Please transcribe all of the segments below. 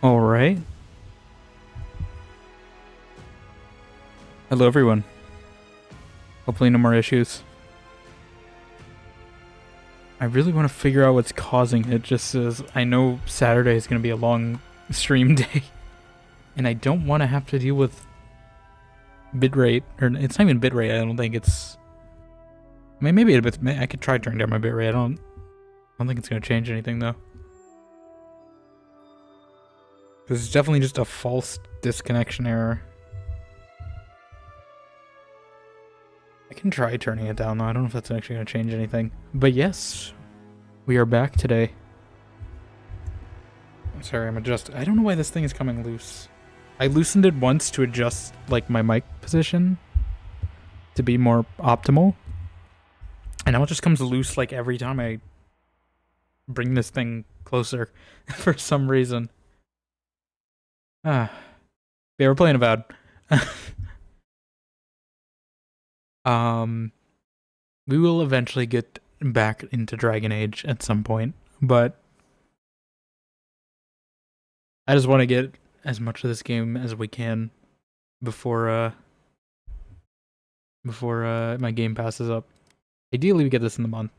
All right. Hello, everyone. Hopefully, no more issues. I really want to figure out what's causing it. Just as I know Saturday is going to be a long stream day, and I don't want to have to deal with bitrate. Or it's not even bitrate. I don't think it's. I mean, maybe a bit. I could try turning down my bitrate. I don't think it's going to change anything though. This is definitely just a false disconnection error. I can try turning it down though. I don't know if that's actually going to change anything. But yes, we are back today. I'm sorry, I'm adjusting. I don't know why this thing is coming loose. I loosened it once to adjust like my mic position to be more optimal. And now it just comes loose like every time I bring this thing closer for some reason. Yeah, we're playing AVOWED. We will eventually get back into Dragon Age at some point, but I just want to get as much of this game as we can before my game passes up. Ideally, we get this in the month.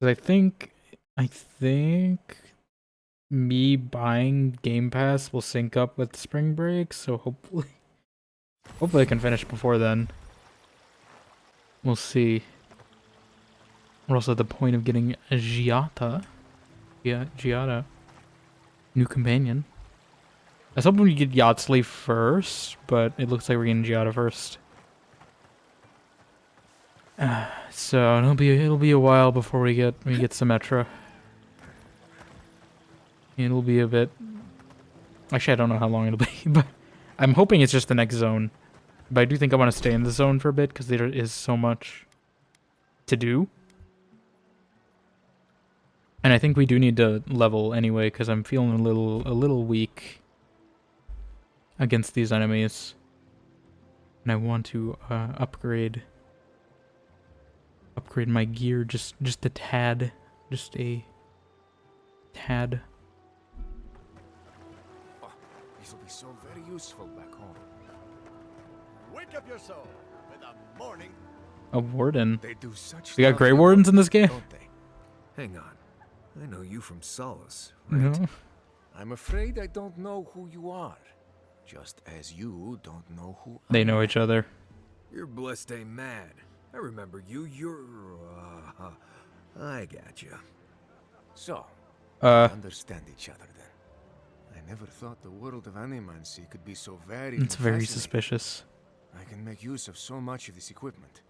I think me buying Game Pass will sync up with spring break, so hopefully I can finish before then. We'll see. We're also at the point of getting a Giata. Yeah, Giata. New companion. I was hoping we get Yachtley first, but it looks like we're getting Giata first. So it'll be a while before we get Symmetra. It'll be a bit. Actually, I don't know how long it'll be, but I'm hoping it's just the next zone. But I do think I want to stay in the zone for a bit because there is so much to do. And I think we do need to level anyway because I'm feeling a little weak against these enemies. And I want to upgrade my gear just a tad. Just a tad. Oh, this will be so very useful back home. Wake up your soul with a morning. A warden. They do such. We got Grey Wardens in this game? Don't they? Hang on. I know you from Solace, right? No. I'm afraid I don't know who you are. Just as you don't know who They know each other. You're blessed ain't mad. I remember you. You're, I got you. So, we understand each other then. I never thought the world of Animancy could be so very It's very fascinating. suspicious. I can make use of so much of this equipment.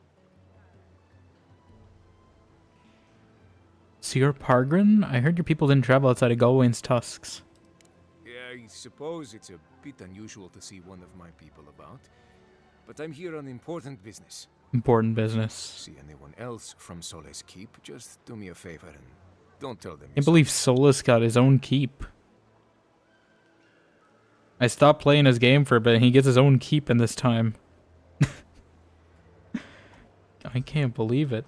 So you're Pargrin? I heard your people didn't travel outside of Galwain's tusks. Yeah, I suppose it's a bit unusual to see one of my people about. But I'm here on important business. Important business. See anyone else from Solace Keep, just do me a favor and don't tell them. I can't believe Solus got his own keep. I stopped playing his game for a bit and he gets his own keep in this time. I can't believe it.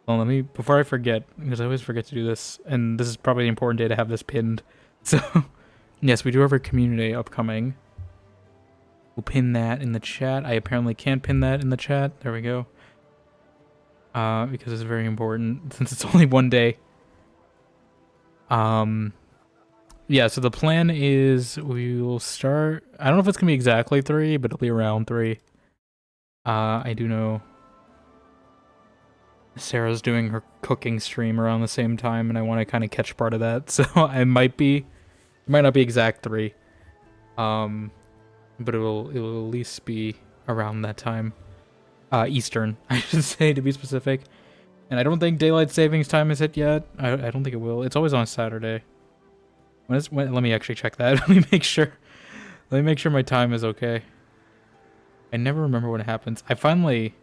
Well, let me, before I forget, because I always forget to do this, and this is probably an important day to have this pinned. So, yes, we do have our community day upcoming. We'll pin that in the chat. I apparently can't pin that in the chat. There we go. Because it's very important, since it's only one day. Yeah, so the plan is we will start, I don't know if it's going to be exactly 3, but it'll be around 3. I do know Sarah's doing her cooking stream around the same time, and I want to kind of catch part of that. So it might not be exact 3, but it will at least be around that time, Eastern, I should say, to be specific. And I don't think daylight savings time is hit yet. I don't think it will. It's always on a Saturday. Let me actually check that. Let me make sure my time is okay. I never remember when it happens. I finally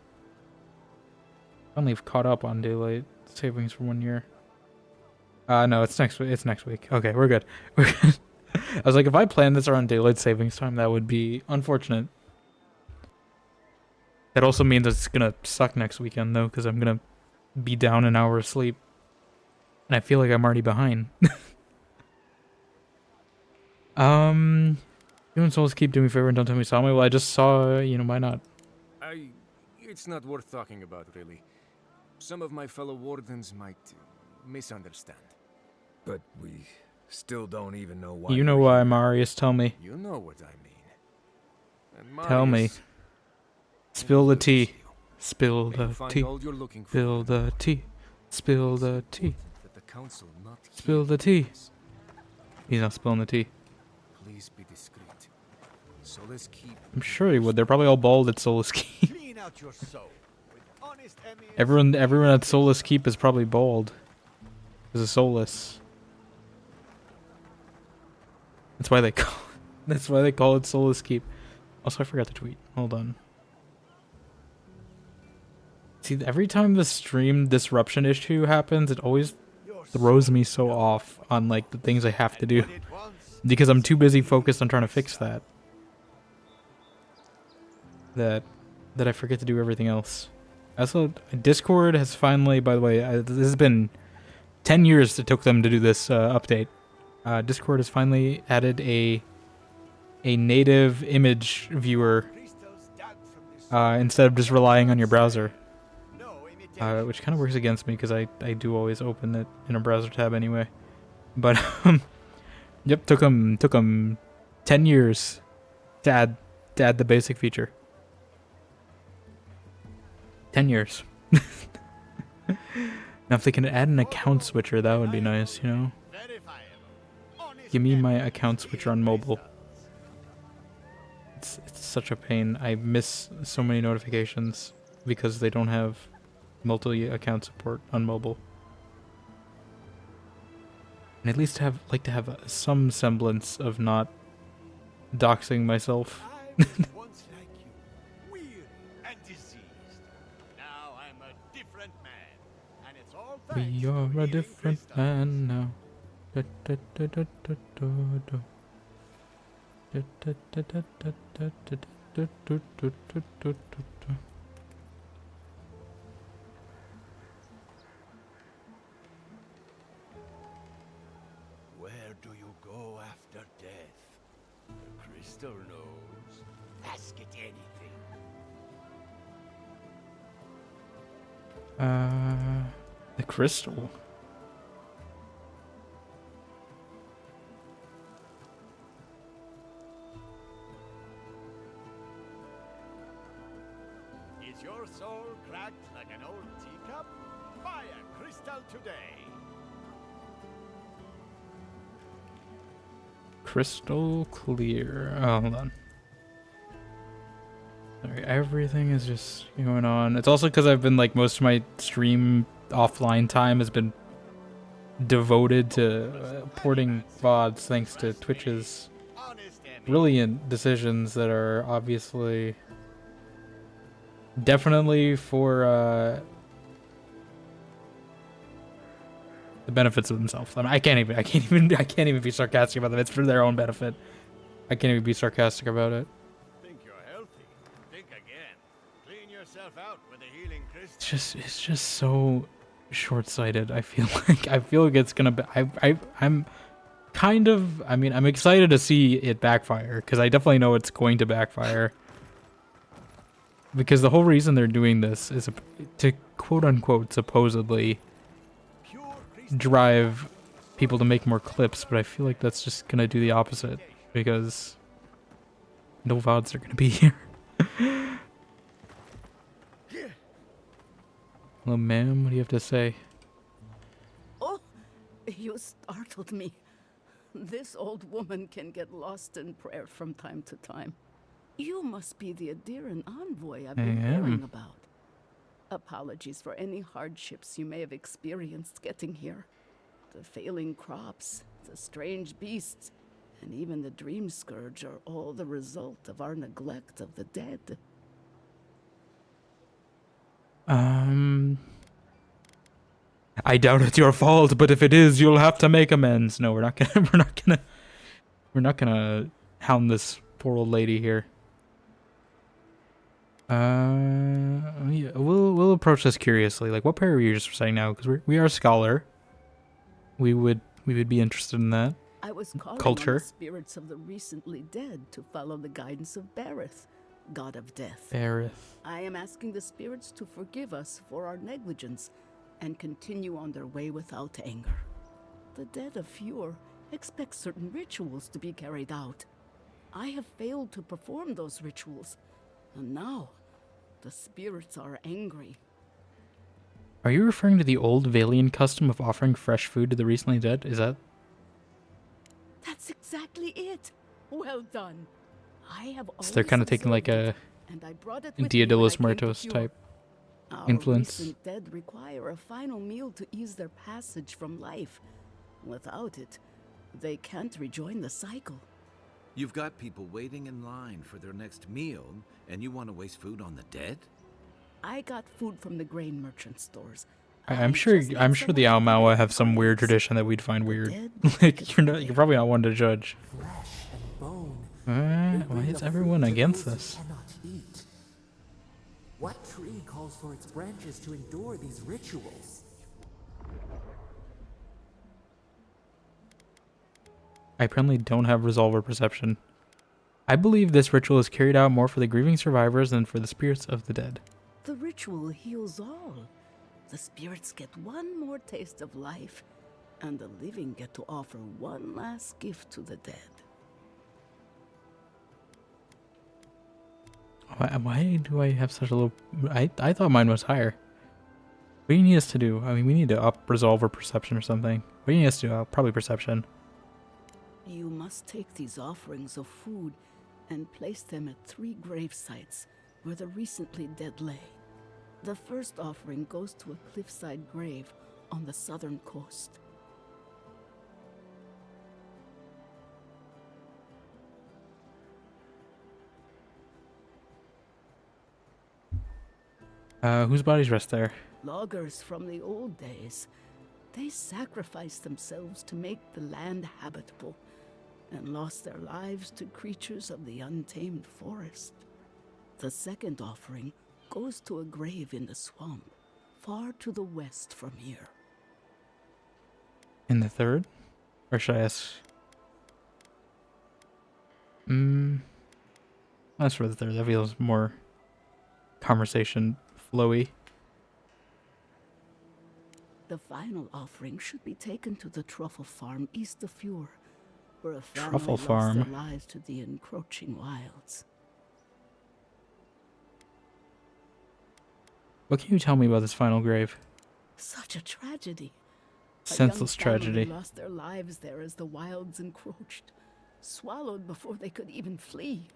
have caught up on daylight savings for 1 year. No, it's next week. It's next week. Okay, we're good. We're good. I was like, if I planned this around daylight savings time, that would be unfortunate. That also means it's gonna suck next weekend though, because I'm gonna be down an hour of sleep, and I feel like I'm already behind. You and Souls keep doing me a favor and don't tell me you saw me. Well, I just saw, you know, why not? It's not worth talking about, really. Some of my fellow wardens might misunderstand. But we still don't even know why You know you're why, here. Marius, tell me. You know what I mean. And Tell me. Marius, Spill the introduce tea. you. Spill May you the find tea. all you're looking for. Spill the tea. Spill the tea. That the council not Spill hear the tea. this. He's not spilling the tea. Please be discreet. So let's keep. I'm sure he would. They're probably all bald at Solus Keep. Clean out your soul with honest emirs. Everyone at Solus Keep is probably bald. Because of Solus. That's why they call it Solus Keep. Also, I forgot to tweet. Hold on. See, every time the stream disruption issue happens, it always throws me so off on like the things I have to do. Because I'm too busy focused on trying to fix that. That I forget to do everything else. Also, Discord has finally, by the way, this has been 10 years it took them to do this update. Discord has finally added a native image viewer instead of just relying on your browser. Which kind of works against me because I do always open it in a browser tab anyway. But yep, took them 10 years to add the basic feature. 10 years. Now if they can add an account switcher, that would be nice, you know? Give me my account switcher on mobile. It's such a pain. I miss so many notifications because they don't have multi-account support on mobile. And at least like to have some semblance of not doxing myself. Once like you, weary and diseased. Now I'm a different man, and it's all thanks We to are a healing different crystals. man now. Da, da, da, da, da, da, da. Da, da, da, da, da, da, da, da, da, da, da, da, da. Where do you go after death? The crystal knows. Ask it anything. The crystal. Is your soul cracked like an old teacup? Buy a crystal today. Crystal clear. Oh, hold on. Sorry, everything is just going on. It's also because I've been like most of my stream offline time has been devoted to porting VODs thanks to Twitch's Honest Emmy. brilliant decisions that are obviously definitely for the benefits of themselves. I mean, I can't even be sarcastic about them. It's for their own benefit. I can't even be sarcastic about it. Think you're healthy. Think again. Clean yourself out with a healing crystal. It's just so short-sighted. I feel like it's gonna be. I'm kind of. I mean, I'm excited to see it backfire because I definitely know it's going to backfire. Because the whole reason they're doing this is to quote unquote supposedly Pure crystal. drive people to make more clips, but I feel like that's just gonna do the opposite because no VODs are gonna be here. Hello, ma'am. What do you have to say? Oh, you startled me. This old woman can get lost in prayer from time to time. You must be the Adiran envoy I've been I am. hearing about. Apologies for any hardships you may have experienced getting here. The failing crops, the strange beasts, and even the dream scourge are all the result of our neglect of the dead. I doubt it's your fault, but if it is, you'll have to make amends. No, we're not gonna hound this poor old lady here. Yeah, we'll approach this curiously. Like, what prayer were you just saying now? Because we are a scholar. We would be interested in that. I was calling on culture. the spirits of the recently dead to follow the guidance of Bareth, god of death. Bareth. I am asking the spirits to forgive us for our negligence and continue on their way without anger. The dead of Fjord expect certain rituals to be carried out. I have failed to perform those rituals, and now the spirits are angry. Are you referring to the old Valian custom of offering fresh food to the recently dead? Is that... That's exactly it. Well done. I have So they're always kind of taking like observed a it, and I brought it with Dia me de when I los came to Muertos Fjord. type Our influence. recent dead require a final meal to ease their passage from life. Without it, they can't rejoin the cycle. You've got people waiting in line for their next meal, and you want to waste food on the dead? I got food from the grain merchant stores. I'm I sure just need I'm sure the someone to Aomawa collect have the some weird carcass. tradition that we'd find The weird. dead will take Like it you're from not, you're there. probably not one to judge. Flesh and bone. Why is everyone against this? Cannot eat. What tree calls for its branches to endure these rituals? I apparently don't have resolve or perception. I believe this ritual is carried out more for the grieving survivors than for the spirits of the dead. The ritual heals all. The spirits get one more taste of life, and the living get to offer one last gift to the dead. Why do I have such a low... I thought mine was higher. What do you need us to do? I mean, we need to up resolve or perception or something. What do you need us to do? Probably perception. You must take these offerings of food and place them at 3 grave sites where the recently dead lay. The first offering goes to a cliffside grave on the southern coast. Whose bodies rest there? Loggers from the old days. They sacrificed themselves to make the land habitable and lost their lives to creatures of the untamed forest. The second offering goes to a grave in the swamp, far to the west from here. In the third? Or should I ask? That's for the third. That feels more conversation flowy. The final offering should be taken to the truffle farm east of Fjord, where a family Truffle lost farm. their lives to the encroaching wilds. What can you tell me about this final grave? Such a tragedy. Senseless A young family tragedy. lost their lives there as the wilds encroached, swallowed before they could even flee.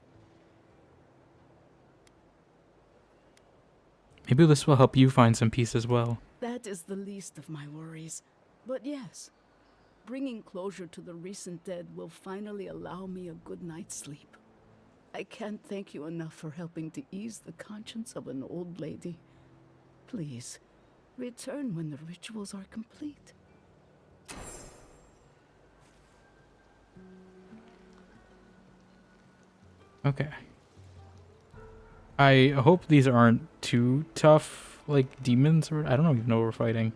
Maybe this will help you find some peace as well. That is the least of my worries. But yes, bringing closure to the recent dead will finally allow me a good night's sleep. I can't thank you enough for helping to ease the conscience of an old lady. Please, return when the rituals are complete. Okay. I hope these aren't too tough, like demons, or I don't even know what we're fighting.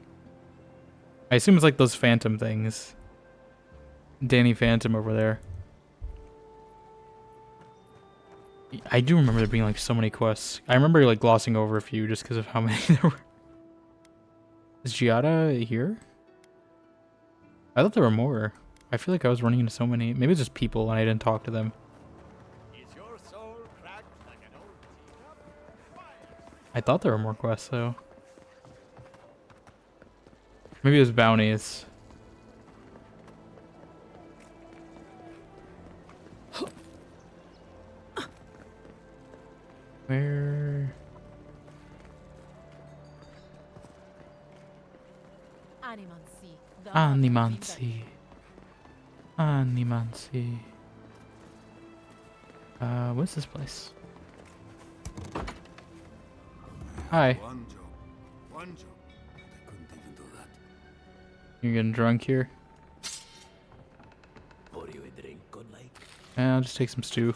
I assume it's like those phantom things. Danny Phantom over there. I do remember there being like so many quests. I remember like glossing over a few just because of how many there were. Is Giada here? I thought there were more. I feel like I was running into so many. Maybe it's just people and I didn't talk to them. Is your soul cracked like an old teacup? I thought there were more quests though. Maybe it was bounties. Where? Animancy. Animancy. Animancy. What's this place? Hi. One job. One job. I couldn't even do that. You're getting drunk here? Pour you a drink, good like? I'll just take some stew.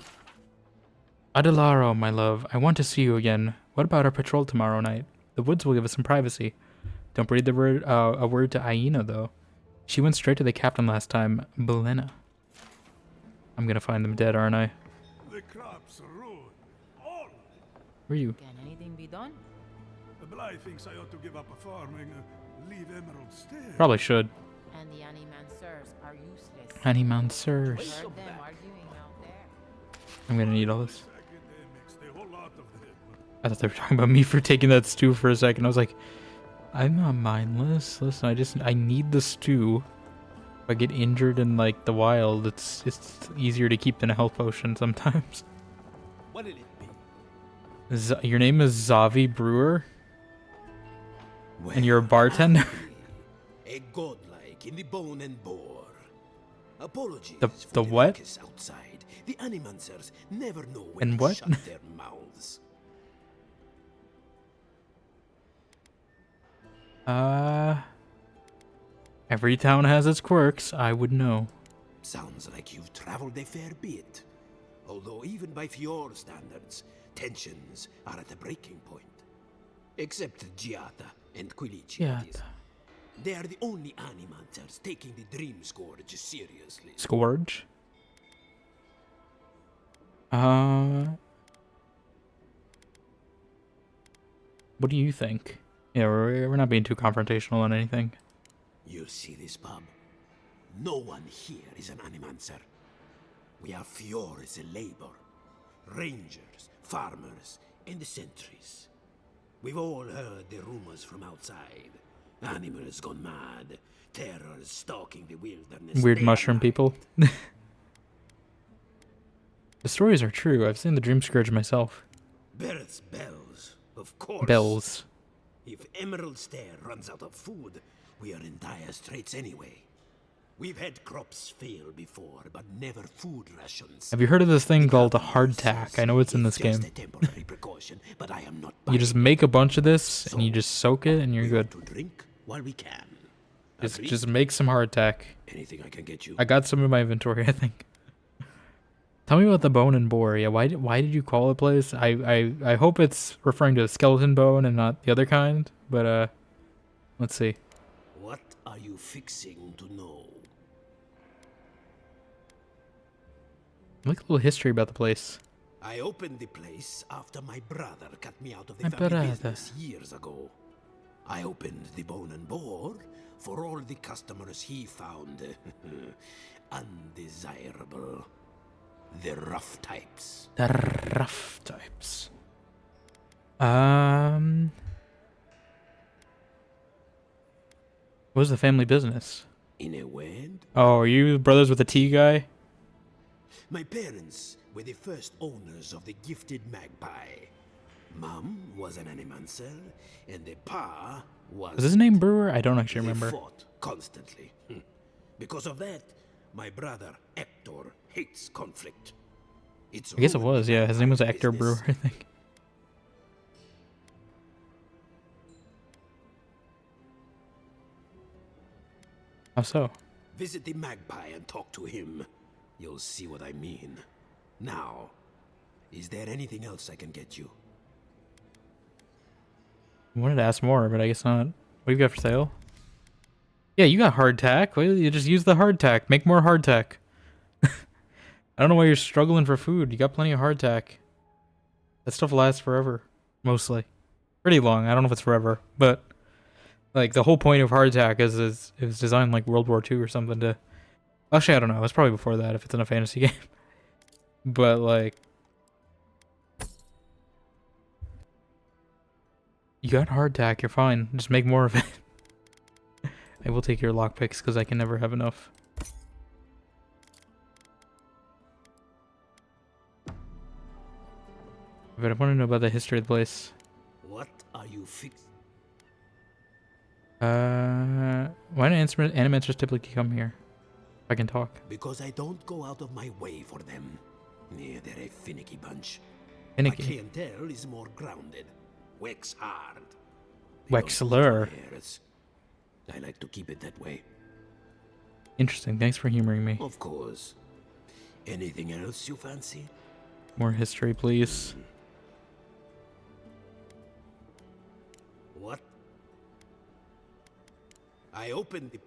Adelaro, my love, I want to see you again. What about our patrol tomorrow night? The woods will give us some privacy. Don't breathe a word to Aina, though. She went straight to the captain last time, Belena. I'm gonna find them dead, aren't I? The crops ruined. All. Where are you? Can anything be done? Bly thinks I ought to give up farming, leave Emerald Stare. Probably should. And the Animancers are useless. Animancers. Heard them arguing out there. I'm gonna need all this. Academics, the whole lot of them. I thought they were talking about me for taking that stew for a second. I was like, I'm not mindless. Listen, I need the stew. If I get injured in like the wild, it's easier to keep than a health potion sometimes. What'll it be? Your name is Zavi Brewer? And you're a bartender? A godlike in the bone and bore. Apologies The for what? ruckus outside. The Animancers never know when And to what? shut their mouths. Every town has its quirks. I would know. Sounds like you've traveled a fair bit. Although even by Fior standards, tensions are at a breaking point. Except Giata and Quilici. Yeah. They are the only Animancers taking the Dream Scourge seriously. Scourge? What do you think? Yeah, we're not being too confrontational on anything. You see this pub? No one here is an Animancer. We are Fior's labor. Rangers, farmers, and the sentries. We've all heard the rumors from outside. Animals gone mad. Terror stalking the wilderness. Weird day and mushroom night. people. The stories are true. I've seen the Dream Scourge myself. Barrett's bells, of course. Bells. If Emerald Stare runs out of food, we are in dire straits anyway. We've had crops fail before, but never food rations. Have you heard of this thing called a hardtack? I know it's in this Just game. a temporary precaution, but I am not You just buying make a bunch of this So, and you just soak it and you're we good. want to drink while we can. Just Agreed? just make some hardtack. Anything I can get you. I got some in my inventory, I think. Tell me about the bone and boar. Yeah, why did you call it place? I hope it's referring to a skeleton bone and not the other kind. But let's see. What are you fixing to know? Like a little history about the place. I opened the place after my brother cut me out of the My family brother. business years ago. I opened the Bone and Boar for all the customers he found undesirable. The rough types. The rough types. What was the family business? In a word, Oh, are you brothers with the tea guy? my parents were the first owners of the gifted magpie. Mom was an animancer, and the pa was... Was his name Brewer? I don't actually They remember. fought constantly. Because of that, my brother Hector hates conflict. It's I guess it ruined was, the yeah. His name was magpie Hector business. Brewer, I think. How so? Visit the magpie and talk to him. You'll see what I mean. Now, is there anything else I can get you? I wanted to ask more, but I guess not. What do you got for sale? Yeah, you got hardtack. Well, you just use the hardtack. Make more hardtack. I don't know why you're struggling for food. You got plenty of hardtack. That stuff lasts forever, mostly. Pretty long. I don't know if it's forever, but like the whole point of hardtack is it was designed like World War II or something to. Actually, I don't know. It's probably before that if it's in a fantasy game. But like, you got hardtack. You're fine. Just make more of it. I will take your lockpicks because I can never have enough. But I want to know about the history of the place. What are you fixing? Why do animancers typically come here? If I can talk. Because I don't go out of my way for them. Yeah, they're a finicky bunch. Finicky. My clientele is more grounded. Wax hard. Wexler. I like to keep it that way. Interesting. Thanks for humoring me. Of course. Anything else you fancy? More history, please. What? I opened the...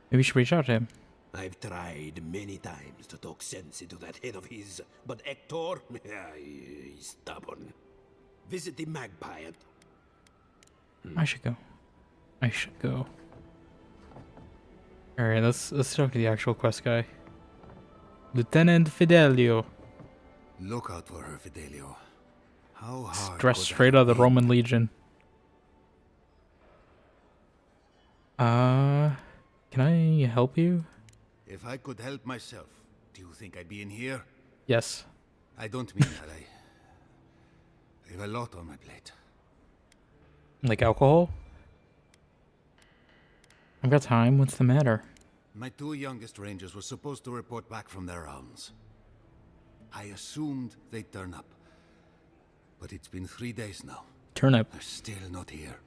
Maybe we should reach out to him. I've tried many times to talk sense into that head of his, but Hector, he's stubborn. Visit the Magpie at... I should go. I should go. Alright, let's talk to the actual quest guy. Lieutenant Fidelio. Look out for her, Fidelio. How hard Dressed could straight that out of the be? Roman Legion. Can I help you? If I could help myself, do you think I'd be in here? Yes. I don't mean that. I have a lot on my plate. Like alcohol? I've got time. What's the matter? My 2 youngest rangers were supposed to report back from their rounds. I assumed they'd turn up. But it's been 3 days now. Turnip. They're still not here.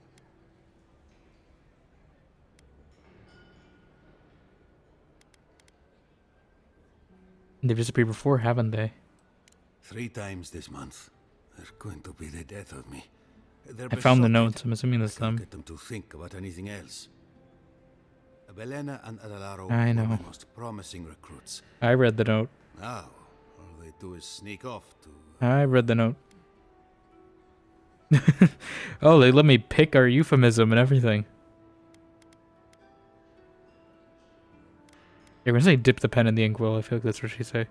They've disappeared before, haven't they? 3 times this month. They're going to be the death of me. They're I found the besotted. notes. I'm assuming I that's can't them. get them to think about anything else. Belena and Adelaro I were know. my most promising recruits. I read the note. Now, all they do is sneak off to... I read the note. Oh, they let me pick our euphemism and everything. You're gonna say dip the pen in the inkwell. I feel like that's what she say.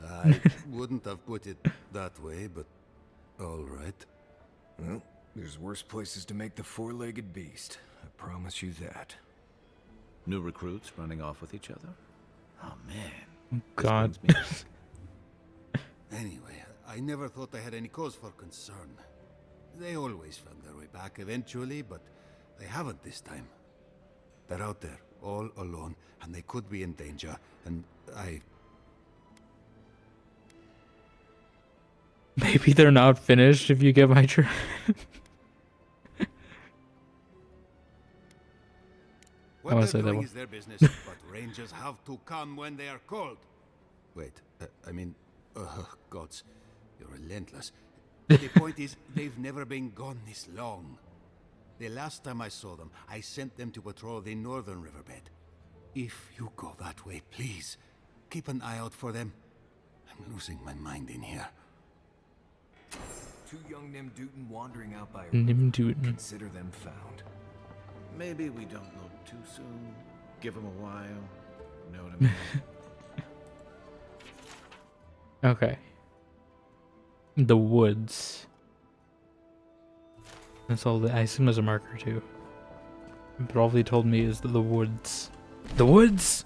I wouldn't have put it that way, but all right. Well, there's worse places to make the four-legged beast. I promise you that. New recruits running off with each other? Oh man. God. Anyway, I never thought I had any cause for concern. They always found their way back eventually, but they haven't this time. They're out there, all alone, and they could be in danger, and Maybe they're not finished if you get my turn. What wanna they're say that doing one. is their business, but rangers have to come when they are called. Wait, gods, you're relentless. The point is, they've never been gone this long. The last time I saw them, I sent them to patrol the northern riverbed. If you go that way, please, keep an eye out for them. I'm losing my mind in here. 2 young Nimdutin wandering out by a Nimdutin. Consider them found. Maybe we don't look too soon. Give them a while. You know what I mean? Okay. The woods. That's all. I assume there's a marker too. But all they told me is the woods. The woods.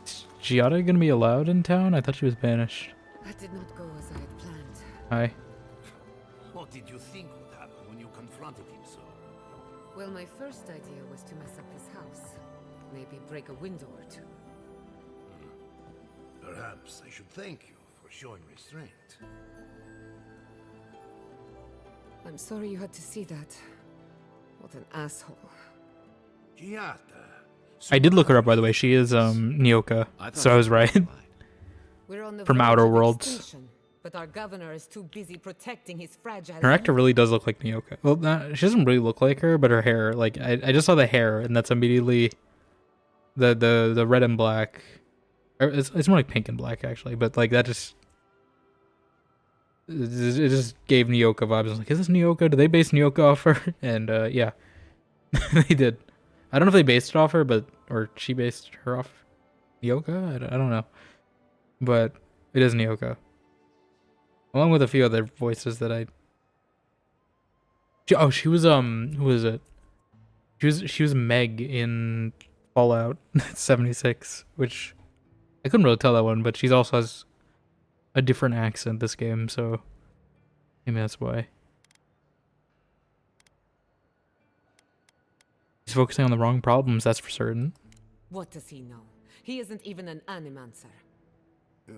Is Giada gonna be allowed in town? I thought she was banished. That did not go as I had planned. Hi. What did you think would happen when you confronted him so? Well, my first idea was to mess up his house. Maybe break a window or two. Perhaps I should thank you for showing restraint. I'm sorry you had to see that. What an asshole. Giada. I did look her up, by the way. She is Nyoka, so I was right. We're on the From verge Outer of Worlds. extinction, but our governor is too busy protecting his fragile Her actor really does look like Nyoka. Well, she doesn't really look like her, but her hair, like I just saw the hair, and that's immediately the red and black. Or it's more like pink and black actually, but like that just it just gave Nyoka vibes. I was like, is this Nyoka? Did they base Nyoka off her? And yeah, they did. I don't know if they based it off her, or she based her off Nyoka. I don't know, but it is Nyoka, along with a few other voices that I. She was who is it? She was Meg in Fallout 76, which I couldn't really tell that one, but she also has a different accent this game, so maybe that's why. He's focusing on the wrong problems, that's for certain. What does he know? He isn't even an Animancer.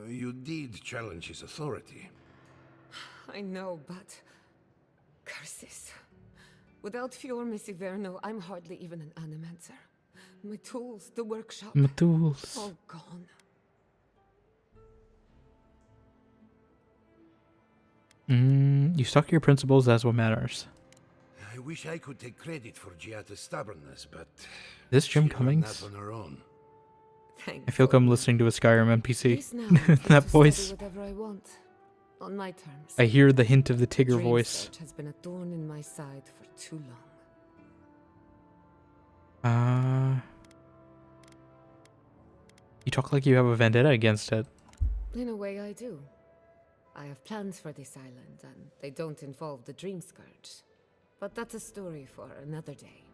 You did challenge his authority. I know, but... Curses. Without Fior Messiverno, I'm hardly even an Animancer. My tools, the workshop, My tools. all gone. You stuck to your principles, that's what matters. I wish I could take credit for Giada's stubbornness, but This Jim she learned Cummings? that on her own. I feel like I'm listening to a Skyrim NPC. Please now, I get That to voice. study whatever I want, on my terms. I hear the hint of the Tigger Dream voice. Search has been a thorn in my side for too long. You talk like you have a vendetta against it. In a way, I do. I have plans for this island, and they don't involve the Dream Scourge. But that's a story for another day.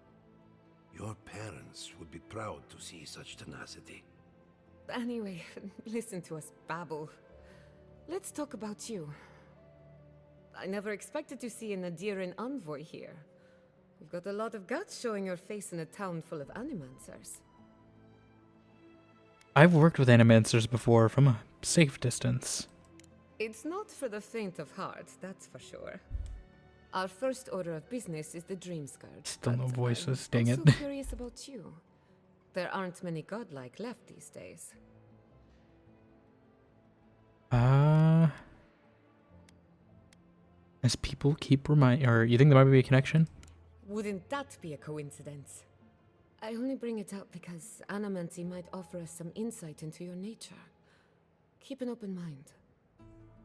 Your parents would be proud to see such tenacity. Anyway, listen to us babble. Let's talk about you. I never expected to see an Adiran envoy here. You've got a lot of guts showing your face in a town full of animancers. I've worked with Animancers before from a safe distance. It's not for the faint of heart, that's for sure. Our first order of business is the Dream Scourge. Still no but voices, I'm dang it. also curious about you. There aren't many godlike left these days. As people keep or you think there might be a connection? Wouldn't that be a coincidence? I only bring it up because Animancy might offer us some insight into your nature. Keep an open mind.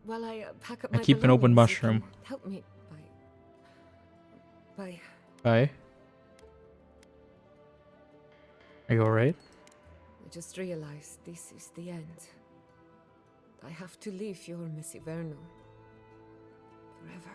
While I pack up my keep an open belongings, you mushroom. can help me by... Bye. Are you alright? I just realized this is the end. I have to leave your Miss Iverno. Forever.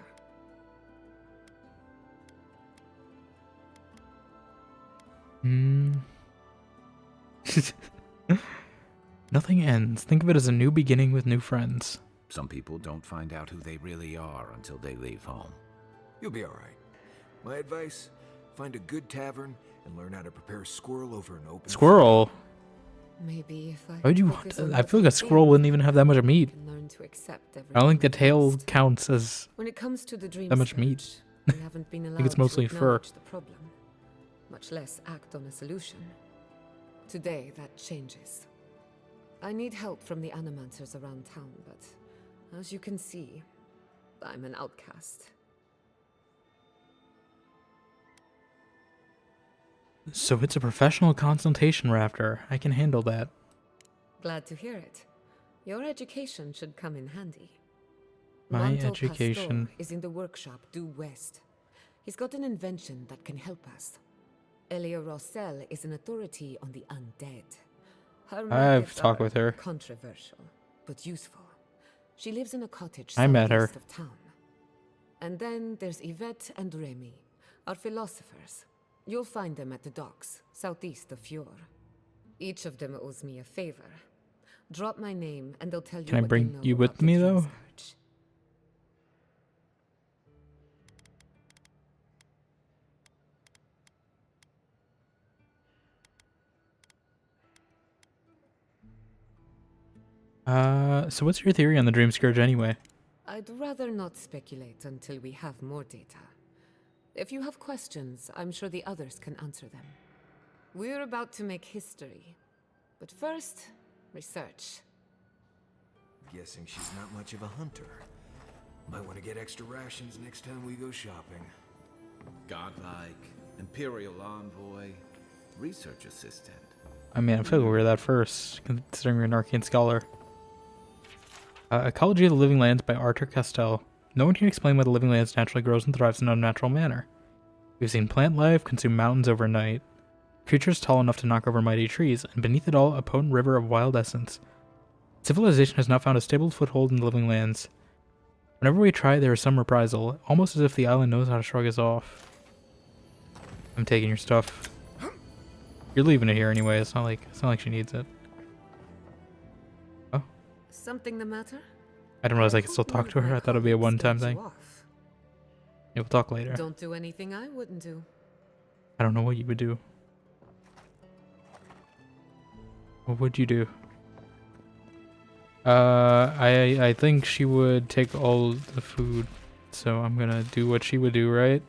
Nothing ends. Think of it as a new beginning with new friends. Some people don't find out who they really are until they leave home. You'll be alright. My advice, find a good tavern and learn how to prepare squirrel over an open Squirrel? Maybe if I Why would you focus want on I what feel like a we squirrel gain, wouldn't even have that much meat. I can learn to accept I don't think the everything we tail faced. counts as When it comes to the Dream that much Scourge, meat. we haven't been allowed it's mostly to fur. acknowledge the problem, much less act on a solution. Today, that changes. I need help from the Animancers around town, but as you can see, I'm an outcast. So it's a professional consultation rafter. I can handle that. Glad to hear it. Your education should come in handy. My Manto education. Pastor is in the workshop due west. He's got an invention that can help us. Elia Rossell is an authority on the undead. Her I've methods talked are with her. Controversial, but useful. She lives in a cottage I met her. southeast of town. And then there's Yvette and Remy, our philosophers. You'll find them at the docks, southeast of Fjord. Each of them owes me a favor. Drop my name and they'll tell you Can I what bring they know you about with the me, Dream though? Scourge. So what's your theory on the Dream Scourge anyway? I'd rather not speculate until we have more data. If you have questions, I'm sure the others can answer them. We're about to make history. But first, research. Guessing she's not much of a hunter. Might want to get extra rations next time we go shopping. Godlike, Imperial Envoy, Research Assistant. I mean, I feel like we were that first, considering we're an arcane scholar. Ecology of the Living Lands by Arthur Castell. No one can explain why the living lands naturally grows and thrives in an unnatural manner. We've seen plant life consume mountains overnight, creatures tall enough to knock over mighty trees, and beneath it all, a potent river of wild essence. Civilization has not found a stable foothold in the living lands. Whenever we try, there is some reprisal, almost as if the island knows how to shrug us off. I'm taking your stuff. You're leaving it here anyway. It's not like she needs it. Oh, Something the matter? I didn't realize I could still talk to her. I thought it'd be a one-time thing. Yeah, we'll talk later. Don't do anything I wouldn't do. I don't know what you would do. What would you do? I think she would take all the food, so I'm gonna do what she would do, right?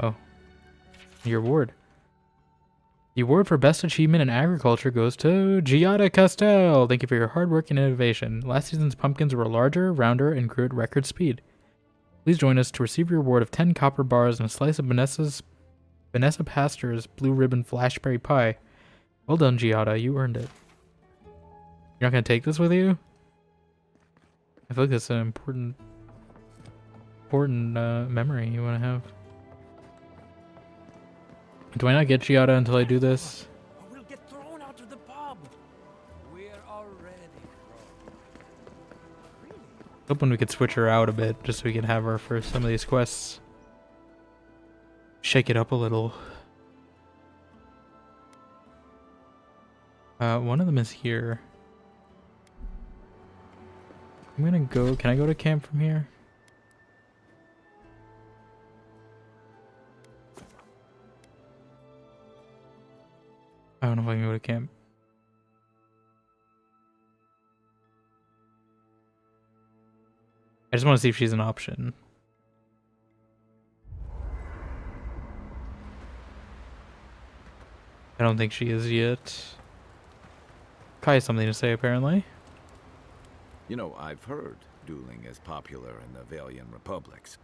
Oh, your award. The award for best achievement in agriculture goes to Giada Castell. Thank you for your hard work and innovation. Last season's pumpkins were larger, rounder, and grew at record speed. Please join us to receive your reward of 10 copper bars and a slice of Vanessa Pastor's blue ribbon flashberry pie. Well done, Giada. You earned it. You're not gonna take this with you? I feel like that's an important memory you want to have. Do I not get Giada until I do this? We'll get thrown out of the pub. We're already Hoping we could switch her out a bit, just so we can have her for some of these quests. Shake it up a little. One of them is here. I'm gonna go. Can I go to camp from here? I don't know if I can go to camp. I just want to see if she's an option. I don't think she is yet. Kai has something to say, apparently. You know, I've heard dueling is popular in the Valiant Republics.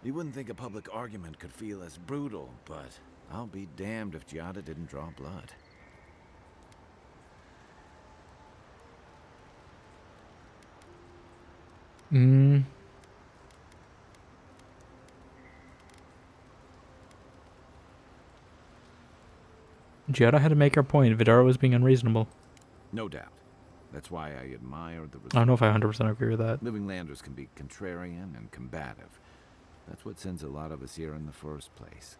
You wouldn't think a public argument could feel as brutal, but I'll be damned if Giada didn't draw blood. Giada had to make her point. Vidara was being unreasonable. No doubt. That's why I admire the I don't know if I 100% agree with that. Living Landers can be contrarian and combative. That's what sends a lot of us here in the first place.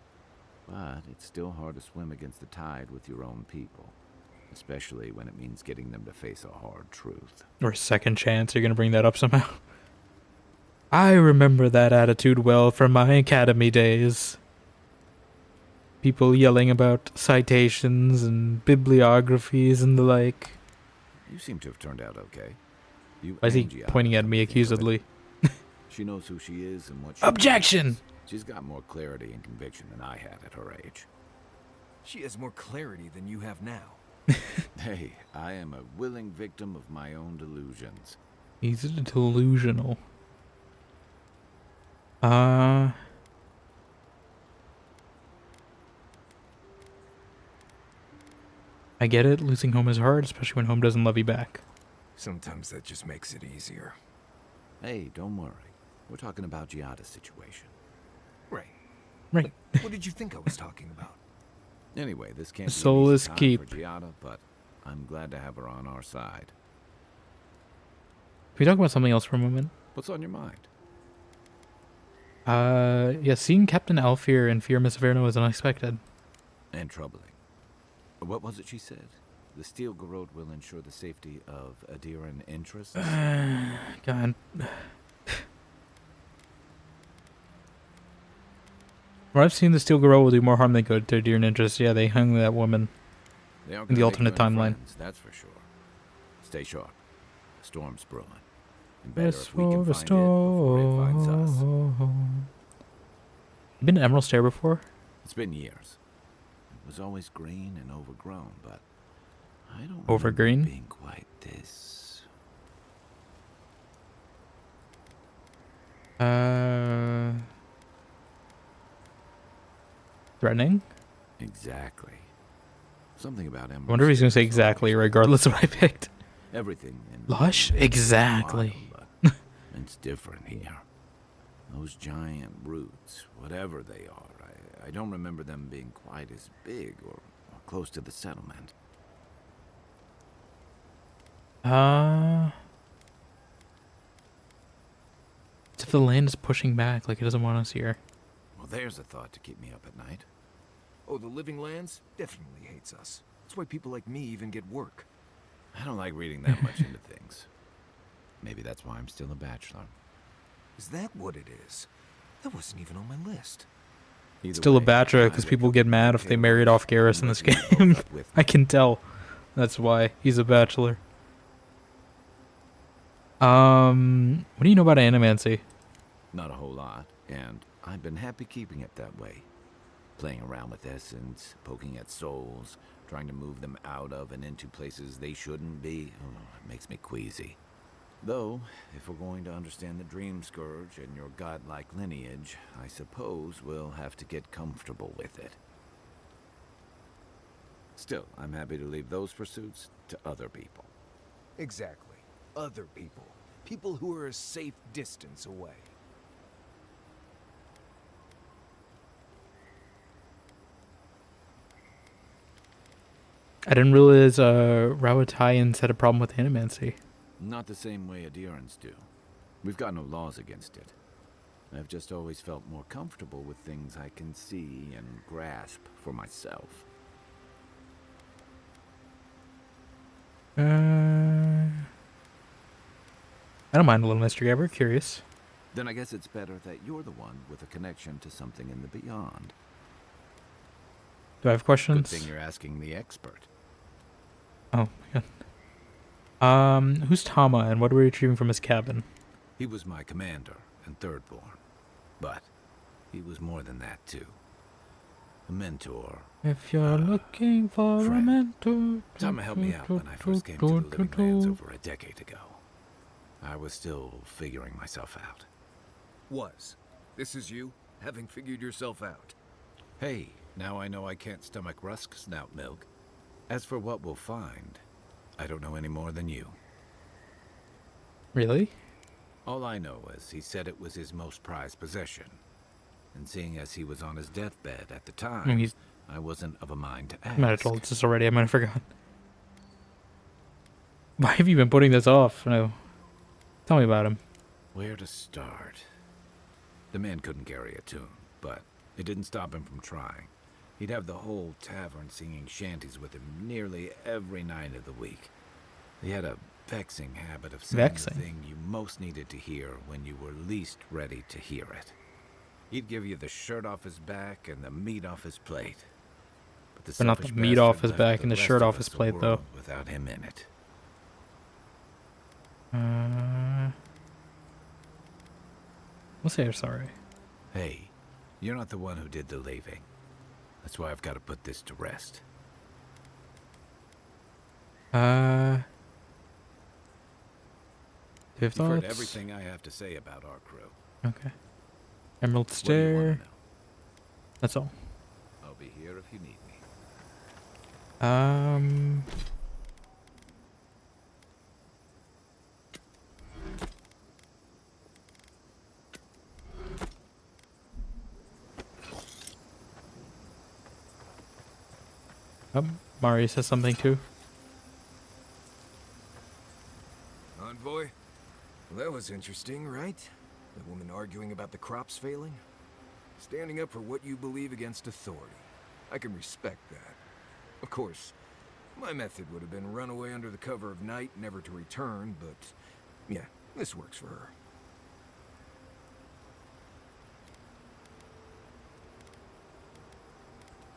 But it's still hard to swim against the tide with your own people. Especially when it means getting them to face a hard truth. Or a second chance, you're gonna bring that up somehow. I remember that attitude well from my academy days. People yelling about citations and bibliographies and the like. You seem to have turned out okay. Why is he pointing at me accusedly? She knows who she is and what she Objection! wants. She's got more clarity and conviction than I had at her age. She has more clarity than you have now. Hey, I am a willing victim of my own delusions. He's delusional. I get it, losing home is hard, especially when home doesn't love you back. Sometimes that just makes it easier. Hey, don't worry. We're talking about Giada's situation. Right. Right. What did you think I was talking about? Anyway, this can't The be an soulless easy time keep. for Giada, but I'm glad to have her on our side. Can we talk about something else for a moment? What's on your mind? Yeah, seeing Captain Alfir and Fear Miss Verno was unexpected. And troubling. What was it she said? The Steel Garrote will ensure the safety of Adiran interests? God. From what I've seen, the Steel Garrote will do more harm than good to Deer and Interest. Yeah, they hung that woman They aren't in the gonna alternate make you any timeline. friends, that's for sure. Stay sharp. A storm's brewing. And better Yes, if we can for a find it before it finds us. storm. You been to Emerald Stair before? It's been years. It was always green and overgrown, but I don't Overgreen? remember being quite this. Threatening? Exactly. Something about Emerald. I wonder if he's gonna say Stair is always exactly, regardless of what I picked. everything in Lush? London is Exactly. wild, but it's different here. Those giant roots, whatever they are, I don't remember them being quite as big or close to the settlement. It's if the land is pushing back, like it doesn't want us here. Well, there's a thought to keep me up at night. Oh, the Living Lands definitely hates us. That's why people like me even get work. I don't like reading that much into things. Maybe that's why I'm still a bachelor. Is that what it is? That wasn't even on my list. Either Still a way, bachelor I because wake people up get with mad my if they tail married off Garrus in this unless you game. both up with I me. can tell. That's why he's a bachelor. What do you know about Animancy? Not a whole lot, and I've been happy keeping it that way. Playing around with essence, poking at souls, trying to move them out of and into places they shouldn't be. Oh, it makes me queasy. Though, if we're going to understand the Dream Scourge and your godlike lineage, I suppose we'll have to get comfortable with it. Still, I'm happy to leave those pursuits to other people. Exactly. Other people. People who are a safe distance away. I didn't realize Rawatayans had a problem with Animancy. Not the same way adherents do. We've got no laws against it. I've just always felt more comfortable with things I can see and grasp for myself. I don't mind a little mystery. We're curious. Then I guess it's better that you're the one with a connection to something in the beyond. Do I have questions? Good thing you're asking the expert. Oh my god. Who's Tama and what are we retrieving from his cabin? He was my commander and thirdborn. But he was more than that too. A mentor. If you're looking for friend. a mentor. Tama helped me out when I first came to the Living Lands over a decade ago. I was still figuring myself out. Was. This is you, having figured yourself out. Hey, now I know I can't stomach rusk snout milk. As for what we'll find, I don't know any more than you. Really? All I know is he said it was his most prized possession. And seeing as he was on his deathbed at the time, I wasn't of a mind to ask. I might have told us this already. I might have forgotten. Why have you been putting this off? No. Tell me about him. Where to start? The man couldn't carry a tune, but it didn't stop him from trying. He'd have the whole tavern singing shanties with him nearly every night of the week. He had a vexing habit of saying the thing you most needed to hear when you were least ready to hear it. He'd give you the shirt off his back and the meat off his plate. But not the meat off his back and the shirt off his plate, though. Without him in it. We'll say you're sorry. Hey, you're not the one who did the leaving. That's why I've got to put this to rest. Do you have You've thoughts? heard everything I have to say about our crew. Okay. Emerald Stair. That's all. I'll be here if you need me. Mari says something too. Envoy? Well, that was interesting, right? The woman arguing about the crops failing? Standing up for what you believe against authority. I can respect that. Of course, my method would have been run away under the cover of night, never to return, but yeah, this works for her.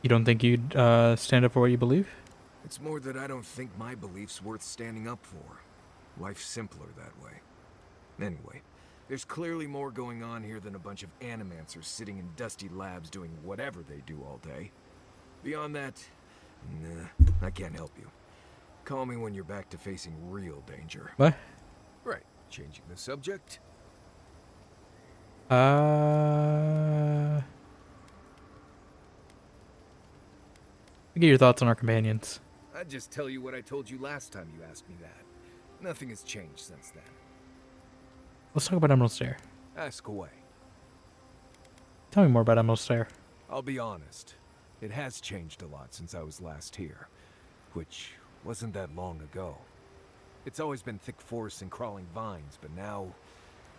You don't think you'd stand up for what you believe? It's more that I don't think my belief's worth standing up for. Life's simpler that way. Anyway, there's clearly more going on here than a bunch of animancers sitting in dusty labs doing whatever they do all day. Beyond that, nah, I can't help you. Call me when you're back to facing real danger. What? Right, changing the subject. Get your thoughts on our companions. I'd just tell you what I told you last time you asked me that. Nothing has changed since then. Let's talk about Emerald Stair. Ask away. Tell me more about Emerald Stair. I'll be honest. It has changed a lot since I was last here. Which wasn't that long ago. It's always been thick forests and crawling vines, but now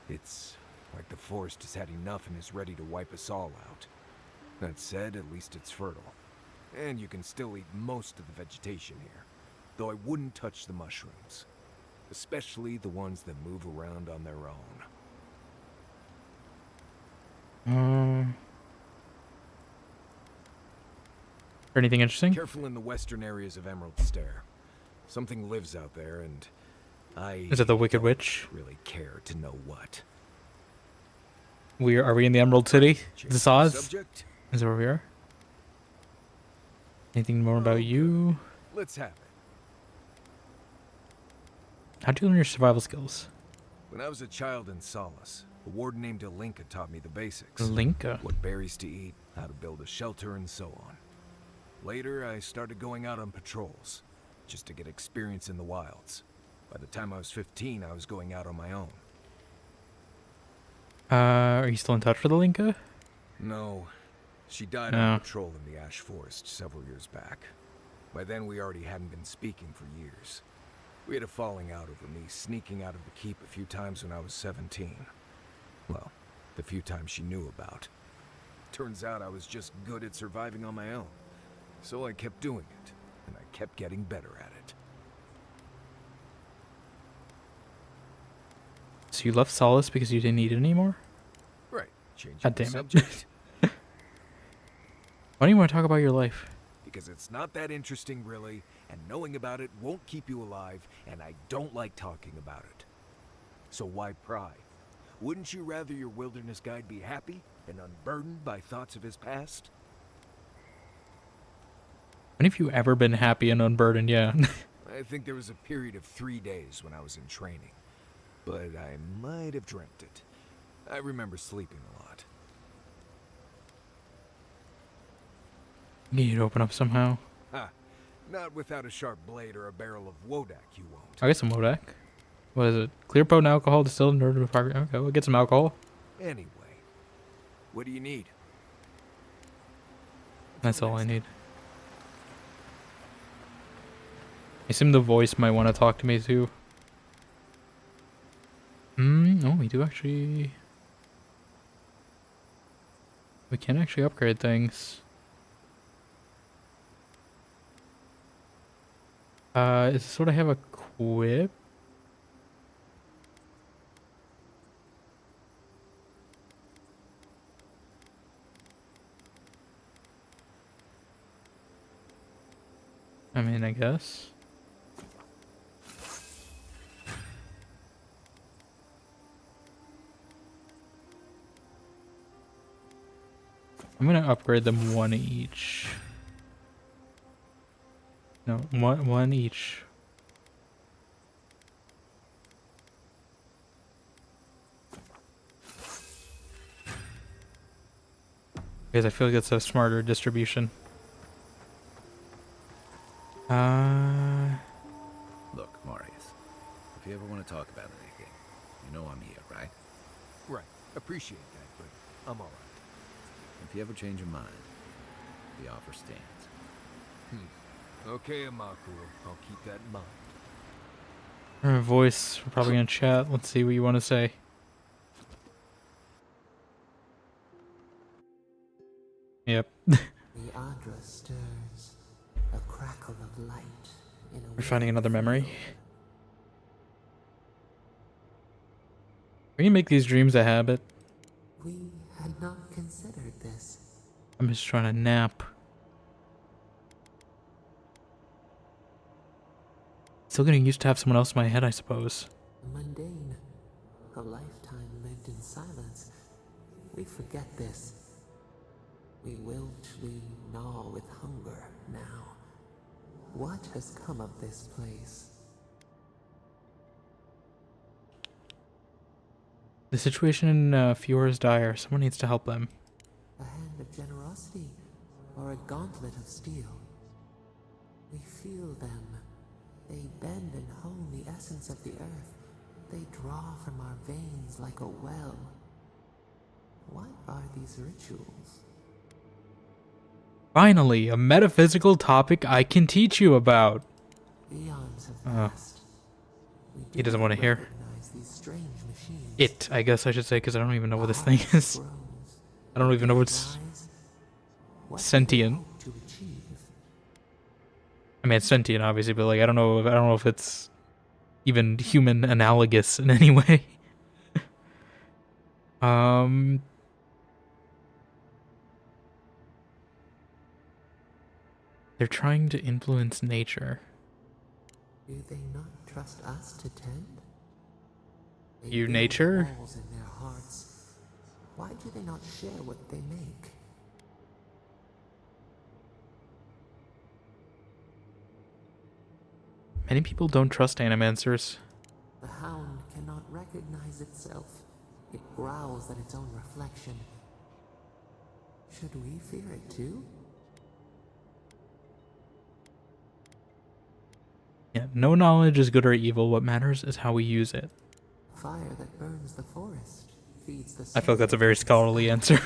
it's like the forest has had enough and is ready to wipe us all out. That said, at least it's fertile. And you can still eat most of the vegetation here. Though I wouldn't touch the mushrooms. Especially the ones that move around on their own. Anything interesting? Careful in the western areas of Emerald Stair. Something lives out there, and Is it the Wicked Witch? Really care to know what. Are we in the Emerald City? Change Is the Oz? subject? Is that where we are? Anything more about you? Let's have it. How'd you learn your survival skills? When I was a child in Solace, a warden named Alinka taught me the basics. Linka. What berries to eat, how to build a shelter, and so on. Later, I started going out on patrols, just to get experience in the wilds. By the time I was 15, I was going out on my own. Are you still in touch with the Linka? No. She died No. on patrol in the Ash Forest several years back. By then, we already hadn't been speaking for years. We had a falling out over me sneaking out of the keep a few times when I was 17. Well, the few times she knew about. Turns out I was just good at surviving on my own. So I kept doing it, and I kept getting better at it. So you left Solace because you didn't need it anymore? Right, changing God the damn it. subject. Why do you want to talk about your life? Because it's not that interesting, really, and knowing about it won't keep you alive, and I don't like talking about it. So why pry? Wouldn't you rather your wilderness guide be happy and unburdened by thoughts of his past? When have you ever been happy and unburdened? Yeah. I think there was a period of 3 days when I was in training, but I might have dreamt it. I remember sleeping a lot. You need to open up somehow. Ha! Not without a sharp blade or a barrel of Wodak, you won't. I get some Wodak. What is it? Clear potent alcohol distilled in order to fire. Okay, we'll get some alcohol. Anyway, what do you need? That's all I need. I assume the voice might want to talk to me too. Oh, we do actually. We can actually upgrade things. Is this what I have equipped? I mean, I guess. I'm gonna upgrade them one each. No, one each. Because I feel like it's a smarter distribution. Look, Marius, if you ever want to talk about anything, you know I'm here, right? Right, appreciate that, but I'm alright. If you ever change your mind, the offer stands. Okay, Amakuro, I'll keep that in mind. Her voice, we're probably gonna chat. Let's see what you want to say. Yep. The Adra stirs, a crackle of light in a We're finding withered another memory. field. We can make these dreams a habit. We had not considered this. I'm just trying to nap. Still getting used to have someone else in my head, I suppose. Mundane, a lifetime lived in silence. We forget this. We wiltly gnaw with hunger now. What has come of this place? The situation in Fiora is dire. Someone needs to help them. A hand of generosity or a gauntlet of steel? We feel them. They bend and hone the essence of the earth. They draw from our veins like a well. What are these rituals? Finally, a metaphysical topic I can teach you about. Eons have passed. We He do doesn't not want to hear. recognize these strange machines. It, I guess I should say, because I don't even know what this Our thing heart is. grows. I don't even know what's Rise. What do they sentient. hope to achieve? I mean, it's sentient, obviously, but like, I don't know if it's even human analogous in any way. They're trying to influence nature. Do they not trust us to tend? They You, build nature? walls in their hearts. Why do they not share what they make? Many people don't trust animancers. The hound cannot cannot recognize itself. It growls at its own reflection. Should we fear it too? Yeah, no knowledge is good or evil. What matters is how we use it. Fire that burns the forest feeds the I feel like that's a very soul. scholarly answer.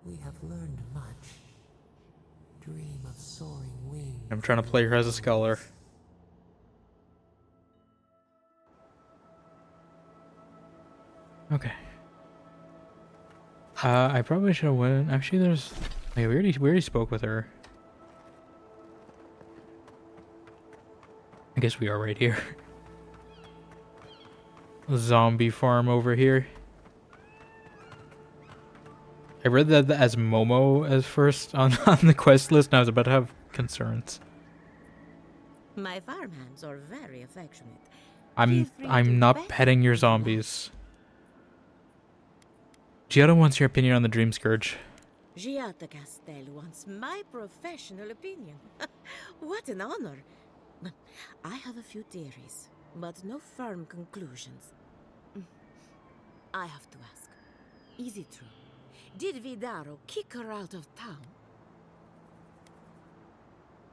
We have learned much. Dream of soaring wings. I'm trying to play her as a scholar. Okay. I probably should have went. Actually, there's. Wait, we already spoke with her. I guess we are right here. Zombie farm over here. I read that as Momo as first on the quest list, and I was about to have concerns. My farmhands are very affectionate. I'm not petting your zombies. Giada wants your opinion on the Dream Scourge. Giada Castel wants my professional opinion. What an honor. I have a few theories, but no firm conclusions. I have to ask, is it true? Did Vidaro kick her out of town?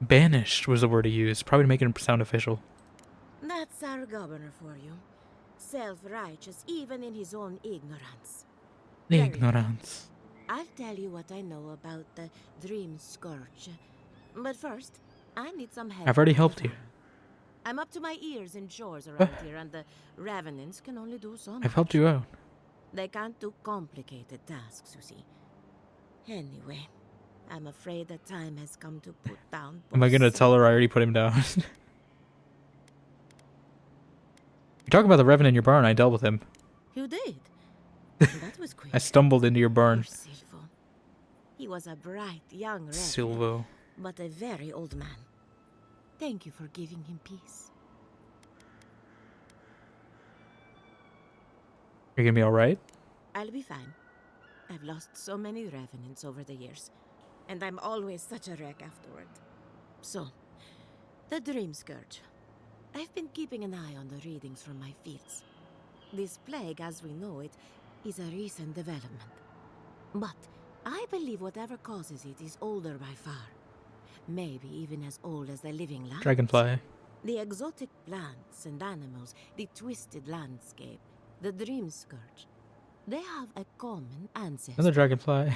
Banished was the word he used, probably to make it sound official. That's our governor for you. Self-righteous even in his own ignorance. Ignorance. I'll tell you what I know about the Dream Scourge. But first, I need some help. I've already helped you. I'm up to my ears in chores around here, and the Revenants can only do so much. I've helped you out. They can't do complicated tasks, you see. Anyway, I'm afraid the time has come to put down... Am I gonna tell her I already put him down? You talk about the Revenant in your barn, I dealt with him. You did? That was quick. I stumbled into your barn. Poor Silvo. He was a bright young Revenant, Silvo. but a very old man. Thank you for giving him peace. You're gonna be alright? I'll be fine. I've lost so many Revenants over the years, and I'm always such a wreck afterward. So, the Dream Scourge. I've been keeping an eye on the readings from my fields. This plague, as we know it, is a recent development. But I believe whatever causes it is older by far. Maybe even as old as the living lands. Dragonfly. The exotic plants and animals, the twisted landscape, the Dream Scourge. They have a common ancestor. Another dragonfly.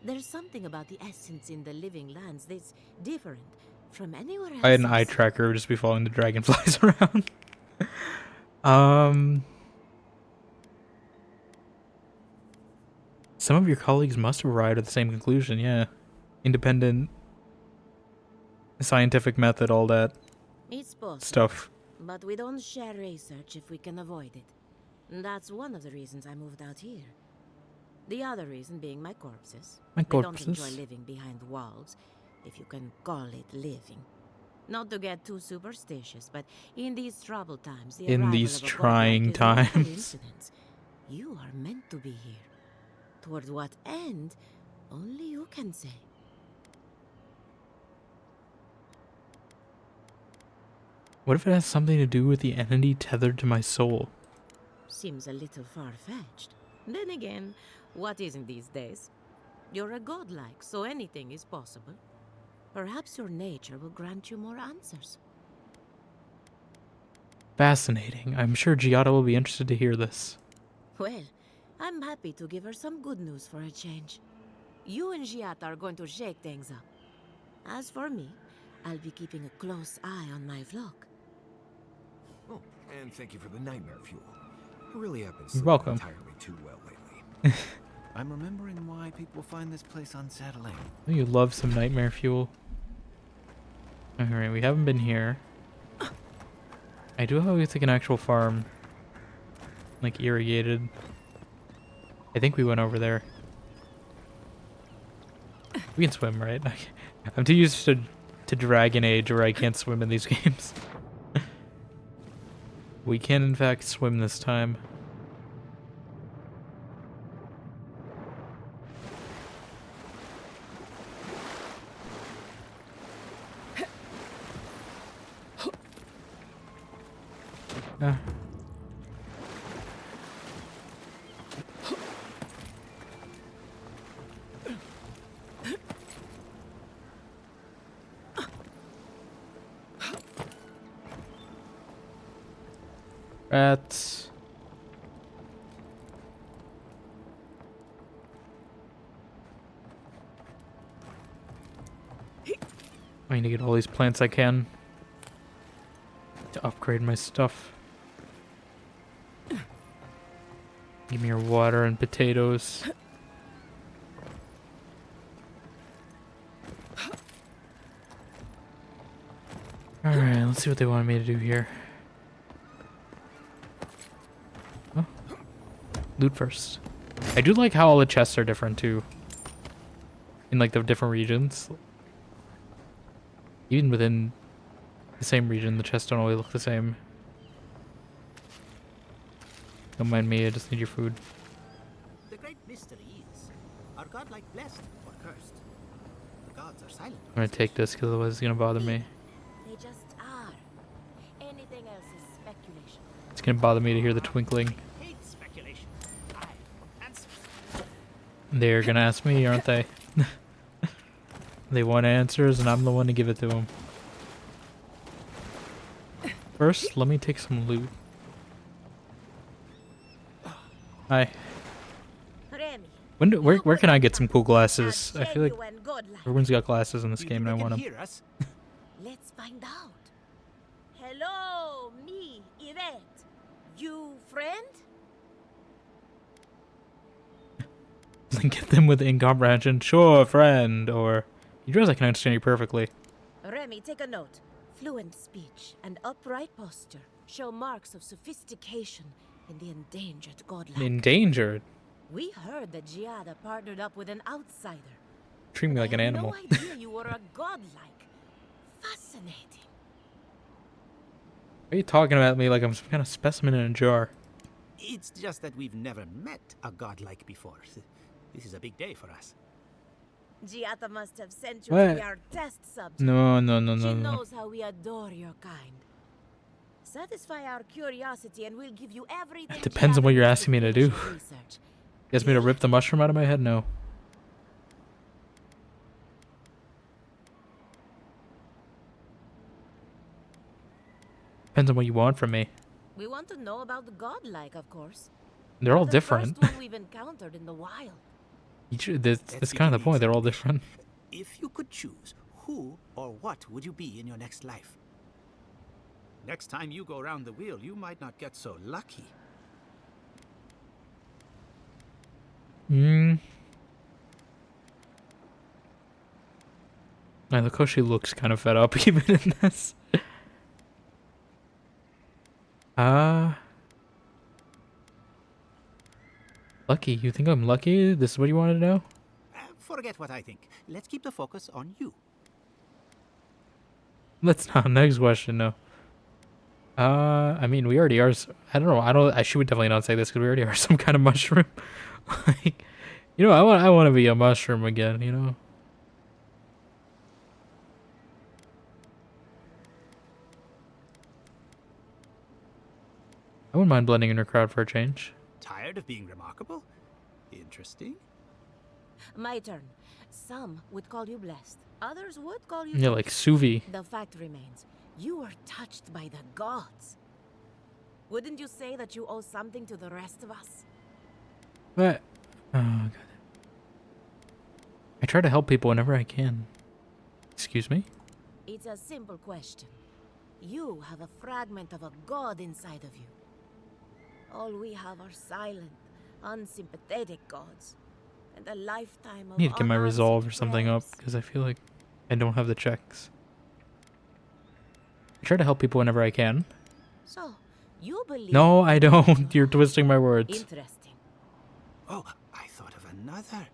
There's something about the essence in the living lands that's different from anywhere else. I had an eye tracker, would just be following the dragonflies around. Some of your colleagues must have arrived at the same conclusion, yeah. Independent, scientific method, all that It's possible, stuff. but we don't share research if we can avoid it. That's one of the reasons I moved out here. The other reason being my corpses. My I don't corpses? enjoy living behind walls, if you can call it living. Not to get too superstitious, but in these troubled times, the In arrival these of a god trying like is no times. coincidence. You are meant to be here. Toward what end, only you can say. What if it has something to do with the entity tethered to my soul? Seems a little far-fetched. Then again, what isn't these days? You're a godlike, so anything is possible. Perhaps your nature will grant you more answers. Fascinating. I'm sure Giada will be interested to hear this. Well, I'm happy to give her some good news for a change. You and Giata are going to shake things up. As for me, I'll be keeping a close eye on my flock. Oh, and thank you for the nightmare fuel. I really have been You're sleeping welcome. entirely too well lately. I'm remembering why people find this place unsettling. You love some nightmare fuel. Alright, we haven't been here. I do have like an actual farm. Like irrigated. I think we went over there. We can swim, right? I'm too used to Dragon Age where I can't swim in these games. We can in fact swim this time. Rats. I need to get all these plants I can to upgrade my stuff. Give me your water and potatoes. Alright, let's see what they want me to do here. Oh. Loot first. I do like how all the chests are different too. In like the different regions. Even within the same region, the chests don't always look the same. Don't mind me, I just need your food. The great mystery is, are godlike blessed or cursed? The gods are silent. I'm gonna take this because otherwise it's gonna bother me. They just are. Anything else is speculation. It's gonna bother me to hear the twinkling. Hate speculation. I want answers. They're gonna ask me, aren't they? They want answers and I'm the one to give it to them. First, let me take some loot. Hi. Remy, Where can I get some cool glasses? are I feel like genuine godlike. everyone's got glasses in this game and I want them. Hear us? Let's find out. Hello, me, Yvette. You friend? Get them with incomprehension. Sure, friend. Or you realize I can understand you perfectly. Remy, take a note. Fluent speech and upright posture show marks of sophistication in the endangered godlike. Endangered. We heard that Giada partnered up with an outsider. Treat me like an I had animal. no idea you were a godlike. Fascinating. Why are you talking about me like I'm some kind of specimen in a jar? It's just that we've never met a godlike before. This is a big day for us. Giada must have sent you What? to be our test subject. No. She knows how we adore your kind. Satisfy our curiosity and we'll give you everything. It depends on what you're Giada asking me to needs do. for research. You asked me to rip the mushroom out of my head? No. Depends on what you want from me. We want to know about the godlike, of course. They're all The different. first one we've encountered in the wild. That's kind of the point. They're all different. If you could choose, who or what would you be in your next life? Next time you go around the wheel, you might not get so lucky. Now look how she looks kind of fed up even in this. Lucky. You think I'm lucky? This is what you wanted to know? Forget what I think. Let's keep the focus on you. Let's not. Next question, no. I mean, we already are. I don't know. I should definitely not say this because we already are some kind of mushroom. Like, you know, I want to be a mushroom again. You know. I wouldn't mind blending in her crowd for a change. Tired of being remarkable? Interesting. My turn. Some would call you blessed. Others would call you... Yeah, like Suvi. The fact remains, you were touched by the gods. Wouldn't you say that you owe something to the rest of us? But, oh god. I try to help people whenever I can. Excuse me? It's a simple question. You have a fragment of a god inside of you. All we have are silent, unsympathetic gods. And a lifetime of I need to get my resolve or unanswered something up prayers. because I feel like I don't have the checks. I try to help people whenever I can. So, you believe... No, I don't. You're twisting my words. Interesting. Oh, I thought of another.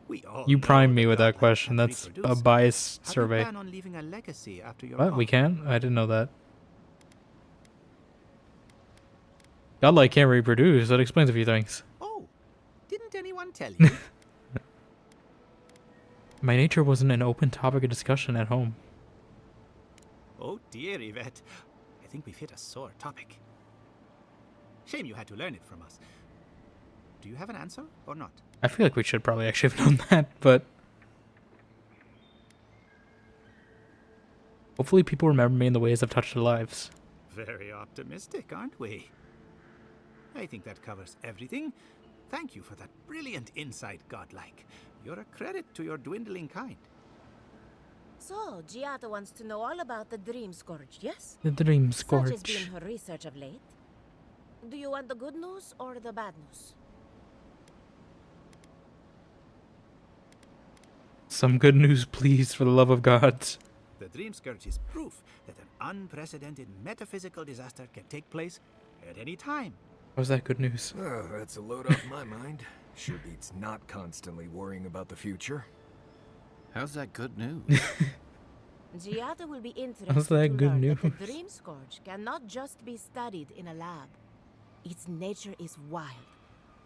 We all You know primed me that with that godlike question. can't That's a reproduce. biased How do you survey. plan on leaving a legacy after your What? We gone? can? I didn't know that. Godlike can't reproduce. That explains a few things. Oh, didn't anyone tell you? My nature wasn't an open topic of discussion at home. Oh dear, Yvette. I think we've hit a sore topic. Shame you had to learn it from us. Do you have an answer or not? I feel like we should probably actually have known that, but... Hopefully people remember me in the ways I've touched their lives. Very optimistic, aren't we? I think that covers everything. Thank you for that brilliant insight, Godlike. You're a credit to your dwindling kind. So, Giada wants to know all about the Dream Scourge, yes? The Dream Such has been Scourge. her research of late. Do you want the good news or the bad news? Some good news, please, for the love of gods. The Dream Scourge is proof that an unprecedented metaphysical disaster can take place at any time. How's that good news? Oh, that's a load off my mind. Sure beats not constantly worrying about the future. How's that good news? Giada will be interested How's that to good learn news? that the Dream Scourge cannot just be studied in a lab. Its nature is wild,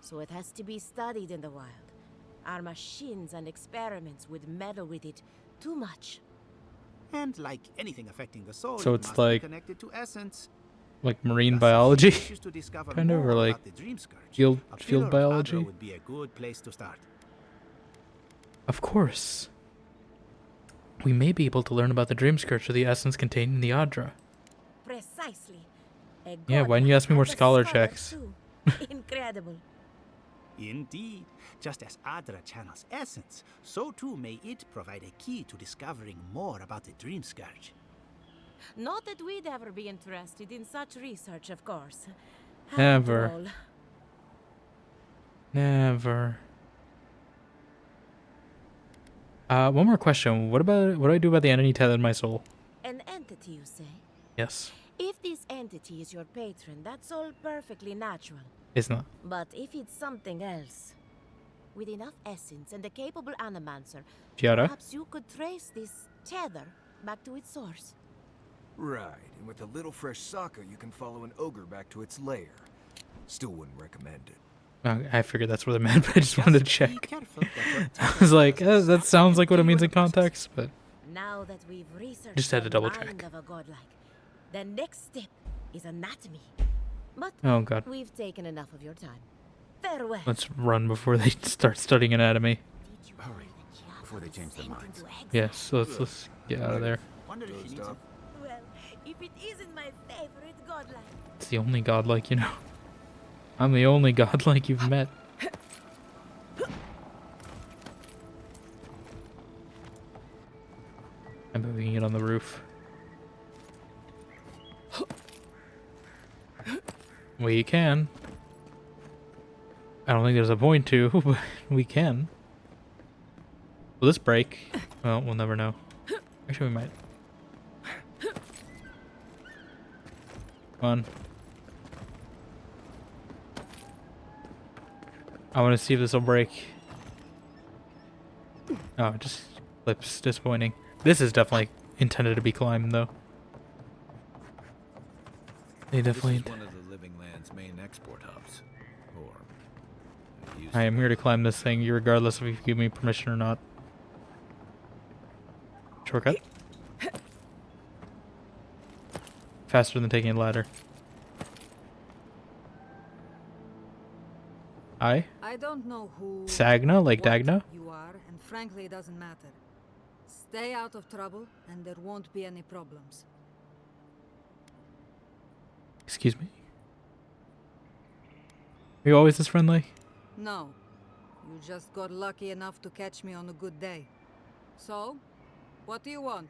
so it has to be studied in the wild. Our machines and experiments would meddle with it too much. And like anything affecting the soul, So it it's must like- be connected to essence. Like marine Thus, if biology? she wishes to discover Kind of, more or like about the Dream Scourge, field a pillar of biology? Adra would be a good place to start. Of course. We may be able to learn about the Dream Scourge through the essence contained in the Adra. Precisely. A Yeah, why didn't you ask me godlike more and a scholar scholar checks? too. Incredible. Indeed, just as Adra channels essence, so too may it provide a key to discovering more about the Dream Scourge. Not that we'd ever be interested in such research, of course. Never. After all, Never. One more question. What do I do about the entity tethered in my soul? an entity, you say? Yes. If this entity is your patron, that's all perfectly natural. It's not. But if it's something else, with enough essence and a capable animancer, Giada? perhaps you could trace this tether back to its source. Right, and with a little fresh sake, you can follow an ogre back to its lair. Still wouldn't recommend it. I figured that's what it meant, but I just wanted to Be check. careful that your I was like, that sounds like what it means in context, but Now that we've researched Just had to the double mind check. of a godlike, the next step is anatomy. But oh god. we've taken enough of your time. Farewell. Let's run before they start studying anatomy. Did you Hurry, know that Giada before they was change their sent minds. into exile? Yes, so let's get out of there. Wonder if she needs Stop. Well, if it isn't my favorite godlike. It's the only godlike you know. I'm the only godlike you've met. I bet we can get on the roof. We can. I don't think there's a point to, but we can. Will this break? Well, we'll never know. Actually, we might. Come on. I want to see if this will break. Oh, it just flips. Disappointing. This is definitely intended to be climbed, though. They definitely. This is one of the Living Land's main export hubs. Or it used I to am be. here to climb this thing, regardless if you give me permission or not. Shortcut. Faster than taking a ladder. I? I don't know who Sagna, like what Dagna? you are, and frankly it doesn't matter. Stay out of trouble and there won't be any problems. Excuse me? Are you always this friendly? No. You just got lucky enough to catch me on a good day. So, what do you want?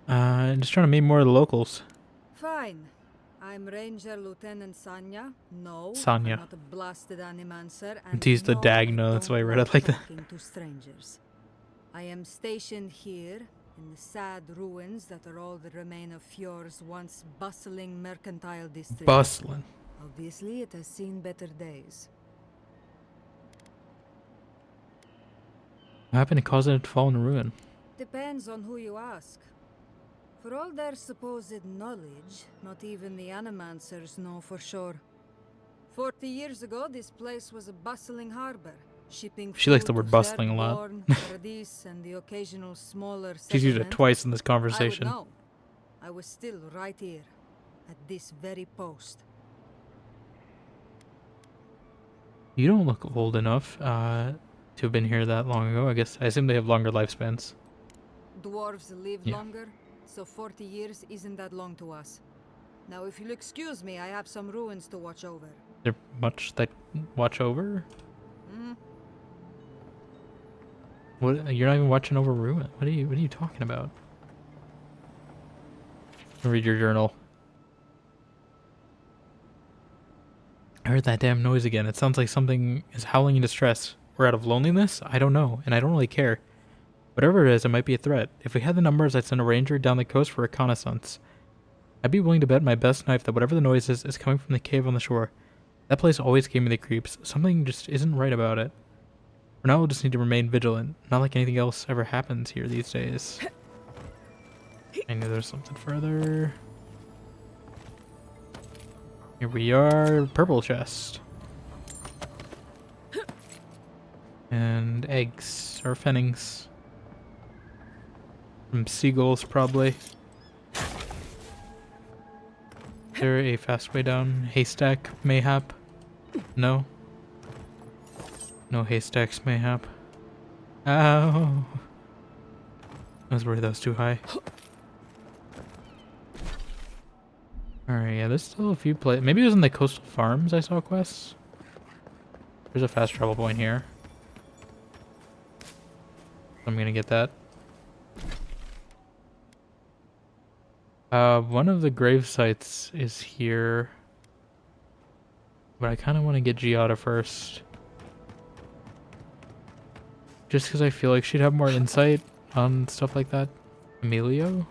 I'm just trying to meet more of the locals. Fine. I'm Ranger Lieutenant Sanya. No, Sanya. I'm not a blasted animancer. And He's the no, Dagna, I that's don't why I read it like like that. talking to strangers. I am stationed here in the sad ruins that are all that remain of Fjord's once bustling mercantile district. Bustling. Obviously, it has seen better days. What happened to causing it to fall into ruin? Depends on who you ask. For all their supposed knowledge, not even the Animancers know for sure. 40 years ago, this place was a bustling harbor, shipping She likes the food word to bustling a lot. Zergborn, Paradis, and the occasional smaller She's used it settlement. twice in this I would conversation. know. I was still right here, at this very post. You don't look old enough to have been here that long ago. I assume they have longer lifespans. Dwarves live Yeah. longer, so 40 years isn't that long to us. Now, if you'll excuse me, I have some ruins to watch over. There much that watch over? What? You're not even watching over ruin. What are you talking about? Read your journal. I heard that damn noise again. It sounds like something is howling in distress. Or out of loneliness? I don't know, and I don't really care. Whatever it is, it might be a threat. If we had the numbers, I'd send a ranger down the coast for reconnaissance. I'd be willing to bet my best knife that whatever the noise is coming from the cave on the shore. That place always gave me the creeps. Something just isn't right about it. For now, we'll just need to remain vigilant. Not like anything else ever happens here these days. I knew there was something further. Here we are. Purple chest. And eggs. Or fennings. From seagulls, probably. Is there a fast way down? Haystack, mayhap? No? No haystacks, mayhap. Ow! I was worried that was too high. Alright, yeah, there's still a few places. Maybe it was in the coastal farms I saw quests. There's a fast travel point here. I'm gonna get that. One of the grave sites is here. But I kind of want to get Giada first. Just because I feel like she'd have more insight on stuff like that. Emilio?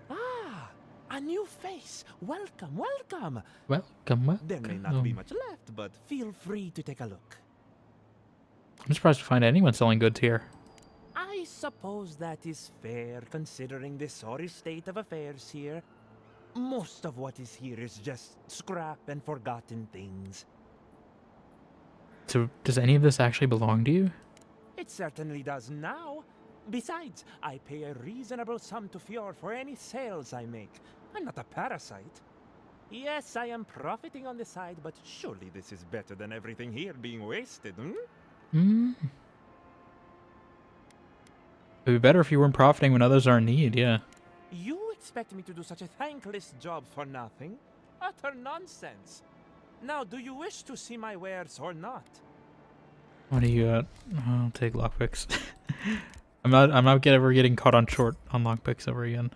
Ah, a new face. Welcome, welcome. Welcome. There may not be much left, but feel free to take a look. I'm surprised to find anyone selling goods here. I suppose that is fair, considering the sorry state of affairs here. Most of what is here is just scrap and forgotten things. So, does any of this actually belong to you? It certainly does now. Besides, I pay a reasonable sum to Fjord for any sales I make. I'm not a parasite. Yes, I am profiting on the side, but surely this is better than everything here being wasted, Hmm? It'd be better if you weren't profiting when others are in need, yeah. You expect me to do such a thankless job for nothing? Utter nonsense. Now, do you wish to see my wares or not? What do you got? I'll take lockpicks. I'm not ever getting caught on short on lockpicks ever again.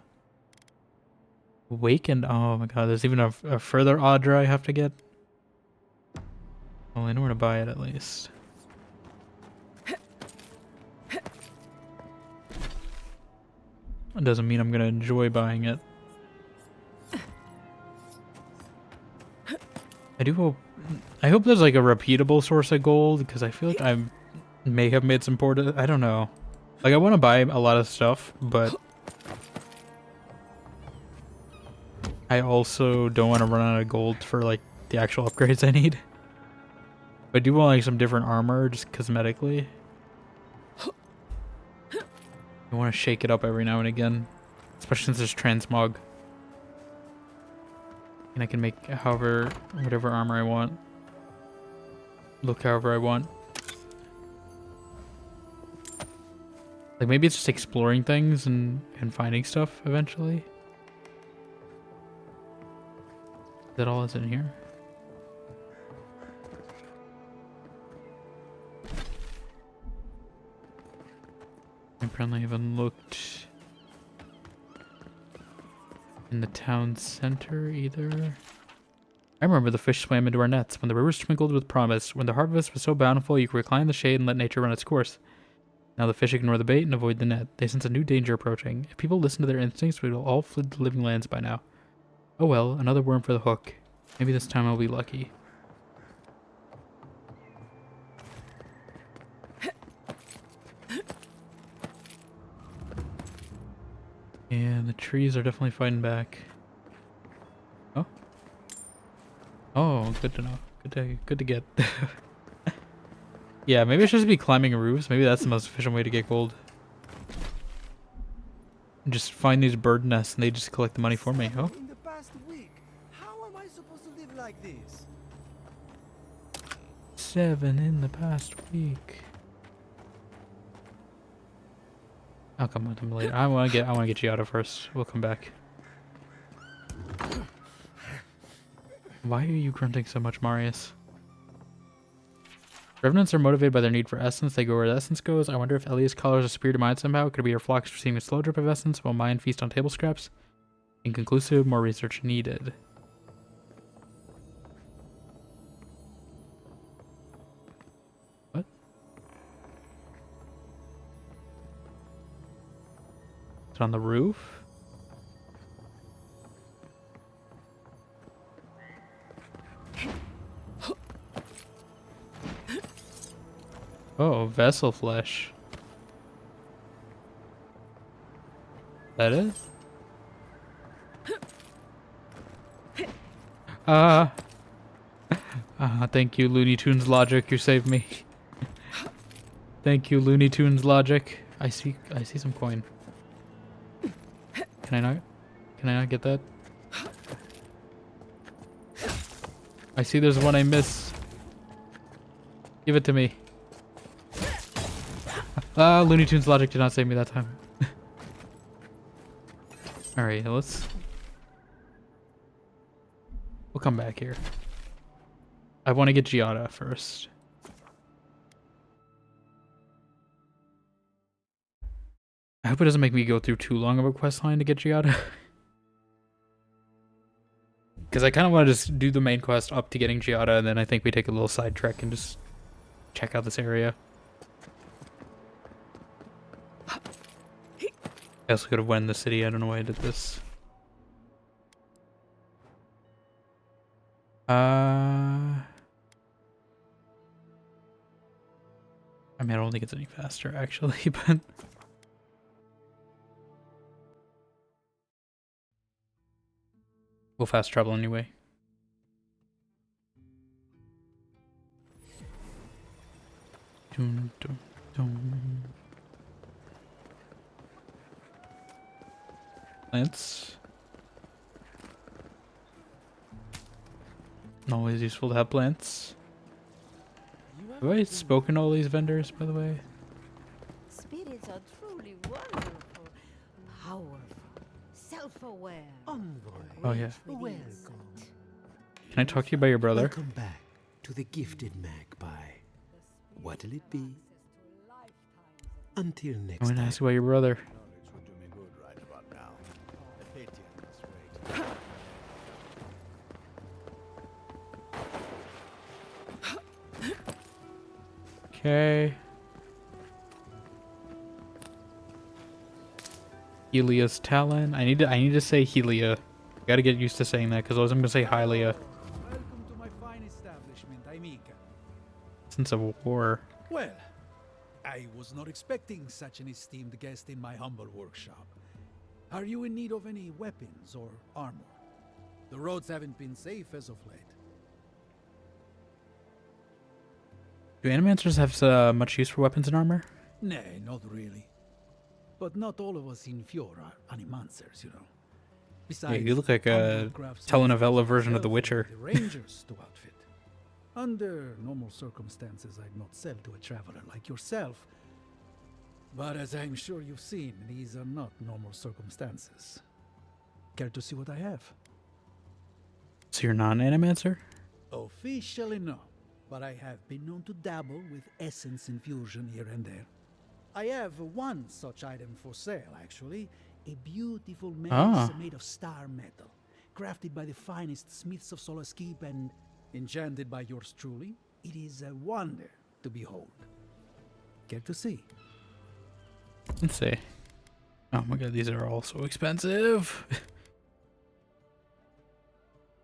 Awakened. Oh my god, there's even a further Audra I have to get. Well, I know where to buy it at least. It doesn't mean I'm gonna enjoy buying it. I hope there's like a repeatable source of gold, because I feel like I may have made some poor I don't know. Like, I want to buy a lot of stuff, but I also don't want to run out of gold for like the actual upgrades I need. But I do want like some different armor, just cosmetically. I want to shake it up every now and again, especially since there's transmog. And I can make whatever armor I want. Look however I want. Like, maybe it's just exploring things and finding stuff eventually. Is that all that's in here? I apparently haven't looked in the town center either. I remember the fish swam into our nets when the rivers twinkled with promise, when the harvest was so bountiful you could recline the shade and let nature run its course. Now the fish ignore the bait and avoid the net. They sense a new danger approaching. If people listen to their instincts, we will all flee the living lands by now. Oh well, another worm for the hook. Maybe this time I'll be lucky. And the trees are definitely fighting back. Oh. Oh, good to know. Good to get. Yeah, maybe I should just be climbing roofs. Maybe that's the most efficient way to get gold. Just find these bird nests and they just collect the money for me. Oh. In the past week, how am I supposed to live like this? 7 in the past week. I'll come with him later. I want to get you out of first. We'll come back. Why are you grunting so much, Marius? Revenants are motivated by their need for essence. They go where the essence goes. I wonder if Elia's colors are superior to mine somehow. Could it be her flocks receiving a slow drip of essence while mine feast on table scraps? Inconclusive. More research needed. What? Is it on the roof? Oh, vessel flesh. That is? Thank you, Looney Tunes logic. You saved me. Thank you, Looney Tunes logic. I see some coin. Can I not get that? I see there's one I miss. Give it to me. Looney Tunes logic did not save me that time. Alright, we'll come back here. I want to get Giada first. I hope it doesn't make me go through too long of a quest line to get Giada. Because I kind of want to just do the main quest up to getting Giada, and then I think we take a little side trek and just check out this area. I also could have won the city. I don't know why I did this. I mean, I don't think it's any faster, actually, but... We'll fast travel anyway. Dun, dun, dun. Plants. Always useful to have plants. Have I spoken to all these vendors, by the way? Spirits are truly wonderful, powerful, self-aware. Envoy. Oh yeah. Welcome. Can I talk to you about your brother? Welcome back to the gifted magpie. What'll it be? Until I'm next gonna time. ask you about your brother. Okay. Helia's Talon. I need to say Helia. Gotta get used to saying that because I was gonna say Hylia. Welcome to my fine establishment, Amica. Since of war. Well, I was not expecting such an esteemed guest in my humble workshop. Are you in need of any weapons or armor? The roads haven't been safe as of late. Do Animancers have much use for weapons and armor? Nay, not really. But not all of us in Fjord are Animancers, you know. Besides, Yeah, you look like a craftsmen telenovela version of The Witcher. the Rangers to outfit. Under normal circumstances, I'd not sell to a traveler like yourself. But as I'm sure you've seen, these are not normal circumstances. Care to see what I have? So you're not an Animancer? Officially no, but I have been known to dabble with essence infusion here and there. I have one such item for sale, actually. A beautiful mace made of star metal, crafted by the finest smiths of Solace Keep and enchanted by yours truly. It is a wonder to behold. Care to see? Let's see. Oh my god, these are all so expensive.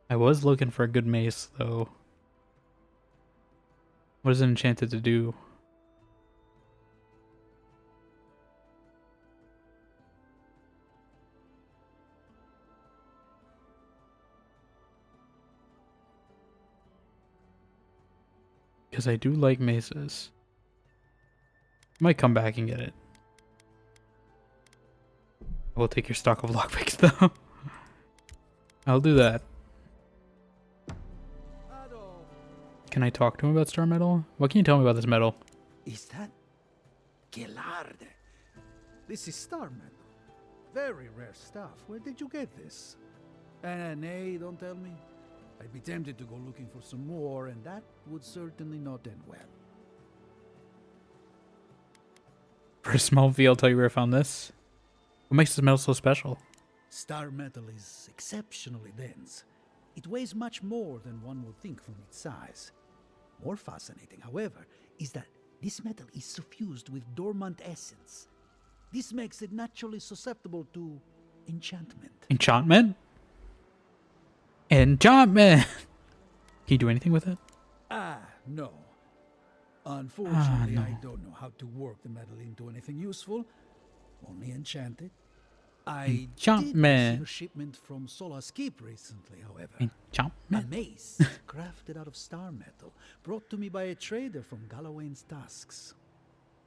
I was looking for a good mace, though. What is it enchanted to do? Because I do like maces. Might come back and get it. I will take your stock of lockpicks, though. I'll do that. Can I talk to him about star metal? What can you tell me about this metal? Is that Gelarde? This is star metal. Very rare stuff. Where did you get this? Nay, don't tell me. I'd be tempted to go looking for some more, and that would certainly not end well. For a small fee, I'll tell you where I found this. What makes this metal so special? Star metal is exceptionally dense. It weighs much more than one would think from its size. More fascinating, however, is that this metal is suffused with dormant essence. This makes it naturally susceptible to enchantment. Enchantment? Enchantment! Can you do anything with it? No. Unfortunately, no. I don't know how to work the metal into anything useful. Only enchant it. I did receive a shipment from Solace Keep recently, however. Enchantment? A mace crafted out of star metal, brought to me by a trader from Galloway's Tusks.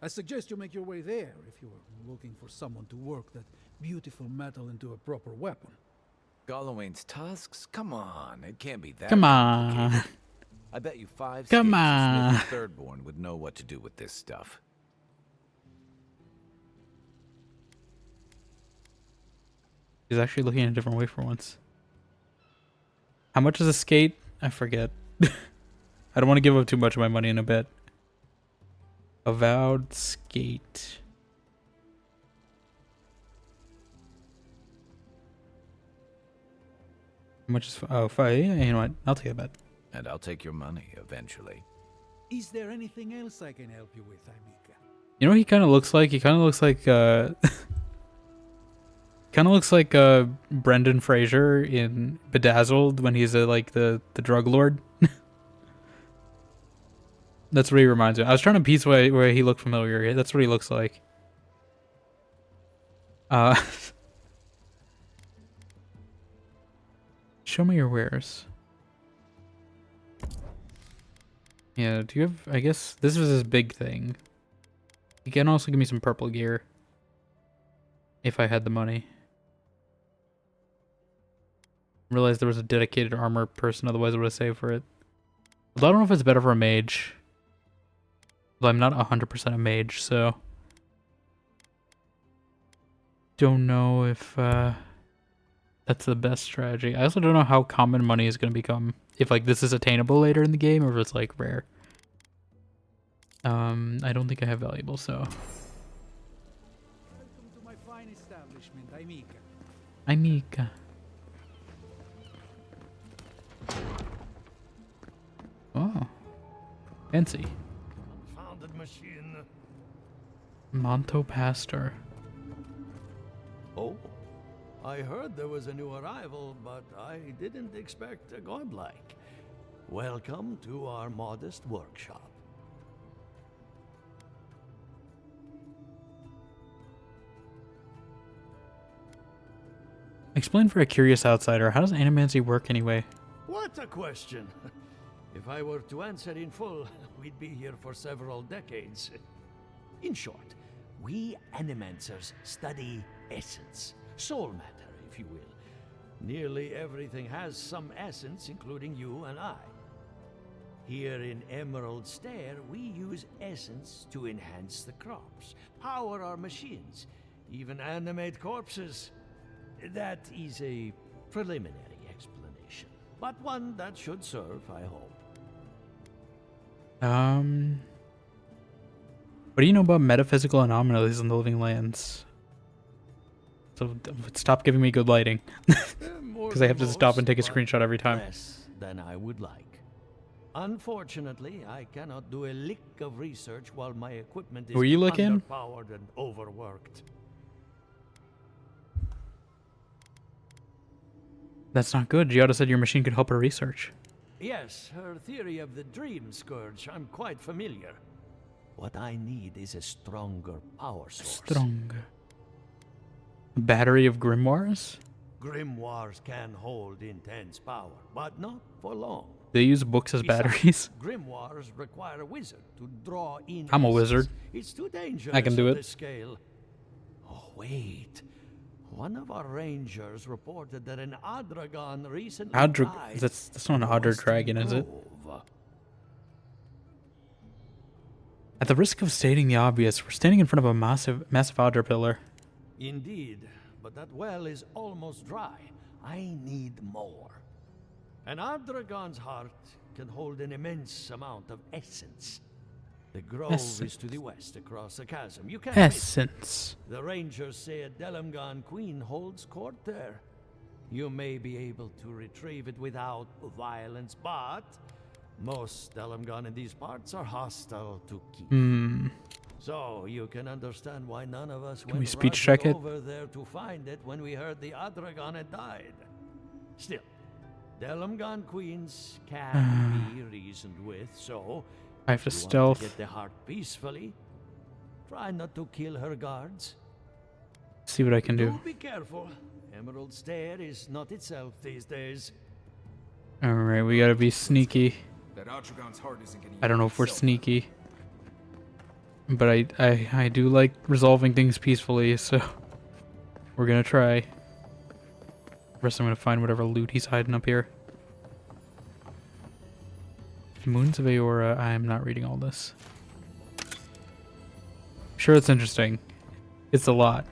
I suggest you make your way there if you're looking for someone to work that beautiful metal into a proper weapon. Galloway's Tusks? Come on, it can't be that Come complicated. on. I bet you 5 Come Smith on. the Thirdborn would know what to do with this stuff. He's actually looking in a different way for once. How much is a skate? I forget. I don't want to give up too much of my money in a bit. Avowed skate. How much is... Oh, 5. Yeah, you know what? I'll take a bet. And I'll take your money eventually. Is there anything else I can help you with, Amika? You know what he kind of looks like? He kind of looks like... kind of looks like Brendan Fraser in Bedazzled when he's like the drug lord. That's what he reminds me of. I was trying to piece where he looked familiar. That's what he looks like. Show me your wares. Yeah, do you have... I guess this was his big thing. You can also give me some purple gear. If I had the money. Realized there was a dedicated armor person, otherwise I would have saved for it. Although I don't know if it's better for a mage. Although I'm not 100% a mage, so... Don't know if that's the best strategy. I also don't know how common money is going to become. If like this is attainable later in the game, or if it's like rare. I don't think I have valuable, so... Welcome to my fine establishment, Amika. Amika. Oh. Fancy. Confounded machine. Monto Pastor. Oh, I heard there was a new arrival, but I didn't expect a godlike. Welcome to our modest workshop. Explain for a curious outsider, how does Animancy work anyway? What a question! If I were to answer in full, we'd be here for several decades. In short, we Animancers study essence, soul matter, if you will. Nearly everything has some essence, including you and I. Here in Emerald Stair, we use essence to enhance the crops, power our machines, even animate corpses. That is a preliminary explanation, but one that should serve, I hope. What do you know about metaphysical anomalies in the living lands? So stop giving me good lighting. Because I have to stop and take a screenshot every time. Less than I would like. Unfortunately, I cannot do a lick of research while my equipment is Were you looking? underpowered and overworked. That's not good. Giada said your machine could help her research. Yes, her theory of the dream scourge, I'm quite familiar. What I need is a stronger power source. Stronger. A battery of grimoires? Grimoires can hold intense power, but not for long. They use books as Besides, batteries? Grimoires require a wizard to draw in I'm a essence. wizard. It's too dangerous I can do on it. this scale. Oh, wait. One of our rangers reported that an Adragon recently died. That's not an Otter Dragon, is it? Grove. At the risk of stating the obvious, we're standing in front of a massive Adra pillar. Indeed, but that well is almost dry. I need more. An Ardragon's heart can hold an immense amount of essence. The grove is to the west, across the chasm. You can't miss it. Essence. The rangers say a Delamgon queen holds court there. You may be able to retrieve it without violence, but most Delamgon in these parts are hostile to keep. So you can understand why none of us went speech check it? over there to find it when we heard the Adragon had died. Still, Delamgon queens can be reasoned with, so I have to you want stealth. to get the heart peacefully. Try not to kill her guards. See what I can do. Be careful. Emerald Stair is not itself these days. Alright, we gotta be sneaky. That Atragon's heart isn't getting I don't know if we're itself. sneaky. But I do like resolving things peacefully, so we're gonna try. First I'm gonna find whatever loot he's hiding up here. Moons of Aora, I'm not reading all this. Sure, it's interesting. It's a lot.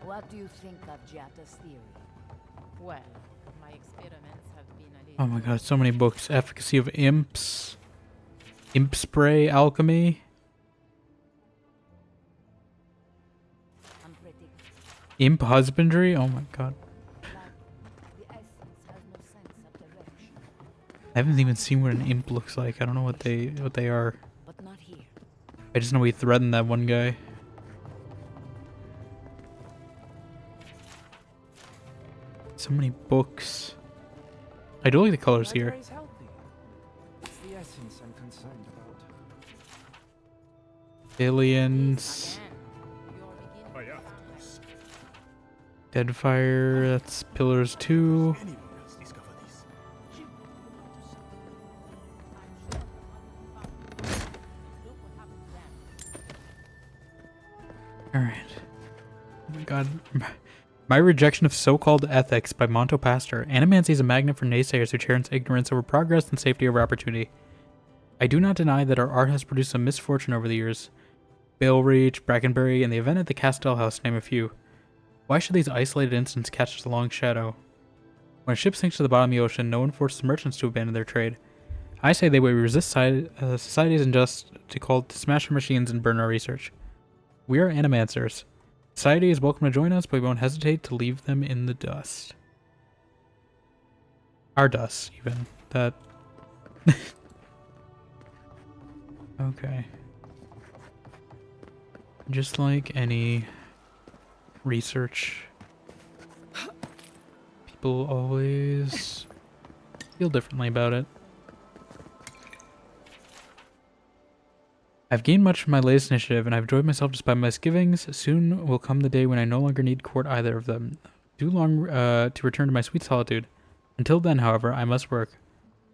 What do you think of Jata's theory? Well, my experiments have been a little... Oh my god, so many books. Efficacy of imps. Imp spray alchemy. Imp husbandry? Oh my god. I haven't even seen what an imp looks like. I don't know what they are. But not here. I just know we threatened that one guy. So many books. I do like the colors here. It's the essence I'm concerned about. Aliens. Oh yeah. Deadfire. That's Pillars 2. Alright. Oh my god. My rejection of so-called ethics by Monto Pastor. Animancy is a magnet for naysayers who cherish ignorance over progress and safety over opportunity. I do not deny that our art has produced some misfortune over the years. Balereach, Brackenbury, and the event at the Castell House name a few. Why should these isolated incidents cast a long shadow? When a ship sinks to the bottom of the ocean, no one forces merchants to abandon their trade. I say they will resist society's injustice to smash our machines and burn our research. We are Animancers. Society is welcome to join us, but we won't hesitate to leave them in the dust. Our dust, even. That... Okay. Just like any research, people always feel differently about it. I've gained much from my latest initiative, and I've enjoyed myself despite my misgivings. Soon will come the day when I no longer need court either of them. Too long to return to my sweet solitude. Until then, however, I must work.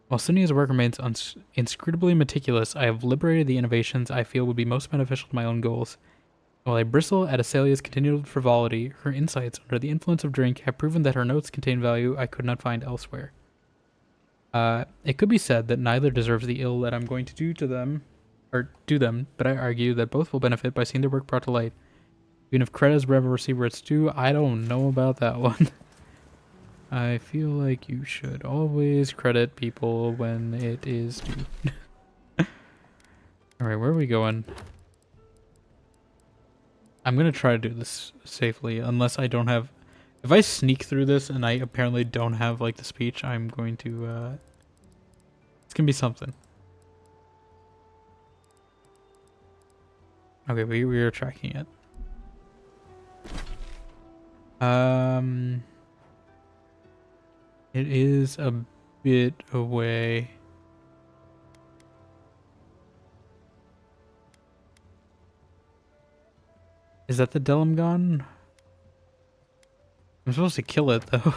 While Cynia's work remains inscrutably meticulous, I have liberated the innovations I feel would be most beneficial to my own goals. While I bristle at Asalia's continual frivolity, her insights under the influence of drink have proven that her notes contain value I could not find elsewhere. It could be said that neither deserves the ill that I'm going to do them, but I argue that both will benefit by seeing their work brought to light. Even if credit's wherever receive where it's due, I don't know about that one. I feel like you should always credit people when it is due. Alright, where are we going? I'm gonna try to do this safely, unless I don't have... If I sneak through this and I apparently don't have, like, the speech, I'm going to, it's gonna be something. Okay, we are tracking it. It is a bit away. Is that the Delamgon? I'm supposed to kill it, though.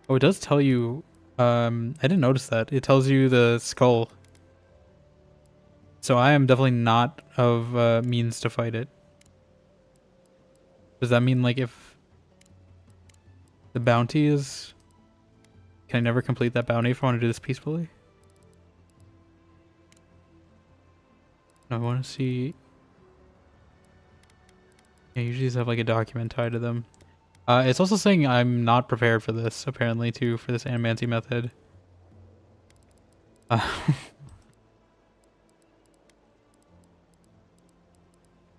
Oh, it does tell you... I didn't notice that. It tells you the skull. So I am definitely not of means to fight it. Does that mean, like, if the bounty is... Can I never complete that bounty if I want to do this peacefully? No, I want to see... Yeah, usually these have like a document tied to them. It's also saying I'm not prepared for this, apparently, too, for this Animancy method.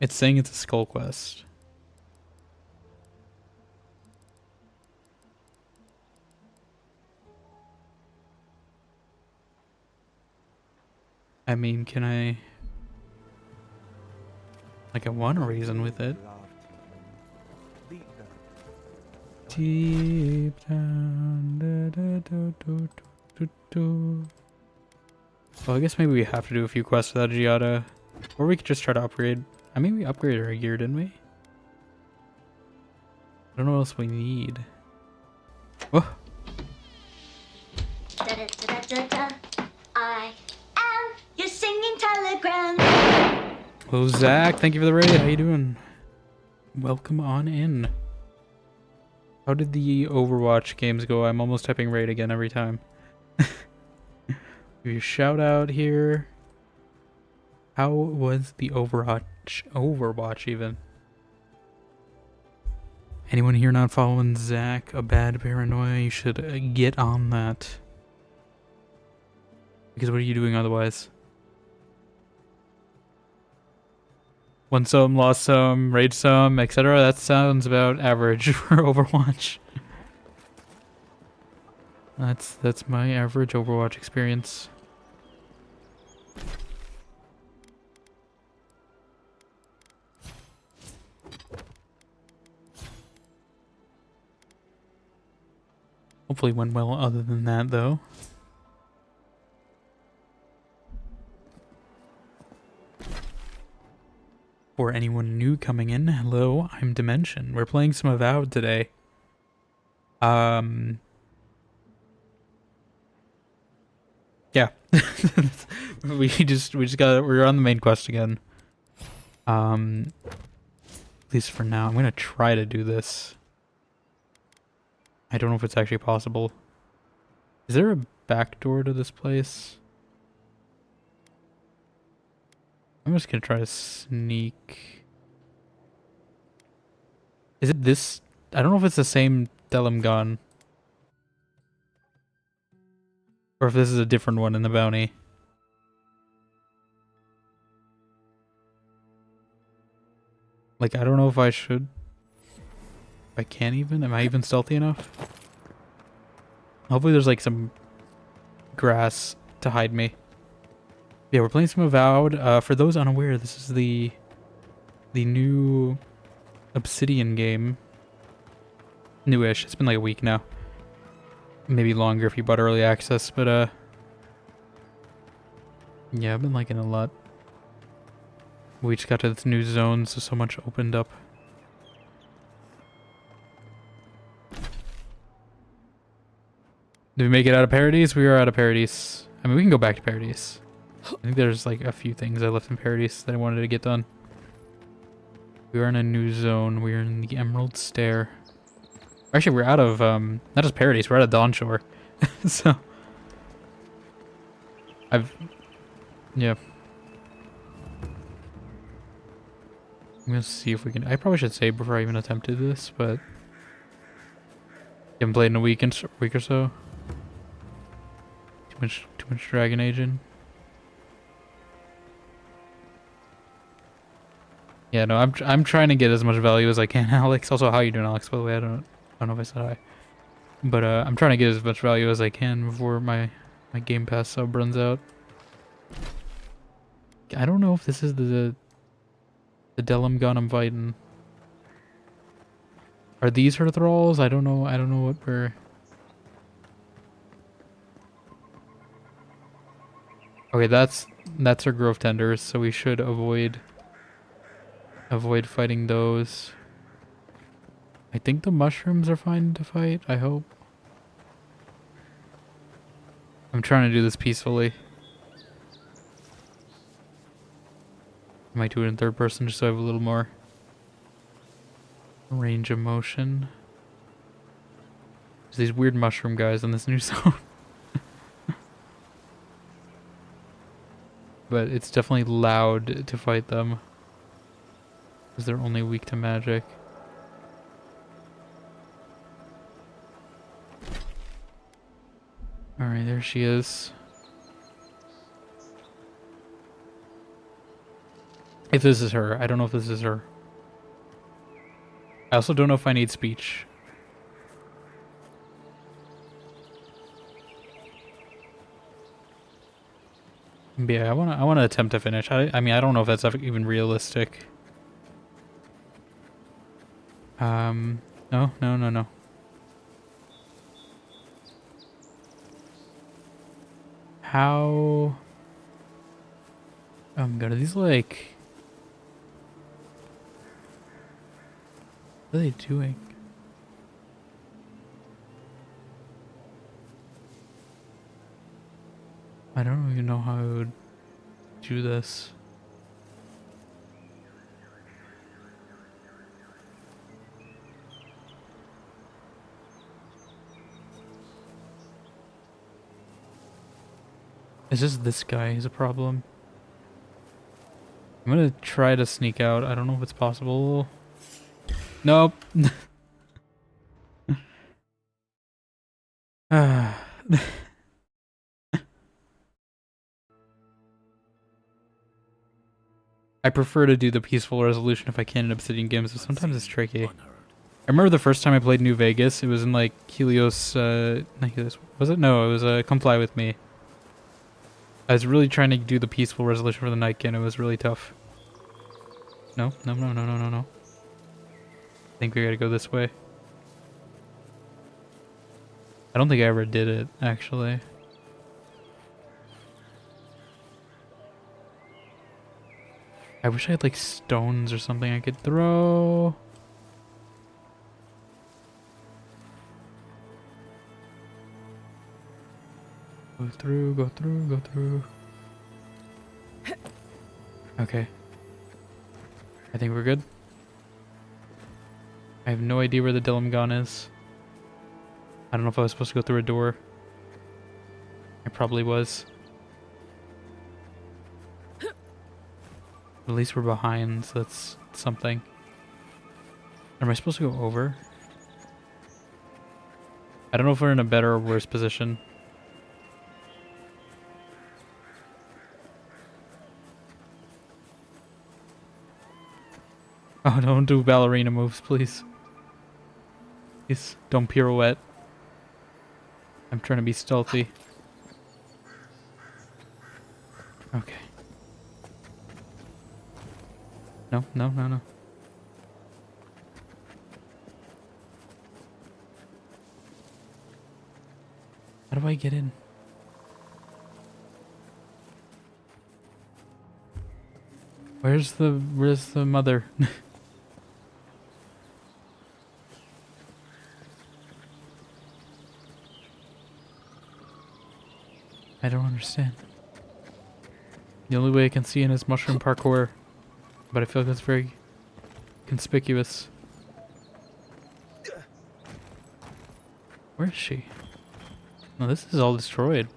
It's saying it's a skull quest. I mean, can I... Like, I want to reason with it. Deep down... Well, I guess maybe we have to do a few quests without Giada. Or we could just try to upgrade... I mean, we upgraded our gear, didn't we? I don't know what else we need. Oh! I am your singing telegram. Hello, Zach. Thank you for the raid. How you doing? Welcome on in. How did the Overwatch games go? I'm almost typing raid again every time. Give you a shout out here. How was the Overwatch even? Anyone here not following Zach, a bad paranoia? You should get on that. Because what are you doing otherwise? Won some, lost some, raid some, etc. That sounds about average for Overwatch. That's my average Overwatch experience. Hopefully went well other than that, though. For anyone new coming in, hello, I'm Dimension. We're playing some Avowed today. Yeah. We're on the main quest again. At least for now. I'm gonna try to do this. I don't know if it's actually possible. Is there a back door to this place? I'm just gonna try to sneak. Is it this? I don't know if it's the same Delum gun. Or if this is a different one in the bounty. Like, I don't know if I should. If I can even? Am I even stealthy enough? Hopefully there's like some grass to hide me. Yeah, we're playing some Avowed. For those unaware, this is the new Obsidian game. Newish. It's been like a week now. Maybe longer if you bought early access, but yeah, I've been liking it a lot. We just got to this new zone, so much opened up. Did we make it out of Paradise? We are out of Paradise. I mean, we can go back to Paradise. I think there's like a few things I left in Paradise that I wanted to get done. We are in a new zone. We are in the Emerald Stair. Actually, we're out of, not just Paradise, we're out of Dawnshore. So. Yeah. I'm gonna see if we can, I probably should save before I even attempted this, but. Haven't played in a week or so. Too much Dragon Aging. Yeah, no, I'm trying to get as much value as I can, Alex. Also, how you doing, Alex? By the way, I don't know if I said hi, but I'm trying to get as much value as I can before my Game Pass sub runs out. I don't know if this is the Delum gun I'm fighting. Are these her thralls? I don't know. I don't know what we're. Okay, that's her grove tenders, so we should avoid fighting those. I think the mushrooms are fine to fight, I hope. I'm trying to do this peacefully. I might do it in third person just so I have a little more range of motion. There's these weird mushroom guys in this new zone. But it's definitely loud to fight them. Because they're only weak to magic. Alright, there she is. If this is her. I don't know if this is her. I also don't know if I need speech. But yeah, I wanna attempt to finish. I mean, I don't know if that's even realistic. No. How? Oh my god, are these like... What are they doing? I don't even know how I would do this. It's just this guy is a problem. I'm gonna try to sneak out. I don't know if it's possible. Nope. I prefer to do the peaceful resolution if I can in Obsidian games, but sometimes it's tricky. I remember the first time I played New Vegas, it was in like Helios, not Helios, was it? No, it was Comply With Me. I was really trying to do the peaceful resolution for the Nightkin, it was really tough. No. I think we gotta go this way. I don't think I ever did it, actually. I wish I had like stones or something I could throw. Go through. Okay. I think we're good. I have no idea where the Dillamgon is. I don't know if I was supposed to go through a door. I probably was. At least we're behind, so that's something. Am I supposed to go over? I don't know if we're in a better or worse position. Oh, don't do ballerina moves, please. Please, don't pirouette. I'm trying to be stealthy. Okay. No. How do I get in? Where's the mother? I don't understand. The only way I can see in is mushroom parkour, but I feel like that's very conspicuous. Where is she? No, this is all destroyed.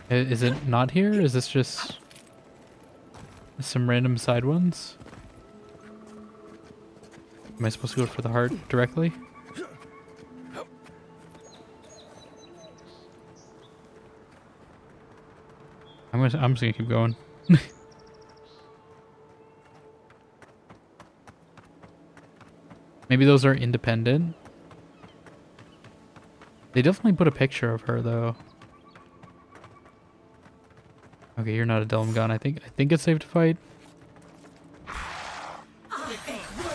Is it not here? Is this just some random side ones? Am I supposed to go for the heart directly? I'm just gonna keep going. Maybe those are independent. They definitely put a picture of her though. Okay, you're not a Dillamgon. I think it's safe to fight.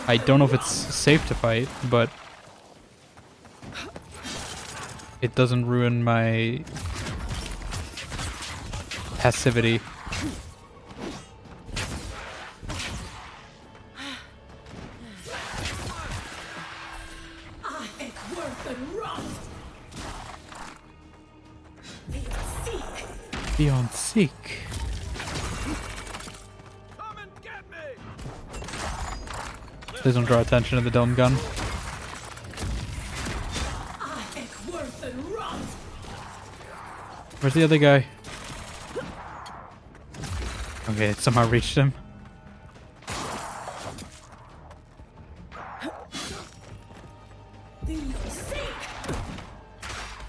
I don't know if it's safe to fight, but it doesn't ruin my passivity. Beyond seek. Please don't draw attention to the dome gun. Where's the other guy? Okay, it somehow reached him.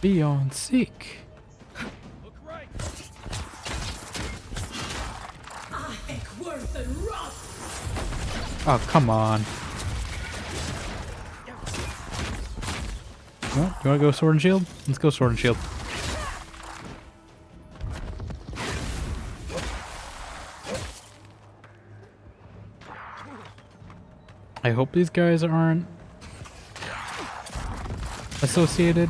Beyond seek. Oh, come on. Well, you wanna go sword and shield? Let's go sword and shield. I hope these guys aren't associated.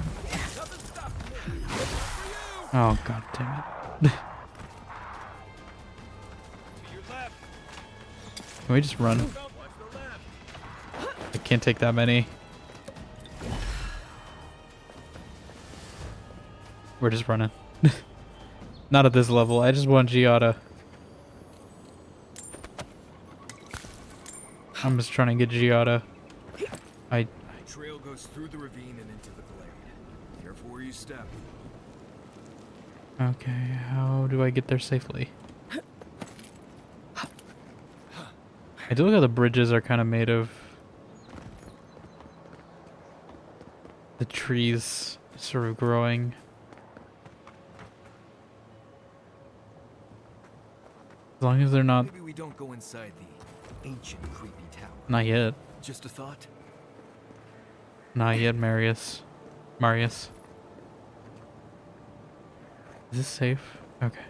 Oh, god damn it. Can we just run? I can't take that many. We're just running. Not at this level. I just want Giada. I'm just trying to get Giada. The trail goes through the ravine and into the glade. Careful where you step. Okay, how do I get there safely? I do like how the bridges are kind of made of the trees sort of growing. As long as they're not. Maybe we don't go inside the ancient creepy tower. Not yet. Just a thought. Not yet, Marius. Marius. Is this safe? Okay.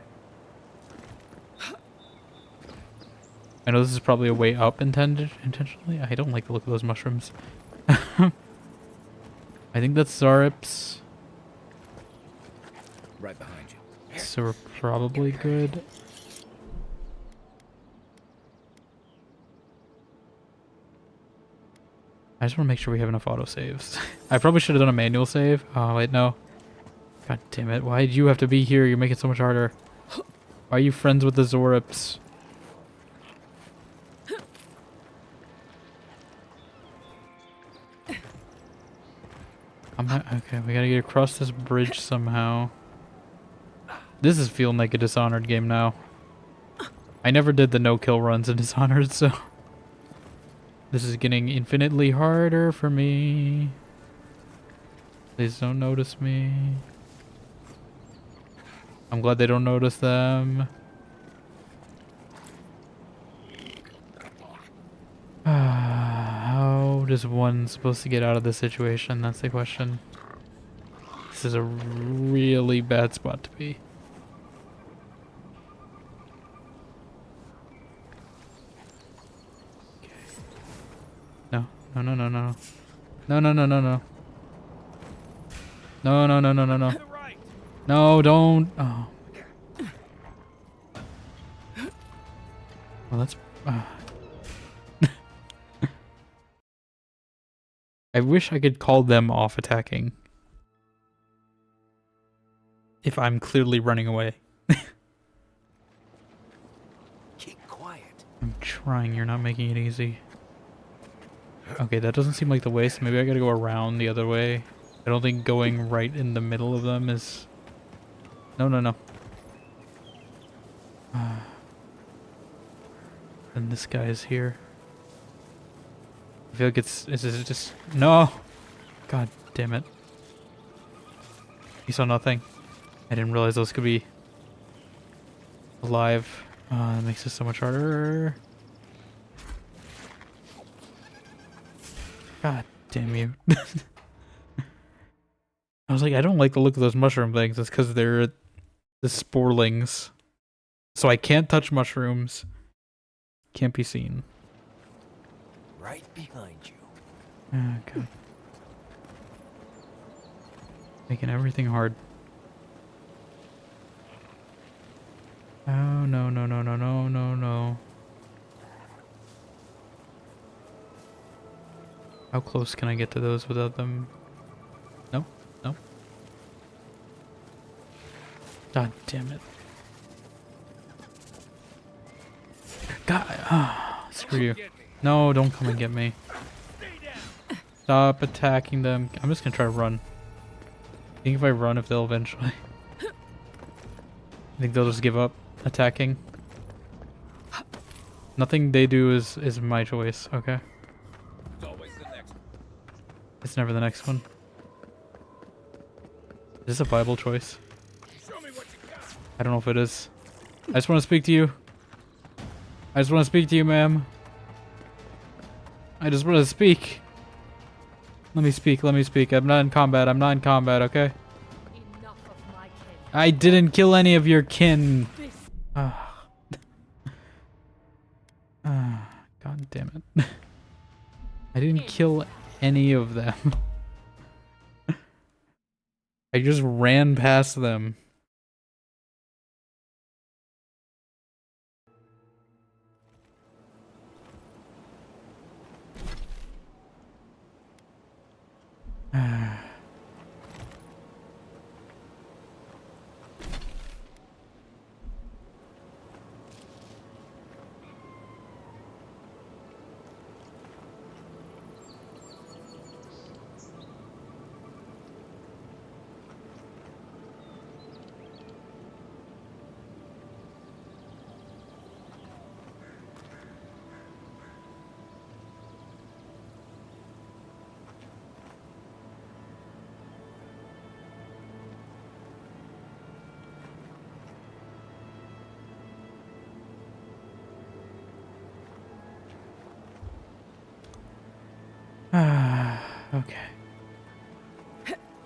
I know this is probably a way up intentionally. I don't like the look of those mushrooms. I think that's Zarips. Right behind you. So we're probably good. I just want to make sure we have enough autosaves. I probably should have done a manual save. Oh, wait, no. God damn it. Why did you have to be here? You're making it so much harder. Why are you friends with the Zorips? Okay, we gotta get across this bridge somehow. This is feeling like a Dishonored game now. I never did the no-kill runs in Dishonored, so... This is getting infinitely harder for me. Please don't notice me. I'm glad they don't notice them. How does one supposed to get out of this situation? That's the question. This is a really bad spot to be. Okay. No, no, no, no, no. No, no, no, no, no. No, no, no, no, no, no. No, don't. Oh. Well, that's... I wish I could call them off attacking. If I'm clearly running away. Keep quiet. I'm trying, you're not making it easy. Okay, that doesn't seem like the way, so maybe I gotta go around the other way. I don't think going right in the middle of them is... No, no, no. And this guy is here. I feel like it's... Is it just... No! God damn it. He saw nothing. I didn't realize those could be alive. That makes it so much harder. God damn you. I was like, I don't like the look of those mushroom things. It's because they're the sporelings. So I can't touch mushrooms. Can't be seen. Right behind you. Okay. Making everything hard. Oh, no, no, no, no, no, no, no. How close can I get to those without them? No, no. God damn it. God, screw you. No, don't come and get me. Stop attacking them. I'm just gonna try to run. I think if I run, if they'll eventually... I think they'll just give up attacking. Nothing they do is my choice. Okay. It's always the next. It's never the next one. Is this a viable choice? Show me what you got. I don't know if it is. I just want to speak to you. I just want to speak to you, ma'am. I just want to speak. Let me speak. Let me speak. I'm not in combat. I'm not in combat, okay? Enough of my kin. I didn't kill any of your kin. God damn it. I didn't kill any of them. I just ran past them. Okay.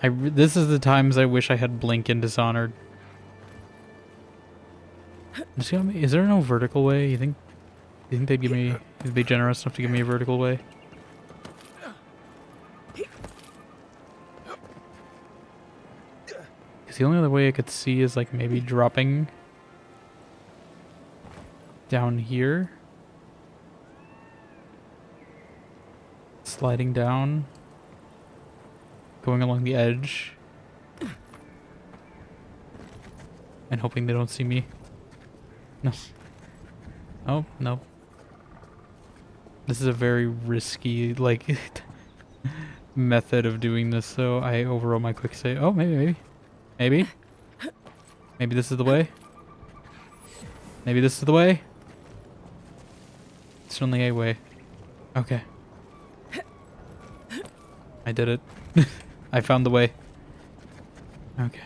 This is the times I wish I had Blink and Dishonored. Is there no vertical way? You think they'd give me? They'd be generous enough to give me a vertical way? Because the only other way I could see is like maybe dropping down here, sliding down, going along the edge, and hoping they don't see me. No. Oh, no. This is a very risky, like, method of doing this, so I overrode my quick save. Oh, maybe. Maybe this is the way. Maybe this is the way. It's only a way. Okay. I did it. I found the way. Okay.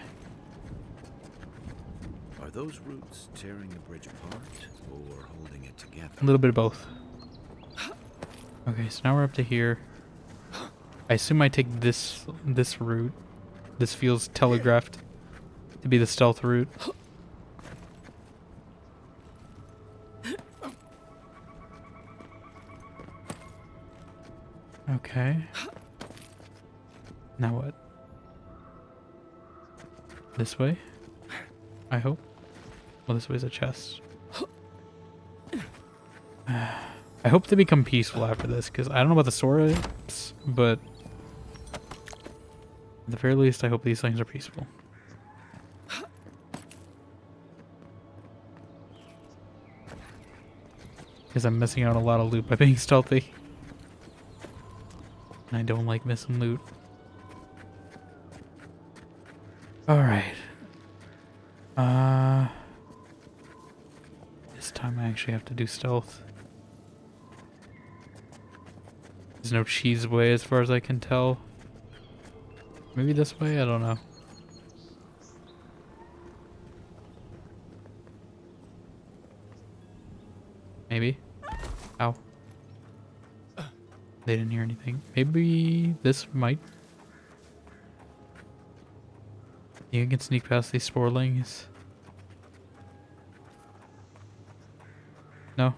Are those roots tearing the bridge apart or holding it together? A little bit of both. Okay, so now we're up to here. I assume I take this route. This feels telegraphed to be the stealth route. Okay. Now what? This way? I hope. Well, this way is a chest. I hope they become peaceful after this, because I don't know about the swords, but at the very least, I hope these things are peaceful. Because I'm missing out a lot of loot by being stealthy. And I don't like missing loot. Alright. This time I actually have to do stealth. There's no cheese way as far as I can tell. Maybe this way? I don't know. Maybe. Ow. They didn't hear anything. Maybe this might. You can sneak past these sporelings. No.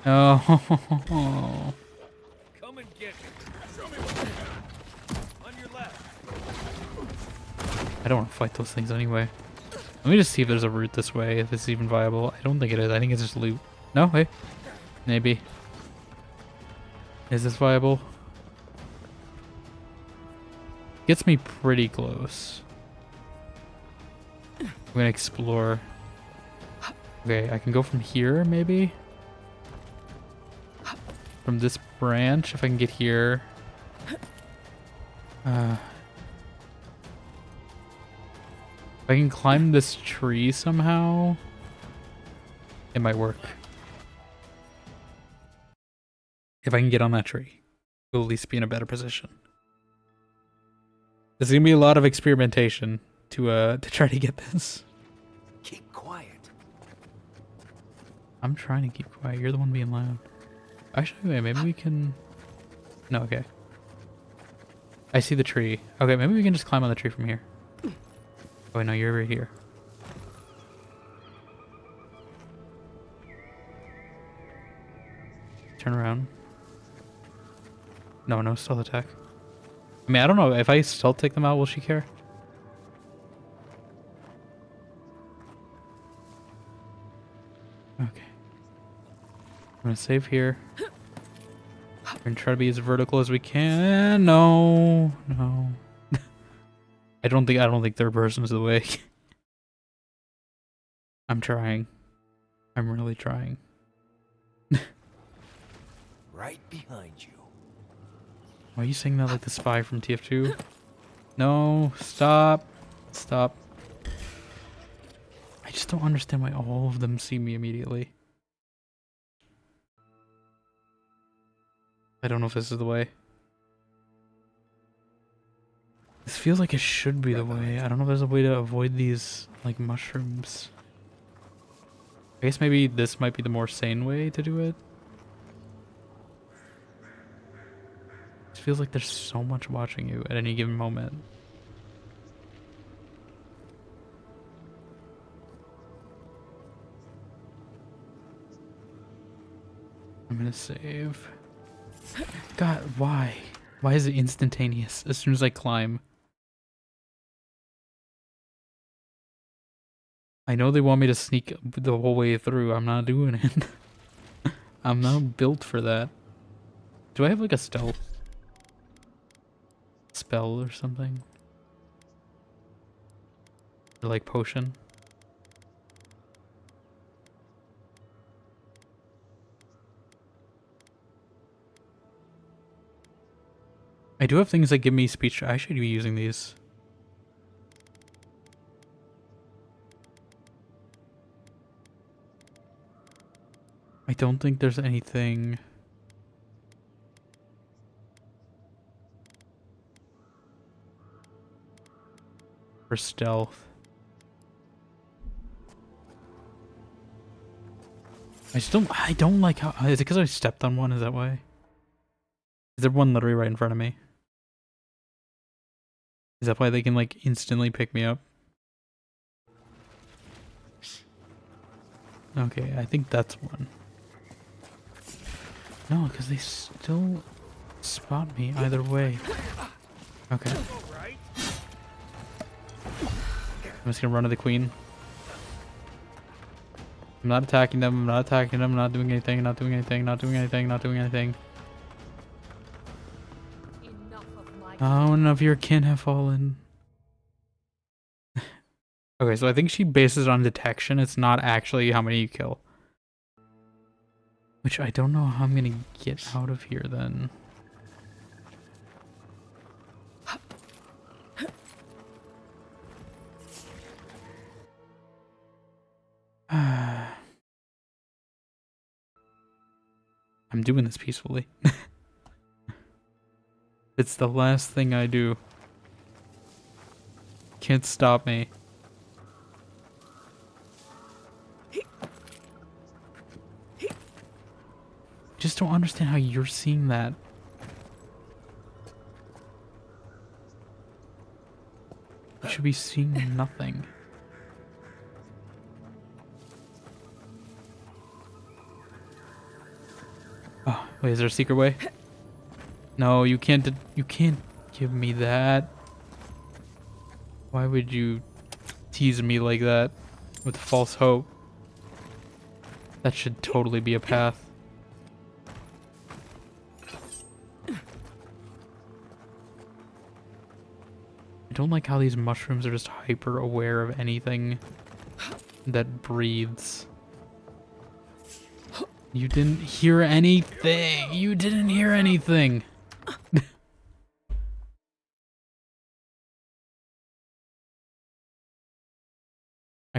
Oh. Come and get me. Show me what you got. On your left. I don't want to fight those things anyway. Let me just see if there's a route this way, if it's even viable. I don't think it is. I think it's just loot. No? Hey. Maybe. Is this viable? Gets me pretty close. I'm gonna explore. Okay, I can go from here, maybe? From this branch, if I can get here. If If I can climb this tree somehow, it might work. If I can get on that tree, we'll at least be in a better position. There's gonna be a lot of experimentation to try to get this. Keep quiet. I'm trying to keep quiet. You're the one being loud. Actually, wait, maybe we can... No, okay. I see the tree. Okay, maybe we can just climb on the tree from here. Oh, no, you're right here. Turn around. No, no stealth attack. I mean, I don't know. If I stealth take them out, will she care? Okay. I'm gonna save here. We're gonna try to be as vertical as we can. No, no. I don't think third person is the way. I'm trying. I'm really trying. Right behind you. Why are you saying that like the spy from TF2? No, stop. Stop. I just don't understand why all of them see me immediately. I don't know if this is the way. This feels like it should be the way. I don't know if there's a way to avoid these, like, mushrooms. I guess maybe this might be the more sane way to do it. It feels like there's so much watching you at any given moment. I'm gonna save. God, why? Why is it instantaneous as soon as I climb? I know they want me to sneak the whole way through. I'm not doing it. I'm not built for that. Do I have like a stealth spell or something? Or like potion? I do have things that give me speech. I should be using these. I don't think there's anything. For stealth. I don't like how, is it because I stepped on one? Is that why? Is there one literally right in front of me? Is that why they can like instantly pick me up? Okay, I think that's one. No, because they still spot me either way. Okay. I'm just gonna run to the queen. I'm not attacking them, I'm not attacking them, I'm not doing anything, not doing anything, not doing anything, not doing anything. Oh, none of your kin have fallen. Okay, so I think she bases it on detection. It's not actually how many you kill. Which I don't know how I'm gonna get out of here then. I'm doing this peacefully. It's the last thing I do. Can't stop me. Just don't understand how you're seeing that. You should be seeing nothing. Oh, wait, is there a secret way? No, you can't give me that. Why would you tease me like that with false hope? That should totally be a path. I don't like how these mushrooms are just hyper aware of anything that breathes. You didn't hear anything. You didn't hear anything.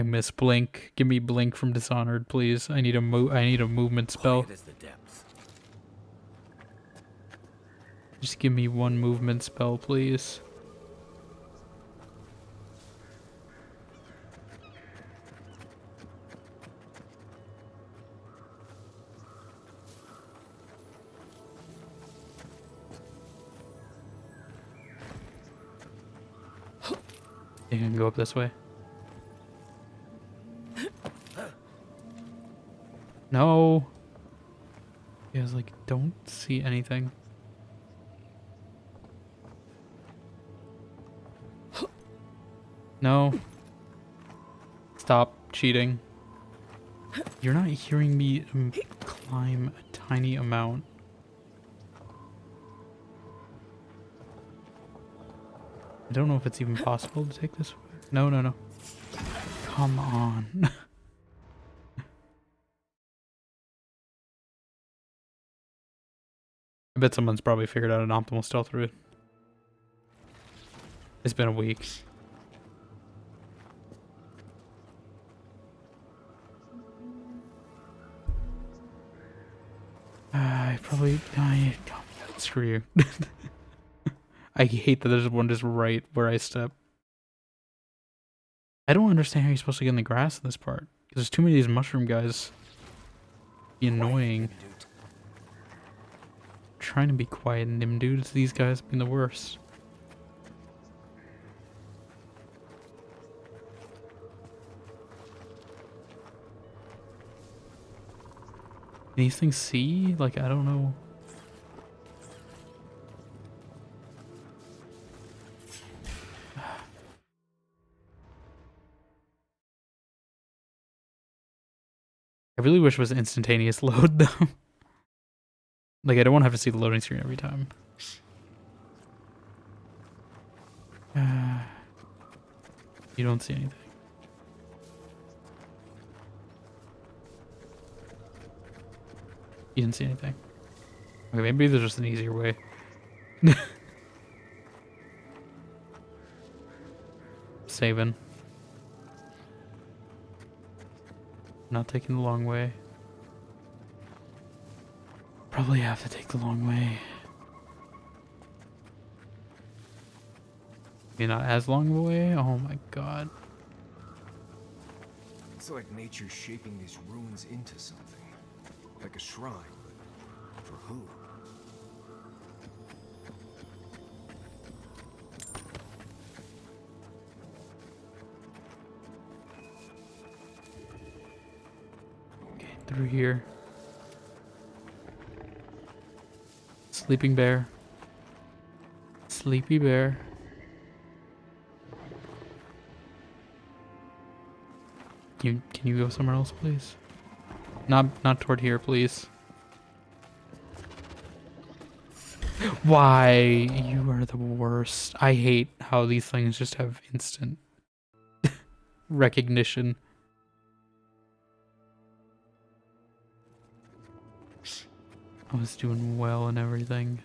I miss blink. Give me blink from Dishonored, please. I need a movement spell. Quiet as the depths. Just give me one movement spell, please. You can go up this way. No. You guys like don't see anything. No. Stop cheating. You're not hearing me climb a tiny amount. I don't know if it's even possible to take this way. No, no, no. Come on. I bet someone's probably figured out an optimal stealth route. It's been a week. Screw you. I hate that there's one just right where I step. I don't understand how you're supposed to get in the grass in this part. Because there's too many of these mushroom guys. Be annoying. Trying to be quiet, nim dudes. These guys being the worst. These things see? Like, I don't know. I really wish it was instantaneous load, though. Like, I don't want to have to see the loading screen every time. You don't see anything. You didn't see anything. Okay, maybe there's just an easier way. Saving. Not taking the long way. Probably have to take the long way. Maybe not as long of a way? Oh my god. It's like nature's shaping these ruins into something. Like a shrine, but for who? Okay, through here. Sleeping bear. Sleepy bear. Can you go somewhere else, please? Not toward here, please. Why? You are the worst. I hate how these things just have instant recognition. I was doing well and everything.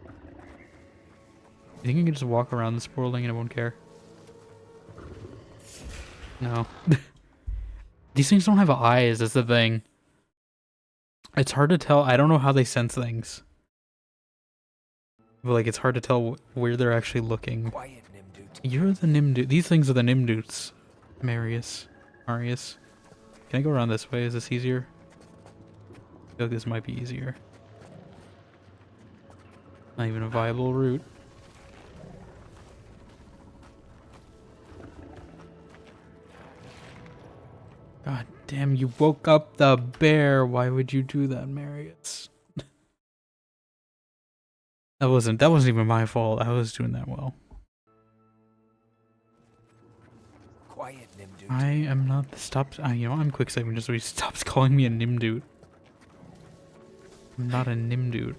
You think I can just walk around this portaling and I won't care? No. These things don't have eyes, that's the thing. It's hard to tell. I don't know how they sense things. But like, it's hard to tell where they're actually looking. Quiet, Nimdude. You're the Nimdude. These things are the Nimdutes. Marius. Can I go around this way? Is this easier? I feel like this might be easier. Not even a viable route. God damn, you woke up the bear. Why would you do that, Marius? That wasn't even my fault. I was doing that well. Quiet, Nimdude. I am not you know, I'm quick saving just so he stops calling me a Nimdude. I'm not a Nimdude.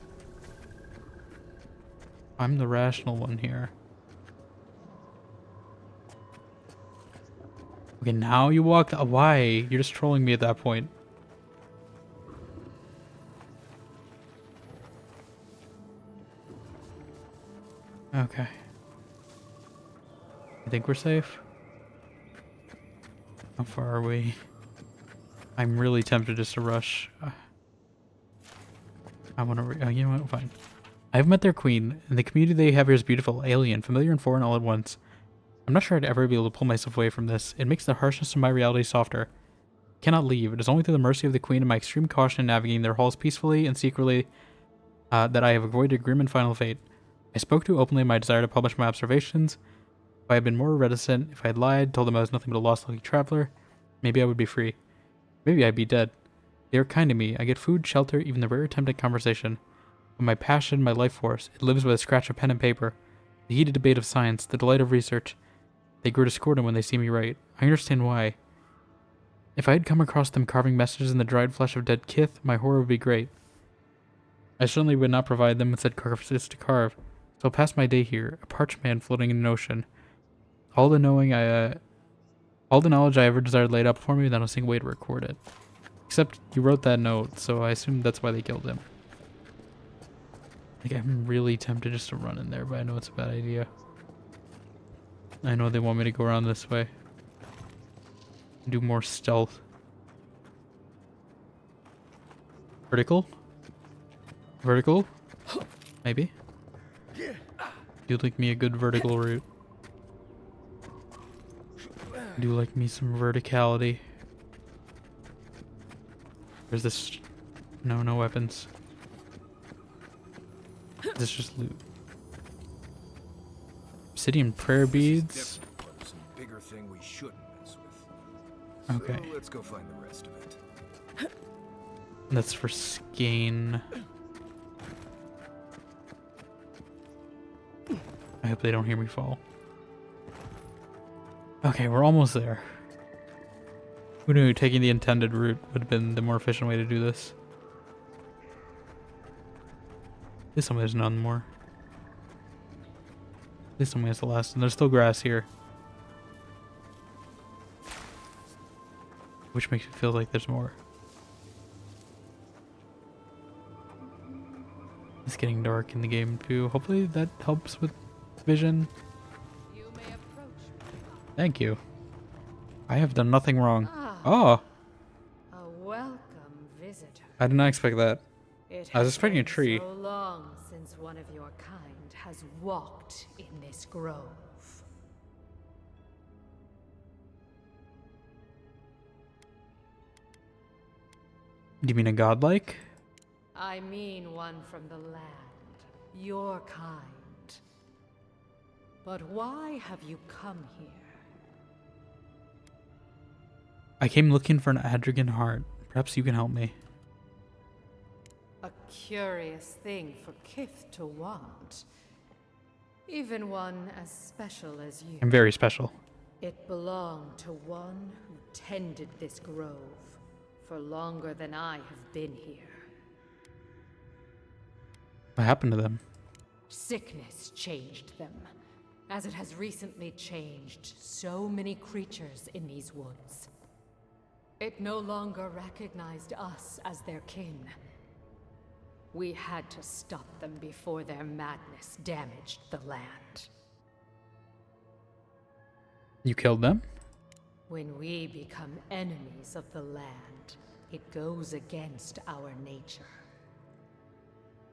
I'm the rational one here. Okay, now you walk. Why? You're just trolling me at that point. Okay. I think we're safe. How far are we? I'm really tempted just to rush. I want to. You know what? Fine. I've met their queen, and the community they have here is beautiful, alien, familiar, and foreign all at once. I'm not sure I'd ever be able to pull myself away from this. It makes the harshness of my reality softer. I cannot leave. It is only through the mercy of the queen and my extreme caution in navigating their halls peacefully and secretly that I have avoided a grim and final fate. I spoke too openly my desire to publish my observations. If I had been more reticent, if I had lied, told them I was nothing but a lost lucky traveler, maybe I would be free. Maybe I'd be dead. They are kind to me. I get food, shelter, even the rare attempt at conversation. But my passion, my life force, it lives with a scratch of pen and paper. The heated debate of science, the delight of research. They grow discordant when they see me write. I understand why. If I had come across them carving messages in the dried flesh of dead kith, my horror would be great. I certainly would not provide them with said carcasses to carve, so I'll pass my day here, a parched man floating in an ocean. All the knowledge I ever desired laid out before me without a single way to record it. Except you wrote that note, so I assume that's why they killed him. Like, I'm really tempted just to run in there, but I know it's a bad idea. I know they want me to go around this way. Do more stealth. Vertical? Vertical? Maybe? Do like me a good vertical route. Do like me some verticality. There's this... No weapons. This is just loot. Obsidian prayer beads. Some bigger thing we shouldn't mess with. Okay. So let's go find the rest of it. That's for skein. I hope they don't hear me fall. Okay, we're almost there. Who knew taking the intended route would have been the more efficient way to do this? At least there's none more. At least somebody has the last, and there's still grass here. Which makes me feel like there's more. It's getting dark in the game too. Hopefully that helps with vision. Thank you. I have done nothing wrong. Oh! A welcome visitor. I did not expect that. It I was has expecting a been tree. so long since one of your kind has walked in this grove. Do you mean a godlike? I mean one from the land, your kind. But why have you come here? I came looking for an Adrigan heart. Perhaps you can help me. A curious thing for Kith to want. Even one as special as you. I'm very special. It belonged to one who tended this grove for longer than I have been here. What happened to them? Sickness changed them, as it has recently changed so many creatures in these woods. It no longer recognized us as their kin. We had to stop them before their madness damaged the land. You killed them? When we become enemies of the land, it goes against our nature.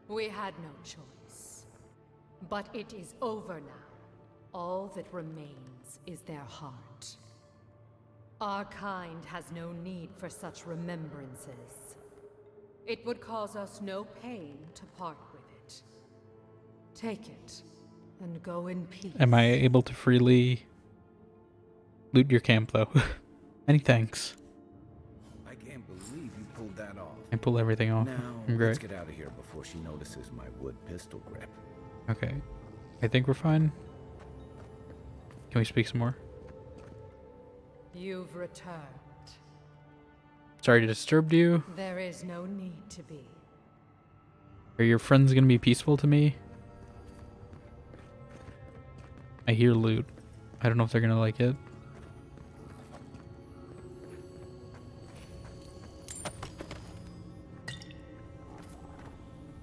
We had no choice. But it is over now. All that remains is their heart. Our kind has no need for such remembrances. It would cause us no pain to part with it. Take it, and go in peace. Am I able to freely loot your camp, though? Any thanks. I can't believe you pulled that off. I pull everything off. Now, I'm great. let's get out of here before she notices my wood pistol grip. Okay. I think we're fine. Can we speak some more? You've returned. Sorry to disturb you. There is no need to be. Are your friends gonna be peaceful to me? I hear loot. I don't know if they're gonna like it.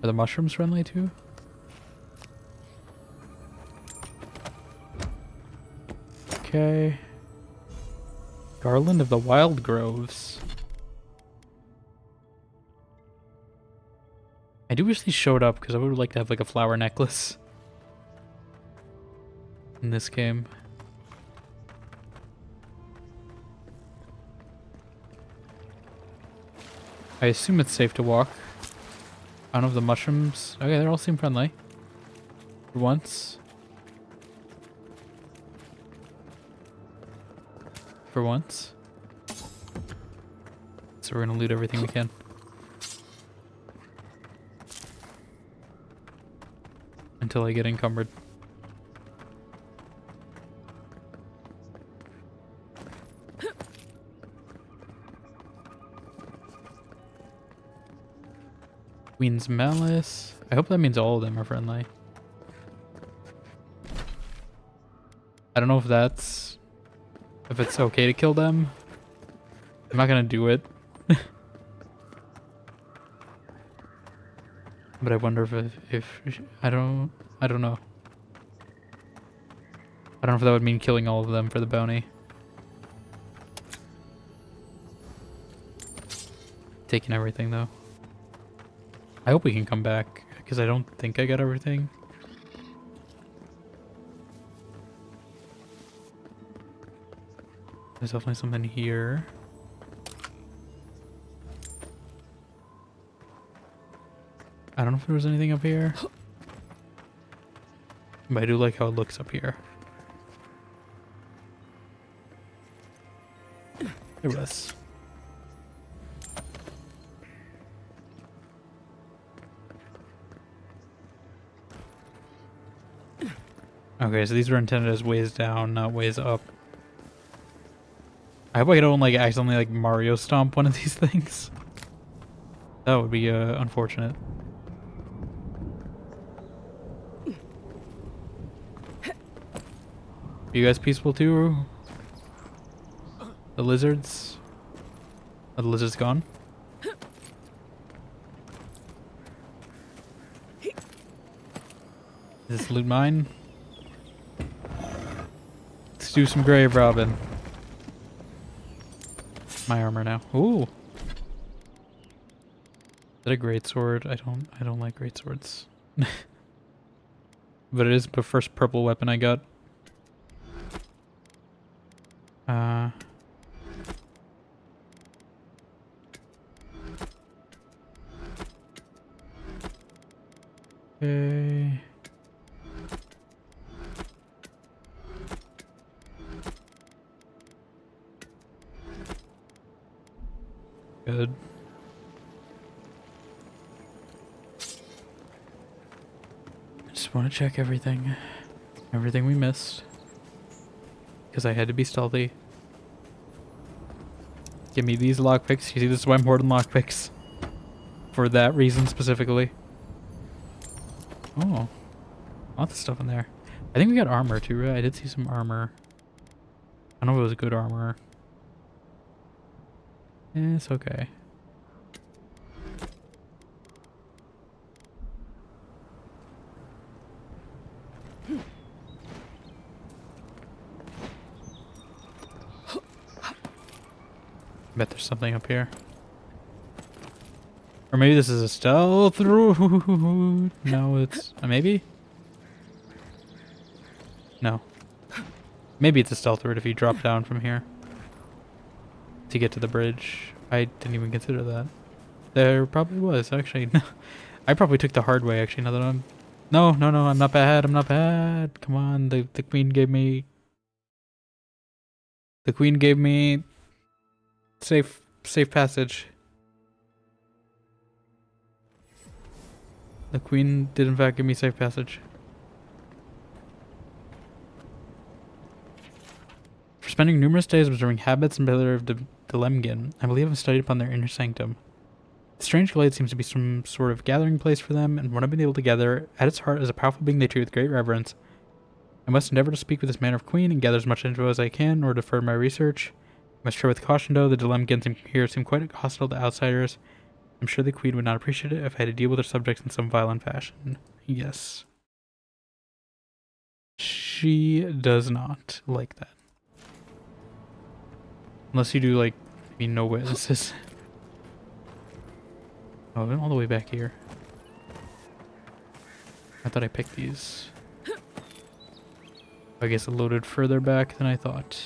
Are the mushrooms friendly too? Okay. Garland of the Wild Groves. I do wish these showed up because I would like to have like a flower necklace in this game. I assume it's safe to walk. I don't know if the mushrooms... Okay, they all seem friendly. For once. For once. So we're gonna loot everything we can. Until I get encumbered. Queen's Malice. I hope that means all of them are friendly. I don't know if that's... if it's okay to kill them. I'm not gonna do it. But I wonder if I don't know. I don't know if that would mean killing all of them for the bounty. Taking everything though. I hope we can come back because I don't think I got everything. There's definitely something here. I don't know if there was anything up here. But I do like how it looks up here. There was. Okay, so these were intended as ways down, not ways up. I hope I don't like accidentally like Mario stomp one of these things. That would be unfortunate. Are you guys peaceful too? The lizards? Are the lizards gone? Is this loot mine? Let's do some grave robbing. My armor now. Ooh. Is that a great sword? I don't like great swords. But it is the first purple weapon I got. Okay. Good. I just want to check everything. Everything we missed. Because I had to be stealthy. Give me these lockpicks. You see, this is why I'm hoarding lockpicks. For that reason specifically. Oh. Lots of stuff in there. I think we got armor too, right? I did see some armor. I don't know if it was good armor. Eh, it's okay. Bet there's something up here. Or maybe this is a stealth route. No, it's... maybe? No. Maybe it's a stealth route if you drop down from here. To get to the bridge. I didn't even consider that. There probably was, actually. I probably took the hard way, actually, now that I'm... No, I'm not bad, I'm not bad. Come on, the queen gave me... The queen gave me... Safe passage. The queen did in fact give me safe passage. For spending numerous days observing habits and behavior of the Lemgin, I believe I've studied upon their inner sanctum. The strange glade seems to be some sort of gathering place for them, and what I've been able to gather, at its heart is a powerful being they treat with great reverence. I must endeavor to speak with this man of queen and gather as much info as I can, or defer my research. I must tread with caution though, the Dilemgans here seem quite hostile to outsiders. I'm sure the queen would not appreciate it if I had to deal with her subjects in some violent fashion. Yes. She does not like that. Unless you do, like, maybe no witnesses. Oh, I'm all the way back here. I thought I picked these. I guess it loaded further back than I thought.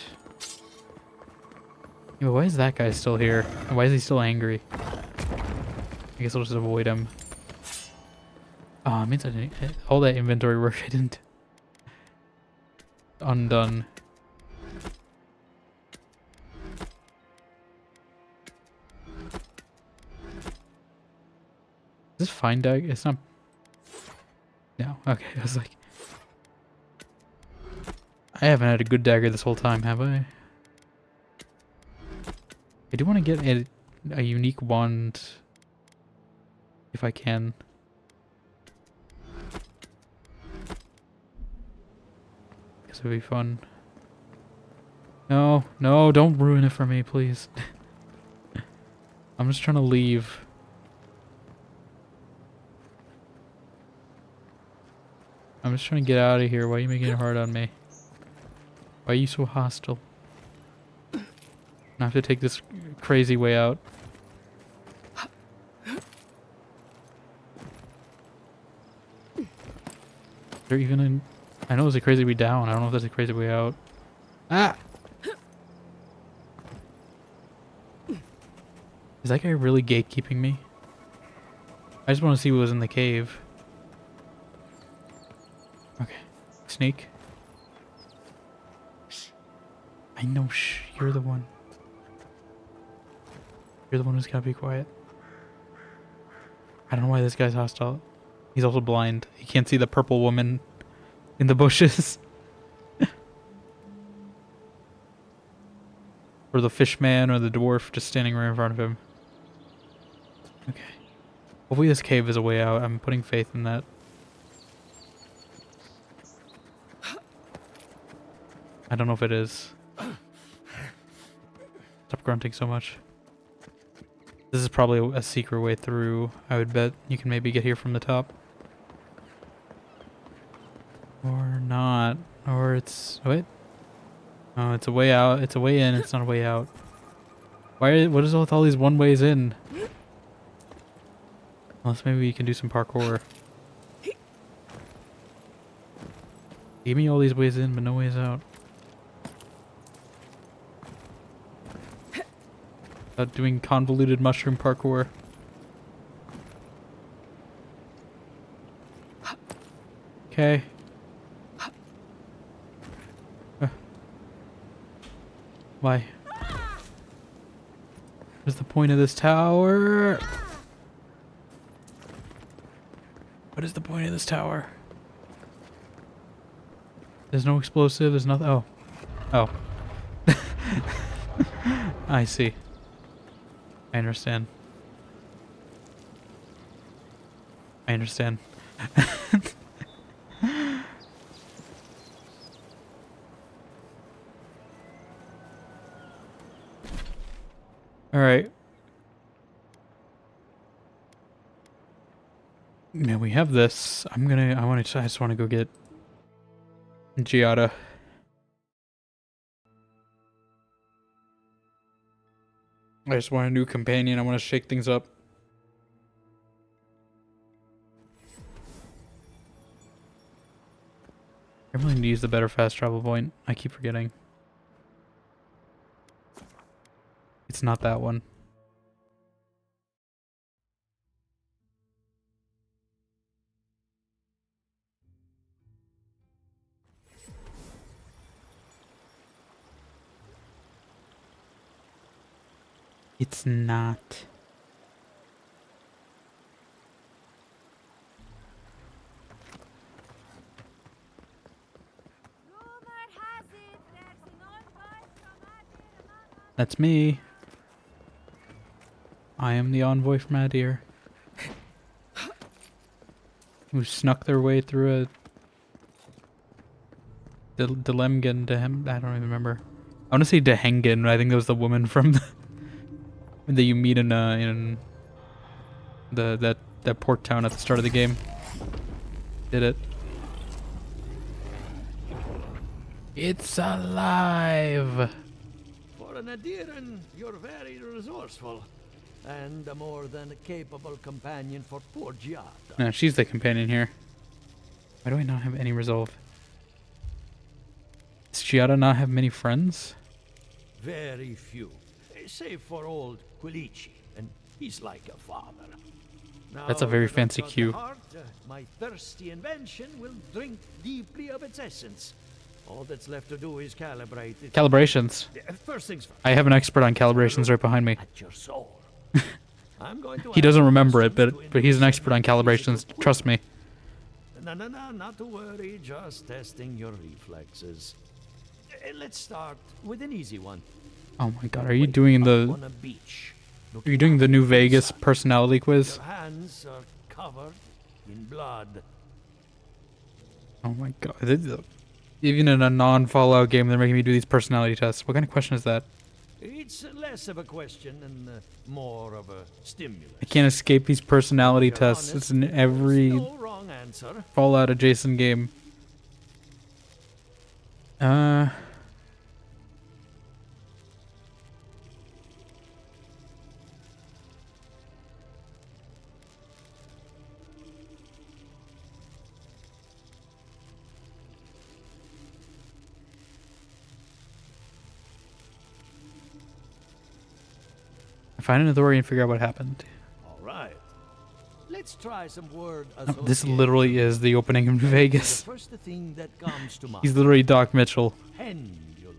Yeah, why is that guy still here? Why is he still angry? I guess I'll just avoid him. Oh, it means I didn't, all that inventory work I didn't. Undone. Is this fine dagger? It's not. No. Okay. I was like, I haven't had a good dagger this whole time, have I? I do want to get a unique wand if I can. Guess it would be fun. No, no, don't ruin it for me, please. I'm just trying to leave. I'm just trying to get out of here. Why are you making it hard on me? Why are you so hostile? I have to take this crazy way out. Is there even an... I know there's a crazy way down. I don't know if there's a crazy way out. Ah! Is that guy really gatekeeping me? I just want to see what was in the cave. Okay. Sneak. I know, shh. You're the one. You're the one who's gotta be quiet. I don't know why this guy's hostile. He's also blind. He can't see the purple woman in the bushes. Or the fish man or the dwarf just standing right in front of him. Okay. Hopefully this cave is a way out. I'm putting faith in that. I don't know if it is. Stop grunting so much. This is probably a secret way through. I would bet you can maybe get here from the top. Or not. Or it's... wait. Oh, it's a way out. It's a way in. It's not a way out. Why? What is with all these one ways in? Unless maybe you can do some parkour. Give me all these ways in, but no ways out. About doing convoluted mushroom parkour. Okay. Why? What's the point of this tower? What is the point of this tower? There's no explosive, there's nothing. Oh. Oh. I see. I understand. I understand. All right. Now we have this. I just want to go get Giada. I just want a new companion. I want to shake things up. I really need to use the better fast travel point. I keep forgetting. It's not that one. It's not. That's me. I am the envoy from Adir. Who snuck their way through a Delemgen to him. I don't even remember. I want to say Dehengen, but I think that was the woman from that you meet in that port town at the start of the game. Did it? It's alive. For a an Adiran, you're very resourceful. And a more than capable companion for poor Giada. No, she's the companion here. Why do I not have any resolve? Does Giada not have many friends? Very few. Save for old Quilici, and he's like a father. Now, That's a very that I've fancy got the cue. heart, my thirsty invention will drink deeply of its essence. All that's left to do is calibrate it. Calibrations. First things first. I have an expert on calibrations right behind me. At your soul. I'm going to He doesn't ask remember it, questions but to he's an induce expert on calibrations. Trust me. No, not to worry. Just testing your reflexes. Let's start with an easy one. Oh my god, are you doing the... On a beach. Are you doing the New Vegas personality quiz? Your hands are covered in blood. Oh my god. Even in a non-Fallout game, they're making me do these personality tests. What kind of question is that? It's less of a question and more of a stimulus. I can't escape these personality You're tests. honest, It's in every no wrong answer. Fallout adjacent game. Find an authority and figure out what happened. All right. Let's try some word Oh, association. this literally is the opening of New Vegas. The first thing that comes to mind. He's literally Doc Mitchell. Pendulum.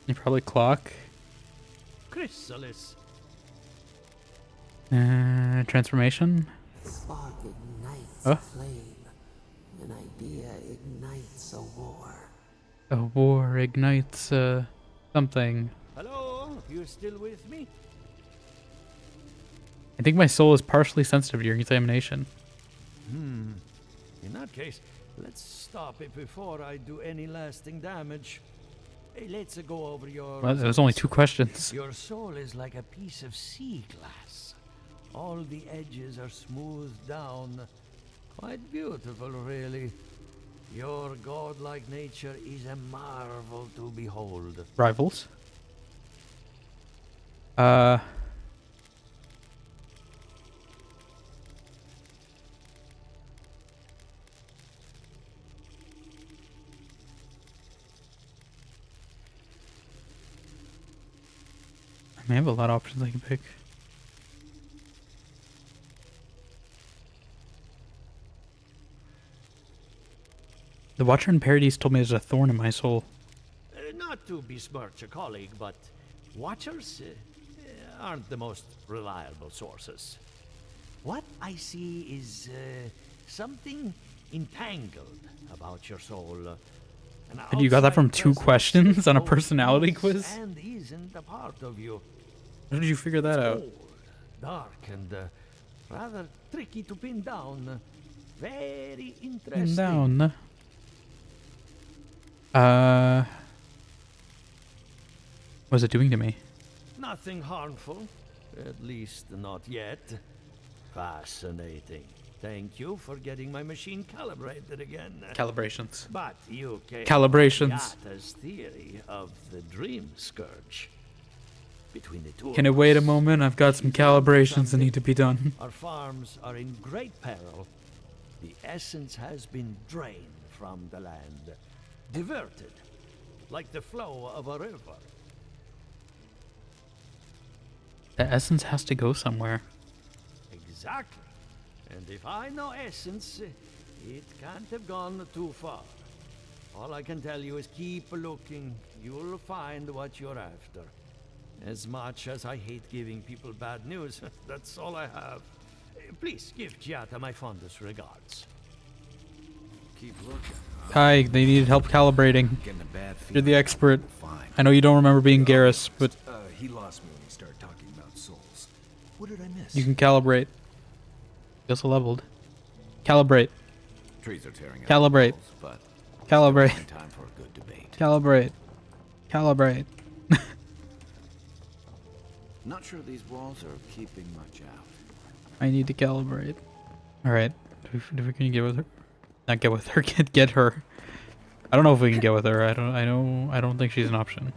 You probably clock. Chrysalis. Transformation. Spark ignites Huh? a flame. An idea ignites a war. A war ignites something. Hello? You still with me? I think my soul is partially sensitive to your examination. In that case, let's stop it before I do any lasting damage. Hey, let's go over your... Well, there's only 2 questions. Your soul is like a piece of sea glass. All the edges are smoothed down. Quite beautiful, really. Your godlike nature is a marvel to behold. Rivals. I have a lot of options I can pick. The Watcher in Paradise told me there's a thorn in my soul. Not to besmirch a colleague, but Watchers aren't the most reliable sources. What I see is something entangled about your soul. And you got that from 2 questions on a personality quiz? And isn't a part of you. How did you figure that out? Old, dark, and rather tricky to pin down. Very interesting. Down. What's it doing to me? Nothing harmful. At least not yet. Fascinating. Thank you for getting my machine calibrated again. Calibrations. But you came Calibrations. Yata's theory of the dream scourge. Between the two Can of it wait a us, moment? I've got some calibrations that need to be done. our farms are in great peril. The essence has been drained from the land. Diverted. Like the flow of a river. The essence has to go somewhere. Exactly. And if I know essence, it can't have gone too far. All I can tell you is keep looking. You'll find what you're after. As much as I hate giving people bad news, that's all I have. Please give Giada my fondest regards. Keep looking. Kai, they needed help calibrating. Getting a bad You're the feeling. expert. Fine. I know you don't remember being Garrus, but He lost me when he started talking about souls. What did I miss? you can calibrate. You also leveled. Calibrate. Trees are tearing out Calibrate. walls, but Calibrate. still time for a good debate. Calibrate. Calibrate. Not sure these walls are keeping much out. I need to calibrate. Alright. Do we can get with her? Not get with her, get her. I don't know if we can get with her. I don't think she's an option.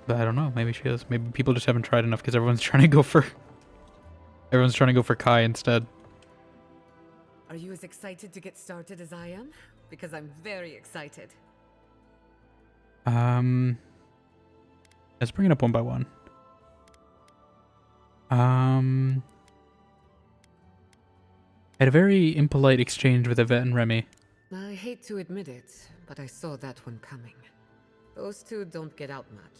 But I don't know. Maybe she is. Maybe people just haven't tried enough because everyone's trying to go for Kai instead. Are you as excited to get started as I am? Because I'm very excited. Let's bring it up one by one. Had a very impolite exchange with Yvette and Remy. I hate to admit it, but I saw that one coming. Those two don't get out much.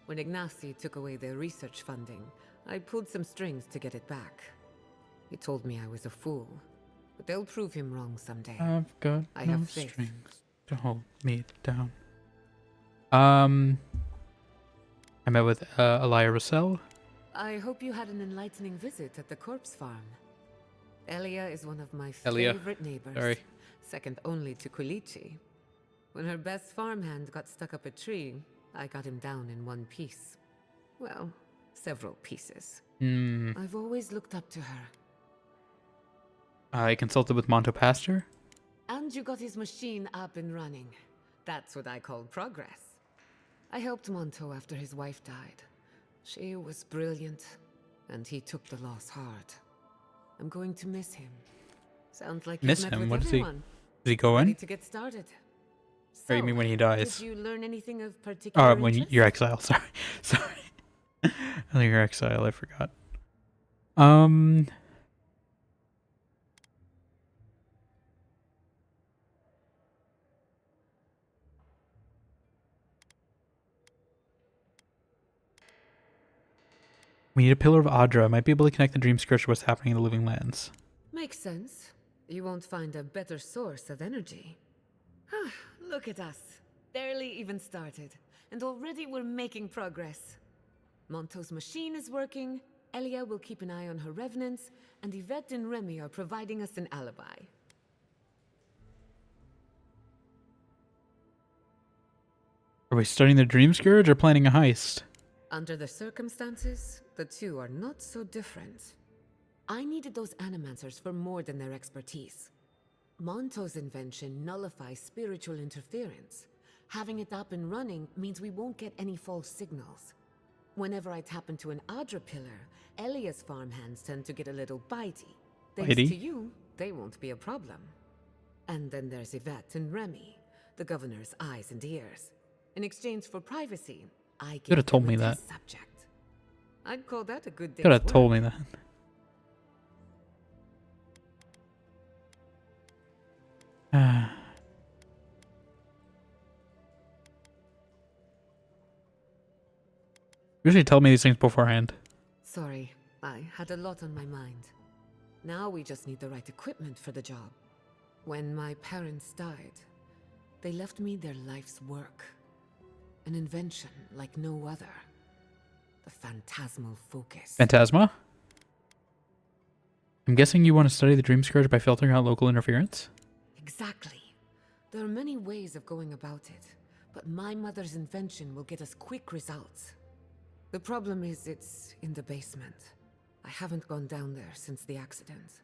When Antsy took away their research funding, I pulled some strings to get it back. He told me I was a fool, but they'll prove him wrong someday. I've got I no have faith. strings to hold me down. I met with Elia Russell. I hope you had an enlightening visit at the corpse farm. Elia is one of my Elia. favorite neighbors. Sorry. Second only to Quilici. When her best farmhand got stuck up a tree, I got him down in one piece. Well, several pieces. I've always looked up to her. I consulted with Monto Pastor. And you got his machine up and running. That's what I call progress. I helped Monto after his wife died. She was brilliant, and he took the loss hard. I'm going to miss him. Sounds like Miss you've met him? with What is he? everyone. Is he going? Ready to get started. Or you mean when he dies? Did you learn anything of particular When interest? you're exile. Sorry. I think you're exile. I forgot. We need a pillar of Adra. Might be able to connect the dream scourge to what's happening in the living lands. Makes sense. You won't find a better source of energy. Look at us. Barely even started. And already we're making progress. Monto's machine is working, Elia will keep an eye on her revenants, and Yvette and Remy are providing us an alibi. Are we studying the dream scourge or planning a heist? Under the circumstances, the two are not so different. I needed those animancers for more than their expertise. Monto's invention nullifies spiritual interference. Having it up and running means we won't get any false signals. Whenever I tap into an Adra pillar, Elia's farmhands tend to get a little bitey. Thanks to you, they won't be a problem. And then there's Yvette and Remy, the governor's eyes and ears. In exchange for privacy, I Could have told me them a that. test subject. I'd call that a good day's Could have work. told me that. Usually tell me these things beforehand. Sorry, I had a lot on my mind. Now we just need the right equipment for the job. When my parents died, they left me their life's work. An invention like no other. The phantasmal focus. Phantasma? I'm guessing you want to study the dream scourge by filtering out local interference? Exactly. There are many ways of going about it, but my mother's invention will get us quick results. The problem is it's in the basement. I haven't gone down there since the accident.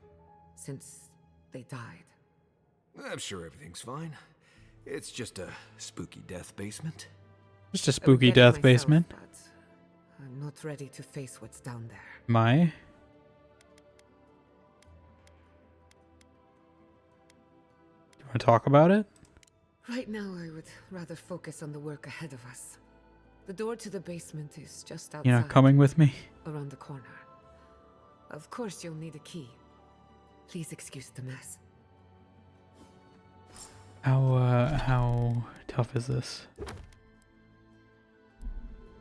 Since they died. I'm sure everything's fine. It's just a spooky death basement. Just a spooky death basement. But I'm not ready to face what's down there. My? You want to talk about it? Right now, I would rather focus on the work ahead of us. The door to the basement is just outside. You're not coming with me? Around the corner. Of course, you'll need a key. Please excuse the mess. How tough is this?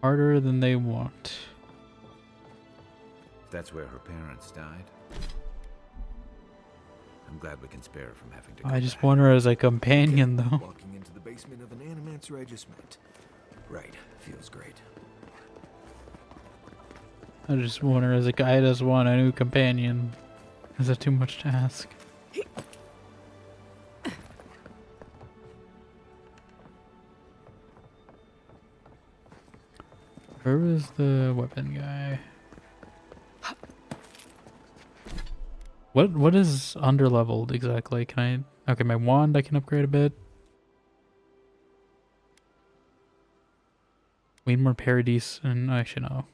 Harder than they want. That's where her parents died. I'm glad we can spare her from having to go I just back. want her as a companion, though. Walking into the basement of an Animancer I just met. Right, feels great. I just want her as a guy. I just want a new companion. Is that too much to ask? Where was the weapon guy? What is underleveled exactly? Can Okay, my wand I can upgrade a bit. We need more parodies, and actually no.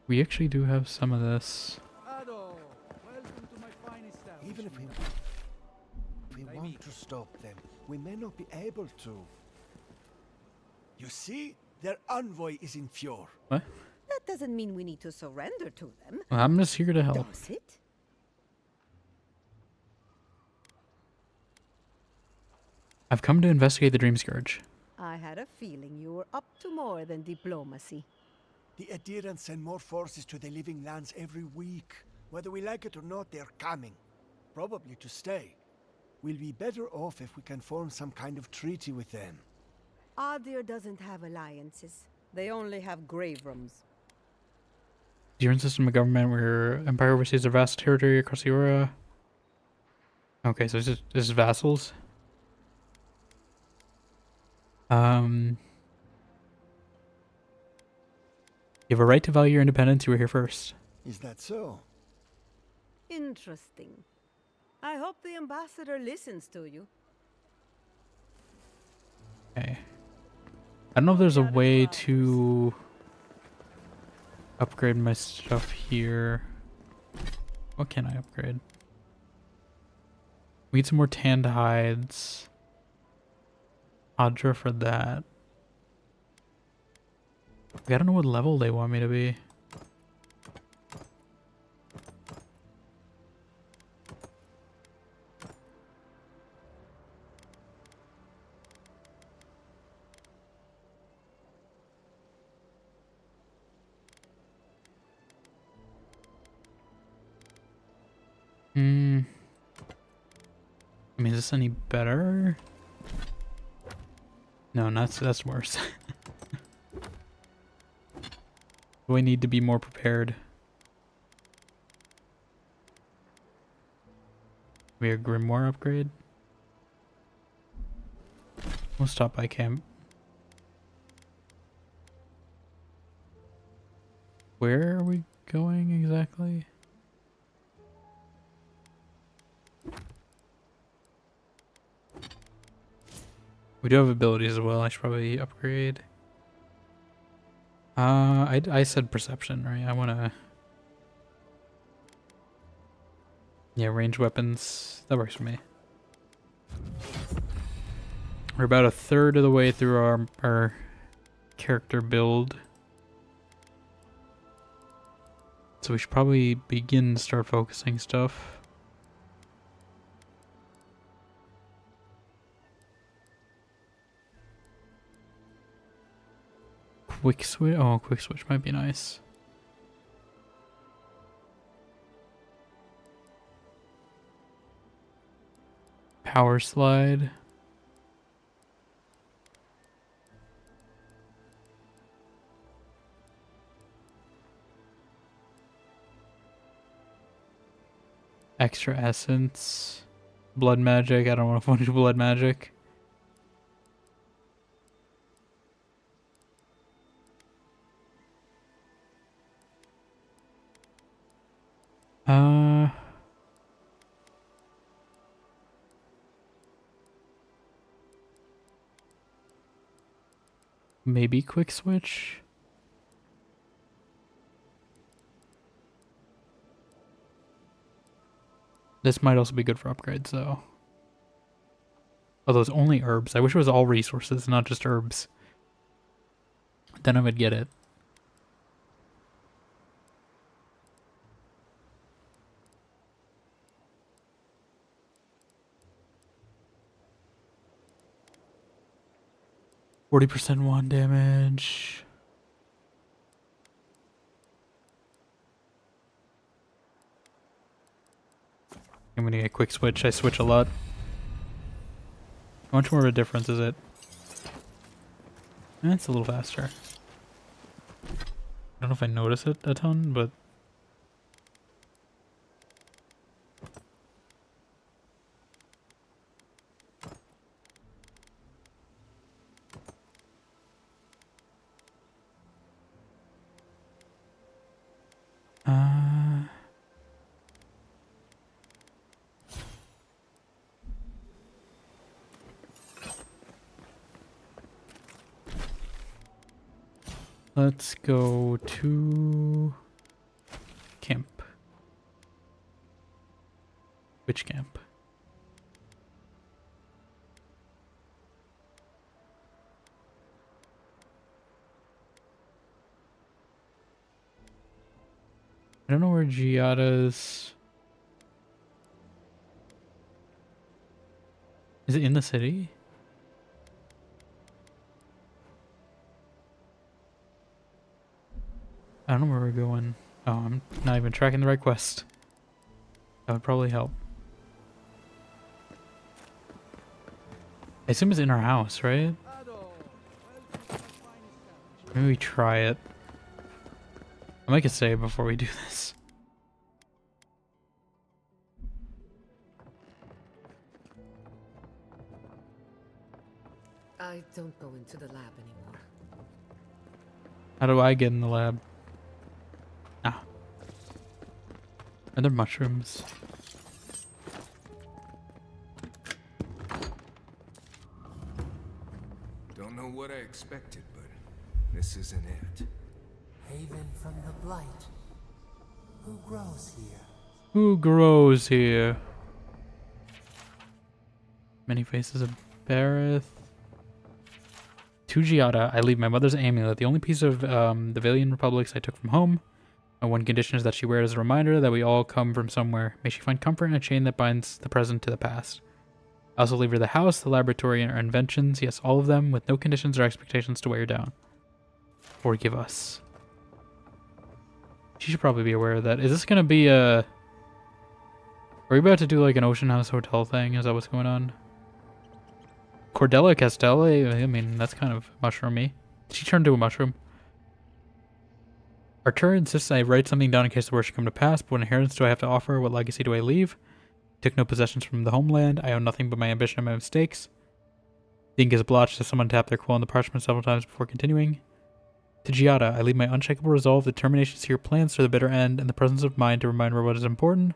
We actually do have some of this. Even if we want to stop them, we may not be able to. You see, their envoy is in Fjord. What? That doesn't mean we need to surrender to them. Well, I'm just here to help. Does it? I've come to investigate the Dream Scourge. I had a feeling you were up to more than diplomacy. The adherents send more forces to the Living Lands every week. Whether we like it or not, they're coming. Probably to stay. We'll be better off if we can form some kind of treaty with them. Adir doesn't have alliances. They only have grave rooms. The urine system of government where Empire oversees a vast territory across the Aura. Okay, so this is vassals. You have a right to value your independence. You were here first. Is that so? Interesting. I hope the ambassador listens to you. Okay. I don't know if there's a way to upgrade my stuff here. What can I upgrade? We need some more tanned hides. Audra for that. I don't know what level they want me to be. I mean, is this any better? No, that's worse. Do I need to be more prepared? We a grimoire upgrade? We'll stop by camp. Where are we going exactly? We do have abilities as well. I should probably upgrade. I said perception, right? I wanna. Yeah, ranged weapons. That works for me. We're about a third of the way through our character build. So we should probably begin to start focusing stuff. Quick switch. Oh, quick switch might be nice. Power slide. Extra essence. Blood magic. I don't want to do blood magic. Maybe quick switch. This might also be good for upgrades though. Although it's only herbs. I wish it was all resources, not just herbs. Then I would get it. %40 wand damage. I'm gonna get a quick switch. I switch a lot. How much more of a difference is it? It's a little faster. I don't know if I notice it a ton, but Let's go to camp. Which camp? I don't know where Giada's... Is it in the city? I don't know where we're going. Oh, I'm not even tracking the right quest. That would probably help. I assume it's in our house, right? Maybe we try it. I'll make a save before we do this. I don't go into the lab anymore. How do I get in the lab? Ah. Are there mushrooms? Don't know what I expected, but this isn't it. Haven from the blight. Who grows here? Who grows here? Many faces of Bareth. To Giada, I leave my mother's amulet, the only piece of the Valian Republics I took from home. My one condition is that she wear it as a reminder that we all come from somewhere. May she find comfort in a chain that binds the present to the past. I also leave her the house, the laboratory, and our inventions, yes, all of them, with no conditions or expectations to weigh her down. Forgive us. She should probably be aware of that. Is this going to be a... Are we about to do like an Ocean House Hotel thing? Is that what's going on? Cordella Castelli? I mean, that's kind of mushroomy. She turned to a mushroom. Artur insists I write something down in case the worst should come to pass, but what inheritance do I have to offer? What legacy do I leave? Took no possessions from the homeland. I own nothing but my ambition and my mistakes. The ink is blotched as someone tapped their quill on the parchment several times before continuing. To Giada, I leave my unshakable resolve, determination to see her plans to the bitter end, and the presence of mind to remind her what is important.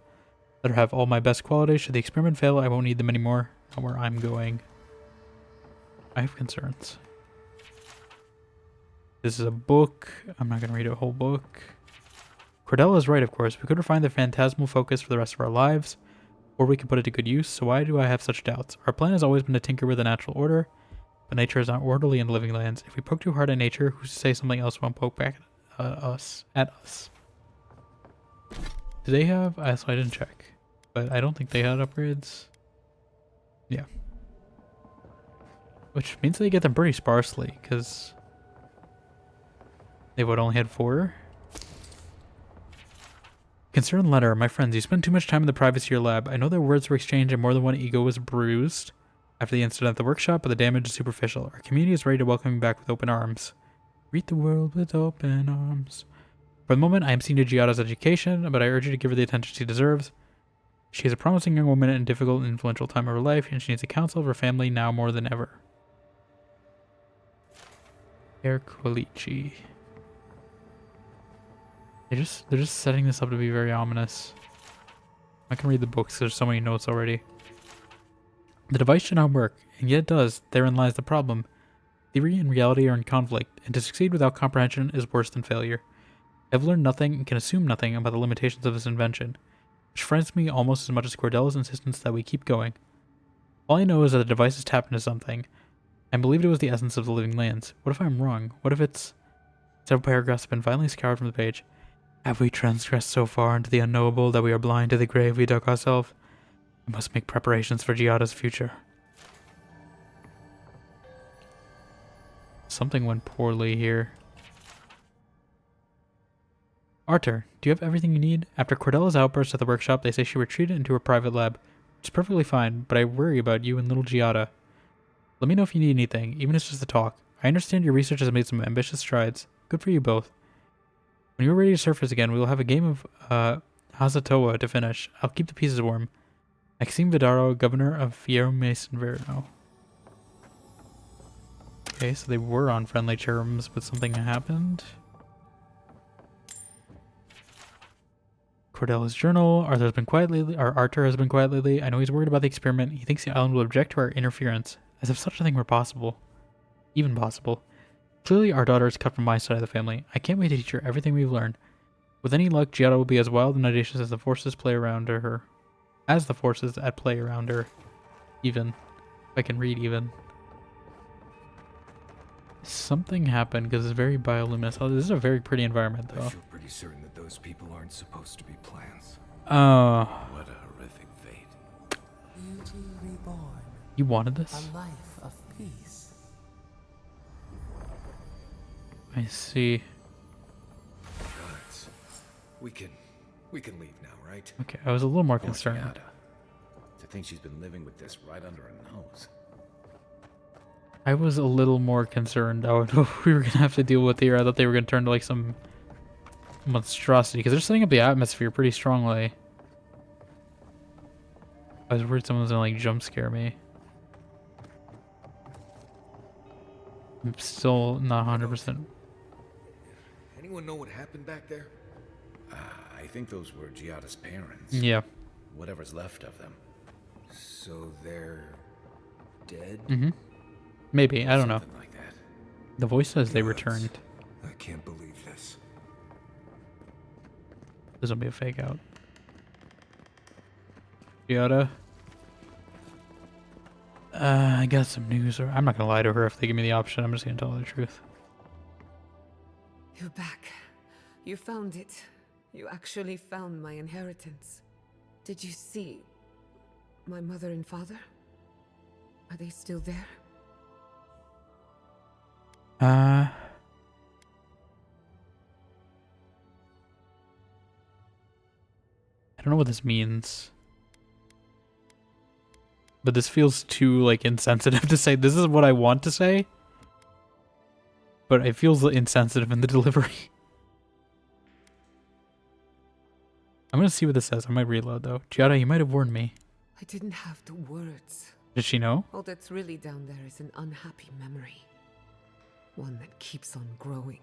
Let her have all my best qualities. Should the experiment fail, I won't need them anymore. Not where I'm going. I have concerns. This is a book. I'm not going to read a whole book. Cordella is right, of course. We could refine the phantasmal focus for the rest of our lives, or we could put it to good use, so why do I have such doubts? Our plan has always been to tinker with the natural order, but nature is not orderly in the living lands. If we poke too hard at nature, who's to say something else won't poke back at us? Do they have... I didn't check, but I don't think they had upgrades. Yeah. Which means they get them pretty sparsely, because they would only had 4. Concerned letter, my friends, you spend too much time in the privacy of your lab. I know that words were exchanged and more than one ego was bruised after the incident at the workshop, but the damage is superficial. Our community is ready to welcome you back with open arms. Greet the world with open arms. For the moment, I am seeing to Giada's education, but I urge you to give her the attention she deserves. She is a promising young woman in a difficult and influential time of her life, and she needs the counsel of her family now more than ever. Erquilici. They're just setting this up to be very ominous. I can read the books, there's so many notes already. The device should not work, and yet it does. Therein lies the problem. Theory and reality are in conflict, and to succeed without comprehension is worse than failure. I've learned nothing and can assume nothing about the limitations of this invention, which frightens me almost as much as Cordella's insistence that we keep going. All I know is that the device is tapped into something. I believed it was the essence of the living lands. What if I'm wrong? What if it's... Several paragraphs have been violently scoured from the page. Have we transgressed so far into the unknowable that we are blind to the grave we dug ourselves? We must make preparations for Giada's future. Something went poorly here. Artur, do you have everything you need? After Cordella's outburst at the workshop, they say she retreated into her private lab, which is perfectly fine, but I worry about you and little Giada. Let me know if you need anything, even if it's just a talk. I understand your research has made some ambitious strides. Good for you both. When you're ready to surface again, we will have a game of Hazatoa to finish. I'll keep the pieces warm. Maxime Vidaro, governor of Fierro Mason Verno. Okay, so they were on friendly terms, but something happened. Cordella's journal. Arthur has been quiet lately. I know he's worried about the experiment. He thinks the island will object to our interference, as if such a thing were possible. Even possible. Clearly, our daughter is cut from my side of the family. I can't wait to teach her everything we've learned. With any luck, Giada will be as wild and audacious as the forces play around her. As the forces at play around her. Even. If I can read even. Something happened because it's very bioluminescent. Oh, this is a very pretty environment, though. I feel pretty certain that those people aren't supposed to be plants. Oh. What a horrific fate. Beauty reborn. You wanted this? A life of peace. I see. Guys, we can leave now, right? Okay, I was a little more concerned. Giada. To think she's been living with this right under her nose. I was a little more concerned. We were gonna have to deal with here. I thought they were gonna turn to like some monstrosity because they're setting up the atmosphere pretty strongly. I was worried someone was gonna like jump scare me. I'm still not 100%. Anyone know what happened back there? I think those were Giada's parents. Yeah. Whatever's left of them. So they're dead? Mm-hmm. Maybe. I don't know. Something like that. The voice says they returned. I can't believe this. This will be a fake out. Giada. I got some news. I'm not gonna lie to her if they give me the option. I'm just gonna tell her the truth. You're back. You found it. You actually found my inheritance. Did you see my mother and father? Are they still there? I don't know what this means. But this feels too, like, insensitive to say. This is what I want to say. But it feels insensitive in the delivery. I'm gonna see what this says. I might reload, though. Giada, you might have warned me. I didn't have the words. Did she know? All that's really down there is an unhappy memory. One that keeps on growing.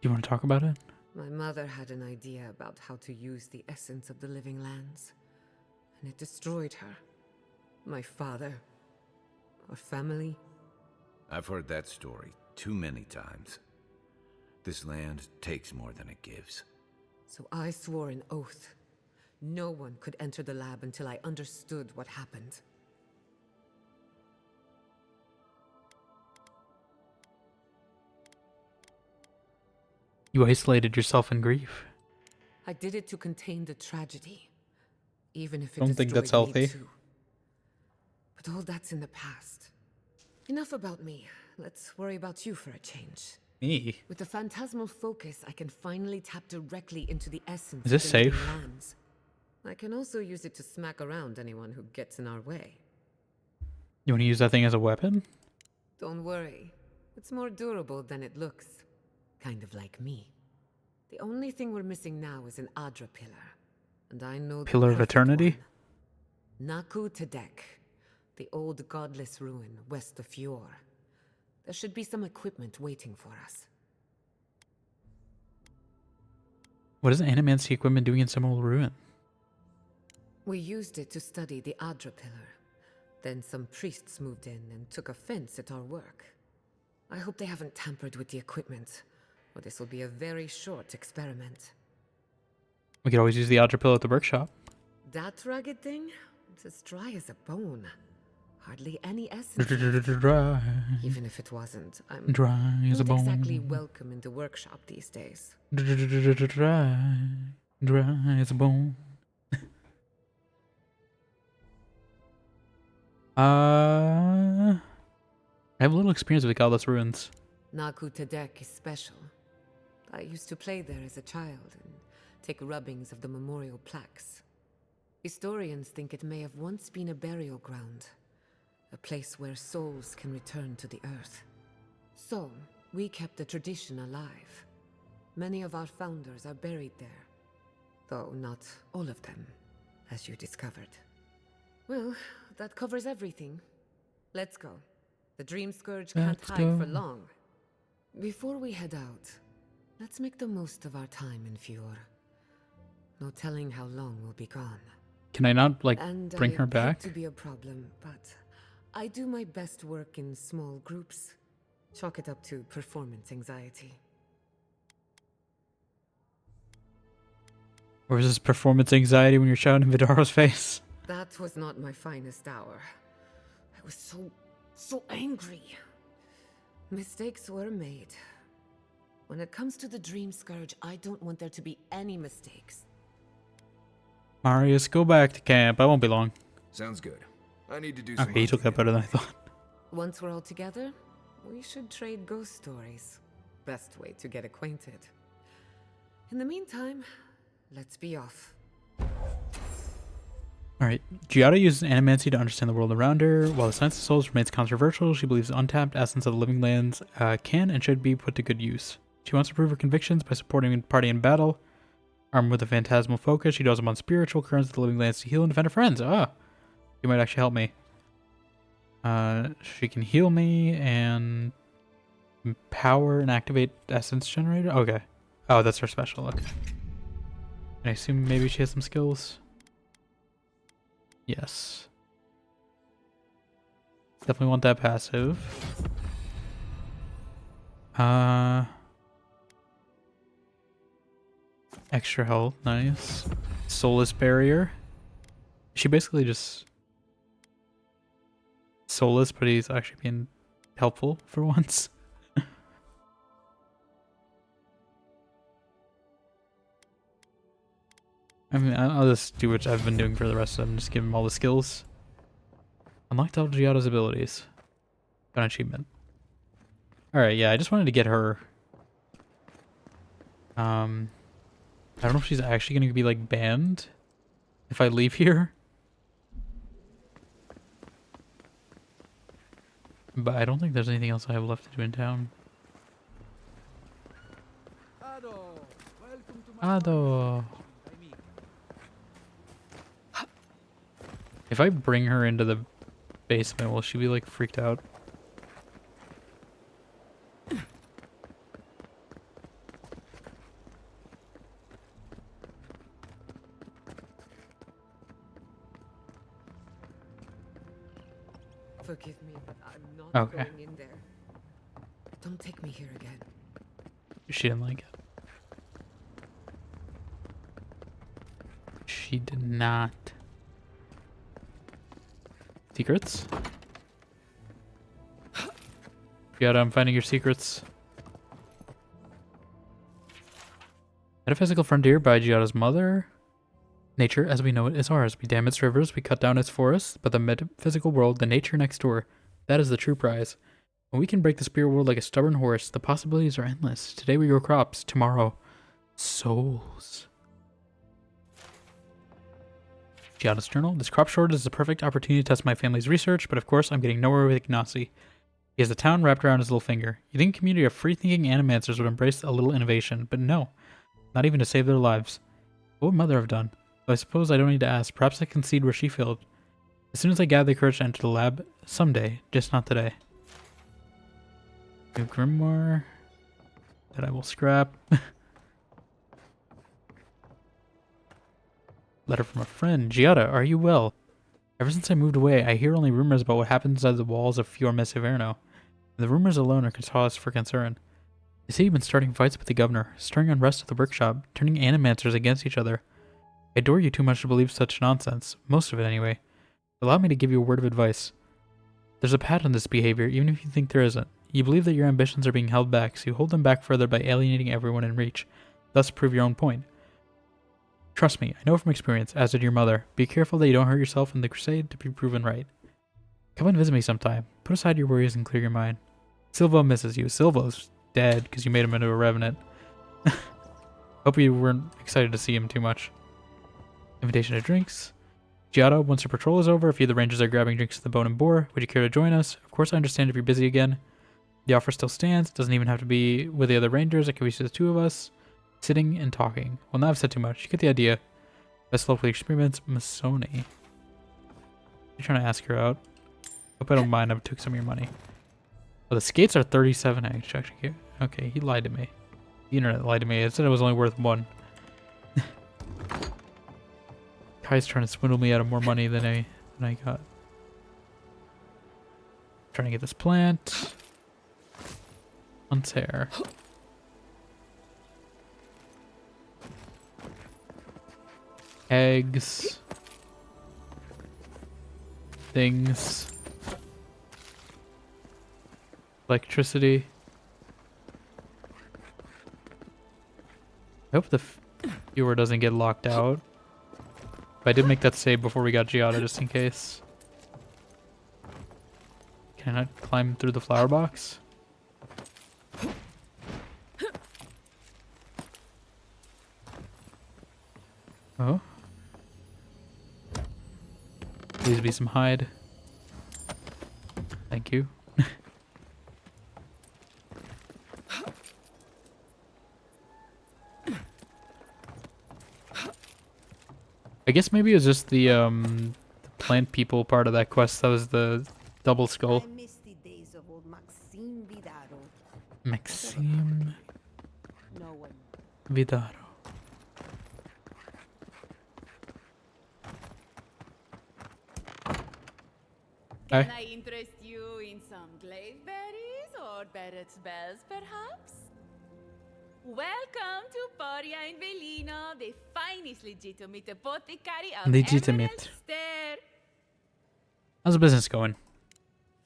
You want to talk about it? My mother had an idea about how to use the essence of the living lands, and it destroyed her. My father, our family. I've heard that story too many times. This land takes more than it gives. So I swore an oath. No one could enter the lab until I understood what happened. You isolated yourself in grief. I did it to contain the tragedy, even if it Don't think that's destroyed me healthy. too. But all that's in the past. Enough about me. Let's worry about you for a change. Me? With the phantasmal focus, I can finally tap directly into the essence Is this of the living safe? lands. I can also use it to smack around anyone who gets in our way. You want to use that thing as a weapon? Don't worry. It's more durable than it looks. Kind of like me. The only thing we're missing now is an Adra pillar. And I know the Pillar of perfect Eternity? one. Naku Tedek, the old godless ruin west of Fjord. There should be some equipment waiting for us. What is Animancy equipment doing in some old ruin? We used it to study the Adra pillar. Then some priests moved in and took offense at our work. I hope they haven't tampered with the equipment, or this will be a very short experiment. We could always use the Adra pill at the workshop. That ragged thing? It's as dry as a bone. Hardly any essence. Dry. Even if it wasn't, I'm Dry as a not bone. exactly welcome in the workshop these days. Dry as a bone. I have a little experience with Godless Ruins. Naku Tedek is special. I used to play there as a child and take rubbings of the memorial plaques. Historians think it may have once been a burial ground, a place where souls can return to the earth. So, we kept the tradition alive. Many of our founders are buried there, though not all of them, as you discovered. Well, that covers everything. Let's go. The Dream Scourge can't Let's hide for go. long. Before we head out, let's make the most of our time in Fjord. No telling how long we'll be gone. Can I not, like, And bring I her back? hate to be a problem, but I do my best work in small groups. Chalk it up to performance anxiety. Or is this performance anxiety when you're shouting in Vidaro's face? That was not my finest hour. I was so angry. Mistakes were made. When it comes to the Dream Scourge, I don't want there to be any mistakes. Marius, go back to camp. I won't be long. Sounds good. I need to do some Okay, he took that better than I thought. Once we're all together, we should trade ghost stories. Best way to get acquainted. In the meantime, let's be off. Alright, Giada uses Animancy to understand the world around her. While the science of souls remains controversial, she believes the untapped essence of the living lands can and should be put to good use. She wants to prove her convictions by supporting the party in battle. Armed with a phantasmal focus, she draws upon spiritual currents of the living lands to heal and defend her friends. She might actually help me. She can heal me and power and activate essence generator. Okay. Oh, that's her special. Okay. And I assume maybe she has some skills. Yes. Definitely want that passive. Extra health, nice. Soulless barrier. She basically just soulless, but he's actually being helpful for once. I mean, I'll just do what I've been doing for the rest of them. Just give him all the skills. Unlocked all Giada's abilities. Got an achievement. Alright, yeah, I just wanted to get her. I don't know if she's actually going to be, like, banned if I leave here. But I don't think there's anything else I have left to do in town. Ado. If I bring her into the basement, will she be, like, freaked out? Forgive me, but I'm not Okay. going in there. Don't take me here again. She didn't like it. She did not. Secrets? Giada, I'm finding your secrets. Metaphysical frontier by Giada's mother. Nature, as we know it, is ours. We dam its rivers, we cut down its forests, but the metaphysical world, the nature next door, that is the true prize. When we can break the spirit world like a stubborn horse, the possibilities are endless. Today we grow crops, tomorrow, souls. Giada's journal. This crop shortage is a perfect opportunity to test my family's research, but of course I'm getting nowhere with Antsy. He has the town wrapped around his little finger. You think a community of free-thinking animancers would embrace a little innovation, but no. Not even to save their lives. What would Mother have done? Though I suppose I don't need to ask. Perhaps I concede where she failed. As soon as I gather the courage to enter the lab, someday, just not today. New grimoire that I will scrap. Letter from a friend. Giada, are you well? Ever since I moved away, I hear only rumors about what happens inside the walls of Fior Mesiverno. The rumors alone are cause for concern. They say you've been starting fights with the governor, stirring unrest at the workshop, turning animancers against each other. I adore you too much to believe such nonsense. Most of it, anyway. Allow me to give you a word of advice. There's a pattern in this behavior, even if you think there isn't. You believe that your ambitions are being held back, so you hold them back further by alienating everyone in reach, thus prove your own point. Trust me, I know from experience, as did your mother. Be careful that you don't hurt yourself in the crusade to be proven right. Come and visit me sometime. Put aside your worries and clear your mind. Silvo misses you. Silvo's dead because you made him into a revenant. Hope you weren't excited to see him too much. Invitation to drinks. Giada, once your patrol is over, if you the rangers are grabbing drinks at the Bone and Boar, would you care to join us? Of course I understand if you're busy again. The offer still stands. It doesn't even have to be with the other rangers. It can be just the two of us, sitting and talking. Well, now I've said too much. You get the idea. Best locally experiments, Masoni. You're trying to ask her out. Hope I don't mind. I took some of your money. Oh, the skates are 37 actually. Okay, he lied to me. The internet lied to me. It said it was only worth 1. Kai's trying to swindle me out of more money than I got. Trying to get this plant. On tear. Eggs. Things. Electricity. I hope the viewer doesn't get locked out. But I did make that save before we got Giada just in case. Can I climb through the flower box? Oh. Please be some hide. Thank you. I guess maybe it was just the plant people part of that quest that was the double skull. I miss the days of old Maxime Vidaro. Maxime No one. Vidaro. Can I interest you in some glaive berries or Barrett's bells, perhaps? Welcome to Poria in Velino, the finest legitimate apothecary of Legitimate. Emerald Stair. How's the business going?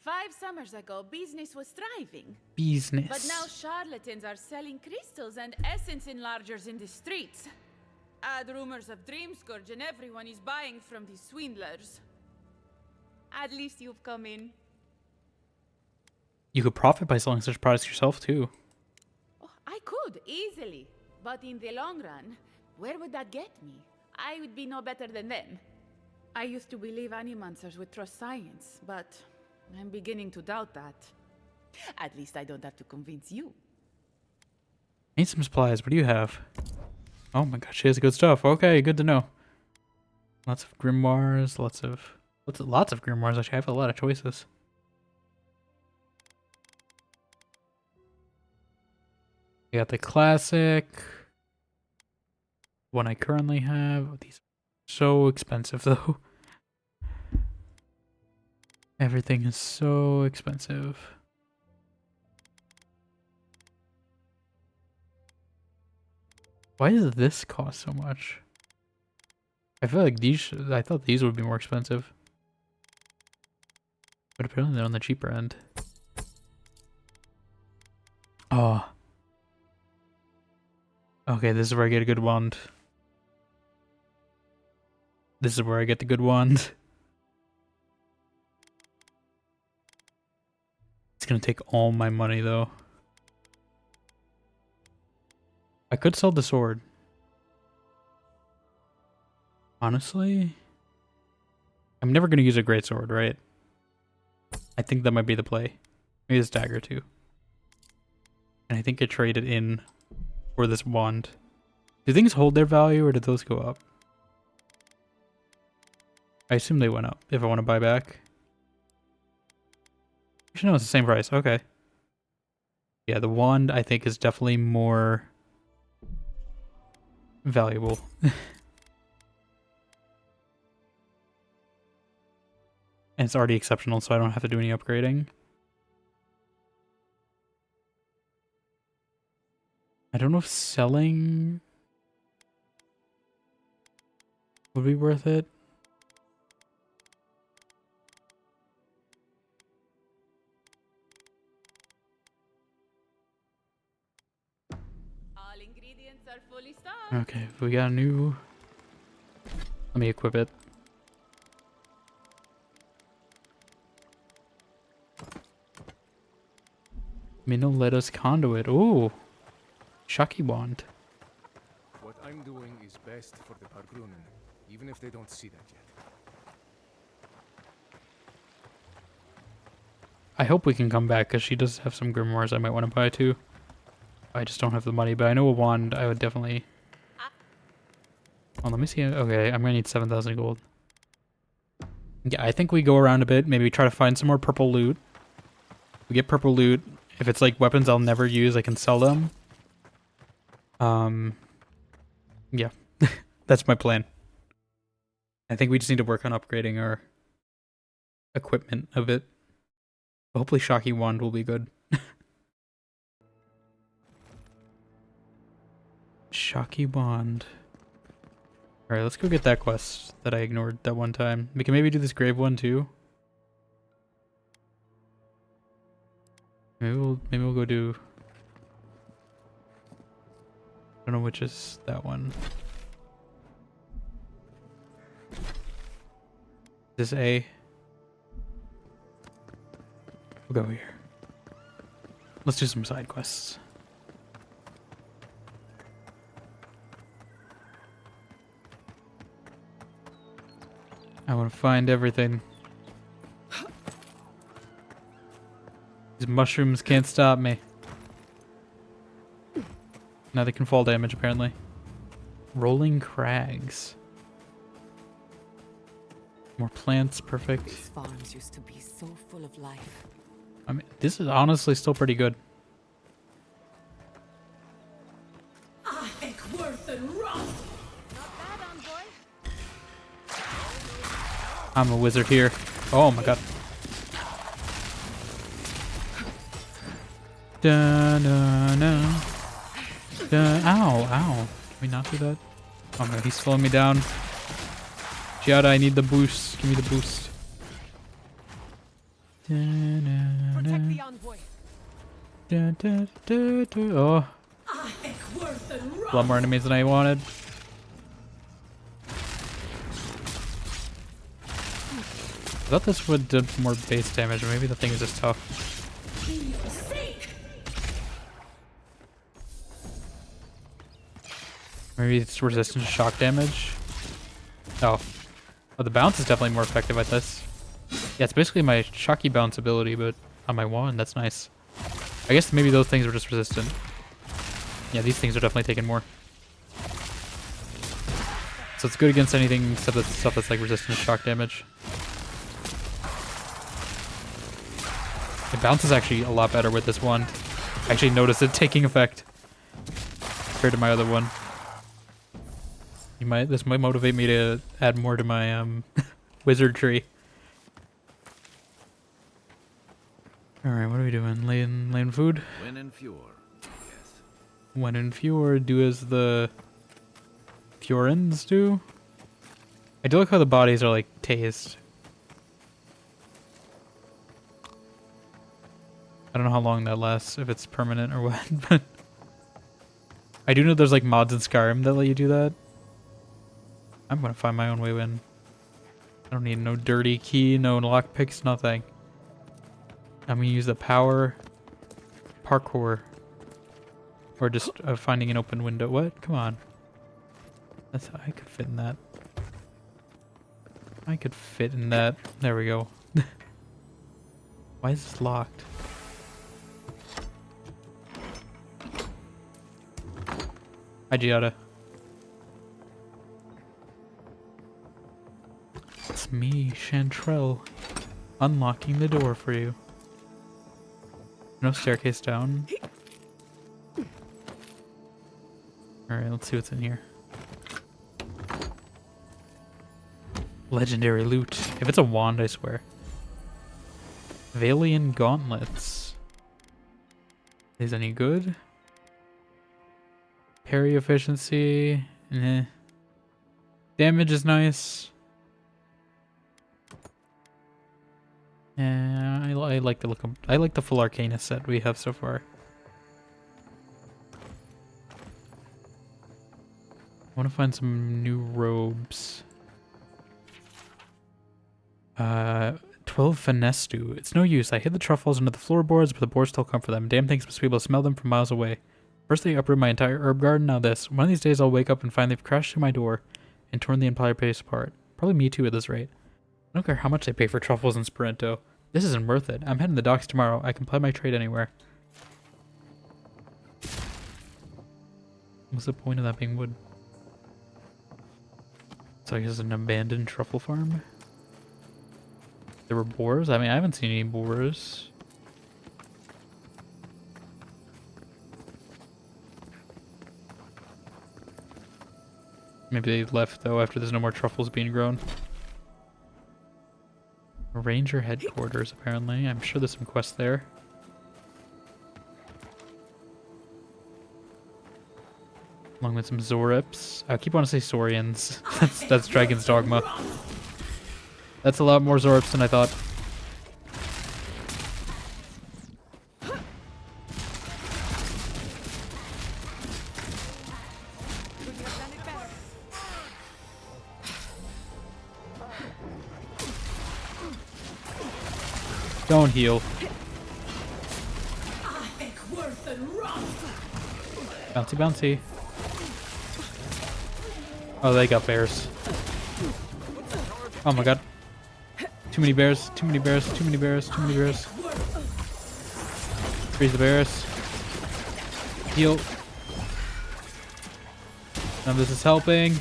5 summers ago, business was thriving. Business. But now charlatans are selling crystals and essence enlargers in the streets. Add rumors of Dream Scourge and everyone is buying from these swindlers. At least you've come in. You could profit by selling such products yourself too. Oh, I could, easily. But in the long run, where would that get me? I would be no better than them. I used to believe Animancers would trust science, but I'm beginning to doubt that. At least I don't have to convince you. I need some supplies. What do you have? Oh my gosh, she has good stuff. Okay, good to know. Lots of grimoires, lots of grimoires. Actually, I have a lot of choices. We got the classic one I currently have. These are so expensive though. Everything is so expensive. Why does this cost so much? I feel like I thought these would be more expensive. But apparently they're on the cheaper end. Oh. Okay, this is where I get a good wand. This is where I get the good wand. It's gonna take all my money though. I could sell the sword. Honestly, I'm never gonna use a great sword, right? I think that might be the play. Maybe this dagger too. And I think I traded in for this wand. Do things hold their value or did those go up? I assume they went up if I want to buy back. Actually, no, it's the same price. Okay. Yeah, the wand I think is definitely more valuable. And it's already exceptional, so I don't have to do any upgrading. I don't know if selling would be worth it. All ingredients are fully stocked. Okay, we got a new... Let me equip it. Minnow lettuce conduit. Ooh. Shaki wand. What I'm doing is best for the Bargrunen, even if they don't see that yet. I hope we can come back because she does have some grimoires I might want to buy too. I just don't have the money, but I know a wand I would definitely... Oh, let me see. Okay, I'm gonna need 7,000 gold. Yeah, I think we go around a bit. Maybe try to find some more purple loot. We get purple loot. If it's like weapons I'll never use, I can sell them. Yeah, that's my plan. I think we just need to work on upgrading our equipment a bit. Hopefully Shocky Wand will be good. Shocky Wand. Alright, let's go get that quest that I ignored that one time. We can maybe do this grave one too. Maybe we'll go do... I don't know which is that one. This A. We'll go here. Let's do some side quests. I want to find everything. These mushrooms can't stop me. Now they can fall damage, apparently. Rolling crags. More plants, perfect. These farms used to be so full of life. I mean, this is honestly still pretty good. I'm a wizard here. Oh my god. Da, da, da. Da, ow, ow. Can we not do that? Oh no, he's slowing me down. Giada, I need the boost. Give me the boost. Da, da, da. Protect the envoy. Da, da, da, da. Oh. A lot more enemies than I wanted. I thought this would do more base damage, or maybe the thing is just tough. Maybe it's resistant to shock damage. Oh. Oh, the bounce is definitely more effective at this. Yeah, it's basically my shocky bounce ability, but on my wand, that's nice. I guess maybe those things are just resistant. Yeah, these things are definitely taking more. So it's good against anything except the stuff that's like resistant to shock damage. The bounce is actually a lot better with this wand. I actually noticed it taking effect compared to my other one. This might motivate me to add more to my wizard tree. Alright, what are we doing? Laying food? When in Fjord, yes. When in Fjord, do as the Fjorans do? I do like how the bodies are like tased. I don't know how long that lasts, if it's permanent or what, but I do know there's like mods in Skyrim that let you do that. I'm gonna find my own way in. I don't need no dirty key, no lockpicks, nothing. I'm gonna use the power parkour. Or just finding an open window. What? Come on. I could fit in that. I could fit in that. There we go. Why is this locked? Hi, Giada. It's me, Chantrell, unlocking the door for you. No staircase down. Alright, let's see what's in here. Legendary loot. If it's a wand, I swear. Valian gauntlets. Is any good? Parry efficiency. Eh. Damage is nice. Yeah, I like the look of, I like the full Arcana set we have so far. I want to find some new robes. 12 finesse stew. It's no use. I hid the truffles under the floorboards, but the boars still come for them. Damn things must be able to smell them from miles away. First they uproot my entire herb garden, now this. One of these days I'll wake up and find they've crashed through my door and torn the entire place apart. Probably me too at this rate. I don't care how much they pay for truffles in Spirento. This isn't worth it. I'm heading to the docks tomorrow. I can ply my trade anywhere. What's the point of that being wood? So I guess it's an abandoned truffle farm? There were boars? I mean, I haven't seen any boars. Maybe they left though after there's no more truffles being grown. Ranger headquarters, apparently. I'm sure there's some quests there. Along with some Zorips. I keep wanting to say Saurians. that's Dragon's Dogma. That's a lot more Zorips than I thought. Don't heal. Bouncy, bouncy. Oh, they got bears. Oh my god. Too many bears, too many bears, too many bears, too many bears. Freeze the bears. Heal. None of this is helping.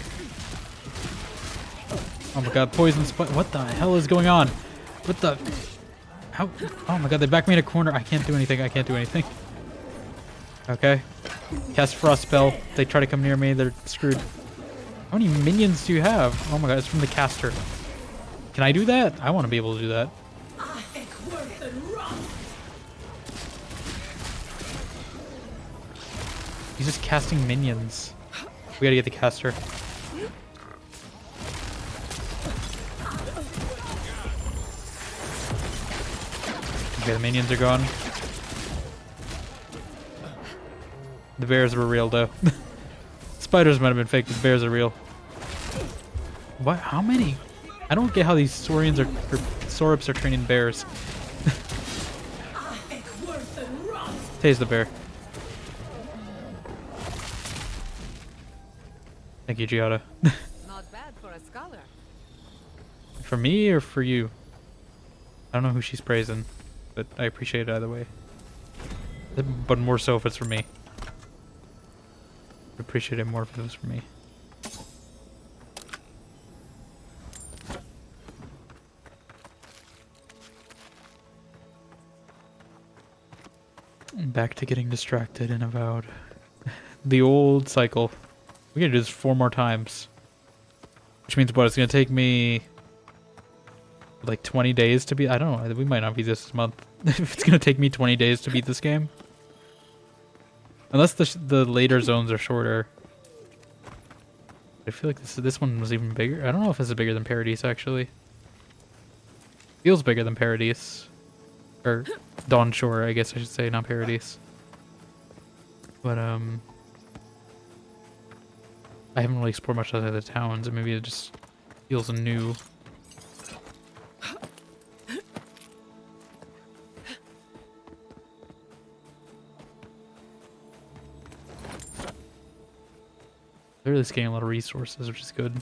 Oh my god, poison spot. What the hell is going on? What the... How? Oh my god, they backed me in a corner. I can't do anything. I can't do anything. Okay. Cast Frost spell. They try to come near me. They're screwed. How many minions do you have? Oh my god, it's from the caster. Can I do that? I want to be able to do that. He's just casting minions. We gotta get the caster. Okay, the minions are gone. The bears were real, though. Spiders might have been fake, but the bears are real. What? How many? I don't get how these Saurians or Sorips are training bears. Tase the bear. Thank you, Giada. Not bad for a scholar. For me or for you? I don't know who she's praising, but I appreciate it either way. But more so if it's for me. I'd appreciate it more if it was for me. Back to getting distracted and avowed. The old cycle. We gotta do this 4 more times. Which means what? It's gonna take me like 20 days to beat. I don't know. We might not beat this month. If it's gonna take me 20 days to beat this game. Unless the later zones are shorter. I feel like this one was even bigger. I don't know if this is bigger than Paradise, actually. Feels bigger than Paradise. Or Dawn Shore, I guess I should say, not Paradise. But, I haven't really explored much outside the towns, and maybe it just feels new. They're really getting a lot of resources, which is good.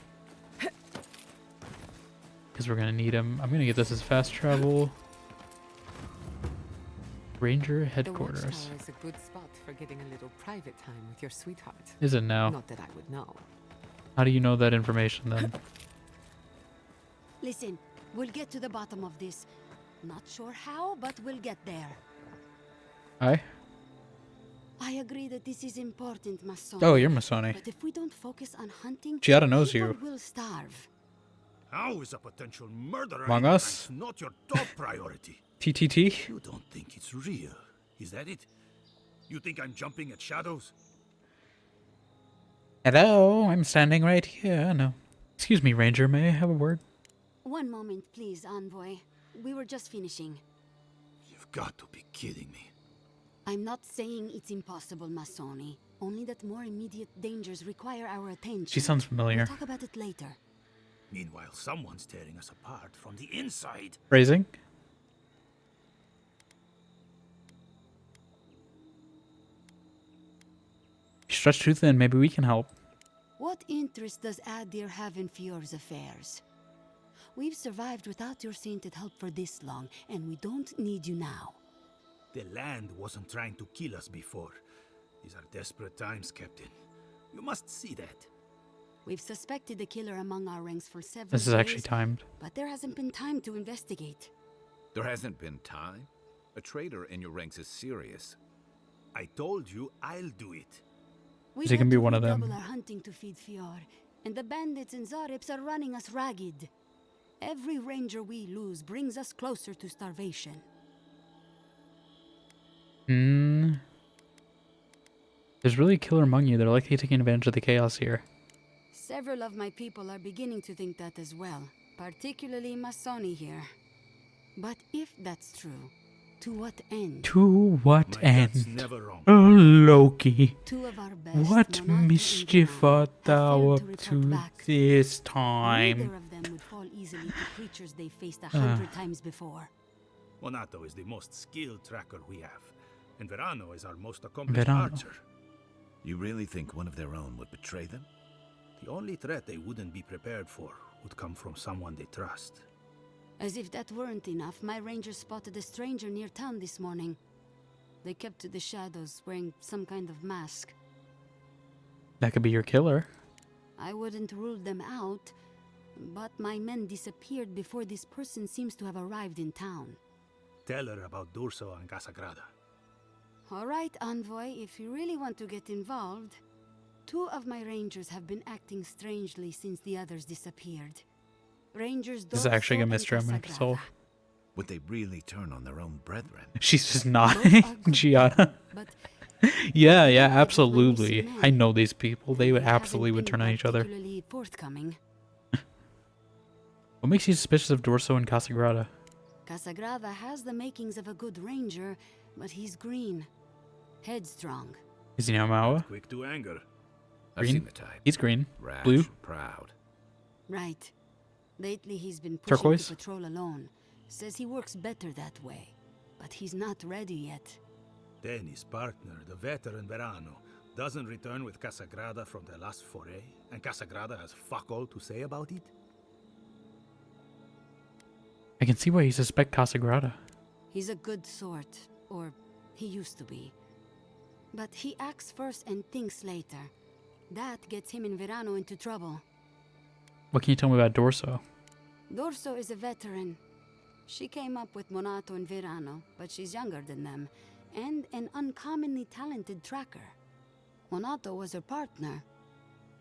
Because we're going to need them. I'm going to get this as fast travel. Ranger headquarters. The watchtower is a good spot for getting a little private time with your sweetheart. Is it now? Not that I would know. How do you know that information then? Listen, we'll get to the bottom of this. Not sure how, but we'll get there. Aye? I agree that this is important, Masoni. Oh, you're Masoni. But if we don't focus on hunting, Giada knows people you. will starve. How is a potential murderer Among Us? not your top priority? TTT? You don't think it's real, is that it? You think I'm jumping at shadows? Hello, I'm standing right here. No. Excuse me, Ranger, may I have a word? One moment, please, Envoy. We were just finishing. You've got to be kidding me. I'm not saying it's impossible, Masoni. Only that more immediate dangers require our attention. She sounds familiar. We'll talk about it later. Meanwhile, someone's tearing us apart from the inside. Phrasing? Stretch too thin, maybe we can help. What interest does Adir have in Fior's affairs? We've survived without your sainted help for this long, and we don't need you now. The land wasn't trying to kill us before. These are desperate times, Captain. You must see that. We've suspected a killer among our ranks for several This is days, actually timed. but there hasn't been time to investigate. There hasn't been time? A traitor in your ranks is serious. I told you I'll do it. We He can be one of them. double our hunting to feed Fior, and the bandits and Zarips are running us ragged. Every ranger we lose brings us closer to starvation. There's really a killer among you. They're likely taking advantage of the chaos here. Several of my people are beginning to think that as well, particularly Masoni here. But if that's true, to what end? To what My end? gut's never wrong. Oh, Loki. Two of our best, What Monato and mischief Verano, art have thou failed up to report to back. this time? Neither of them would fall easily to creatures they faced 100 times before. Monato is the most skilled tracker we have, and Verano is our most accomplished Verano. archer. You really think one of their own would betray them? The only threat they wouldn't be prepared for would come from someone they trust. As if that weren't enough, my rangers spotted a stranger near town this morning. They kept to the shadows, wearing some kind of mask. That could be your killer. I wouldn't rule them out, but my men disappeared before this person seems to have arrived in town. Tell her about Durso and Casagrada. All right, Envoy, if you really want to get involved. Two of my rangers have been acting strangely since the others disappeared. Rangers This is actually a Dorso and mystery I'm going to Casagrada. solve. Would they really turn on their own brethren? She's just nodding, Gianna. Yeah, absolutely. I know these people. They would absolutely would turn on each other. Forthcoming. What makes you suspicious of Dorso and Casagrada? Casagrada has the makings of a good ranger, but he's green. Headstrong. Is he Maua? Quick to anger. I've Green? seen the type. He's green. Rash, Blue? proud. Right. Lately he's been pushing Turquoise? to patrol alone. Says he works better that way. But he's not ready yet. Then his partner, the veteran Verano, doesn't return with Casagrada from their last foray, and Casagrada has fuck all to say about it? I can see why you suspect Casagrada. He's a good sort. Or he used to be. But he acts first and thinks later. That gets him and Verano into trouble. What can you tell me about Dorso? Dorso is a veteran. She came up with Monato and Verano, but she's younger than them, and an uncommonly talented tracker. Monato was her partner.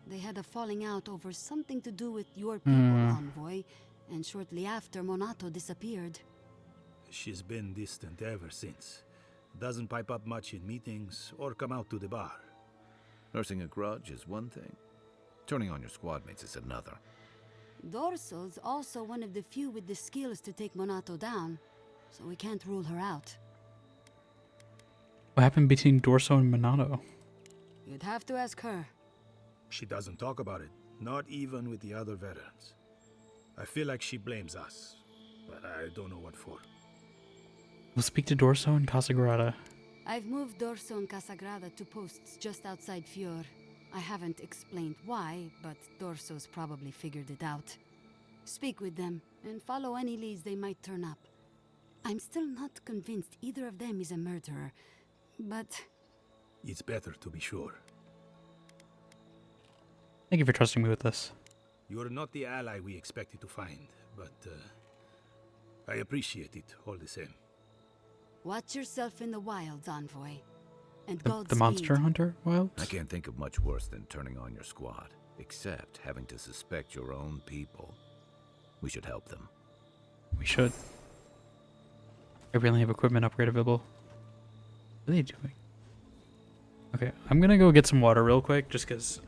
They had a falling out over something to do with your people, Envoy, and shortly after, Monato disappeared. She's been distant ever since. Doesn't pipe up much in meetings or come out to the bar. Nursing a grudge is one thing. Turning on your squad mates is another. Dorso's also one of the few with the skills to take Monato down, so we can't rule her out. What happened between Dorso and Monato? You'd have to ask her. She doesn't talk about it, not even with the other veterans. I feel like she blames us, but I don't know what for. We'll speak to Dorso and Casagrada. I've moved Dorso and Casagrada to posts just outside Fior. I haven't explained why, but Dorso's probably figured it out. Speak with them, and follow any leads they might turn up. I'm still not convinced either of them is a murderer, but... It's better to be sure. Thank you for trusting me with this. You're not the ally we expected to find, but I appreciate it all the same. Watch yourself in the wilds, Envoy. And The Godspeed. monster hunter wild? I can't think of much worse than turning on your squad, except having to suspect your own people. We should help them. We should. I really have equipment upgrade available. What are they doing? Okay, I'm gonna go get some water real quick, just because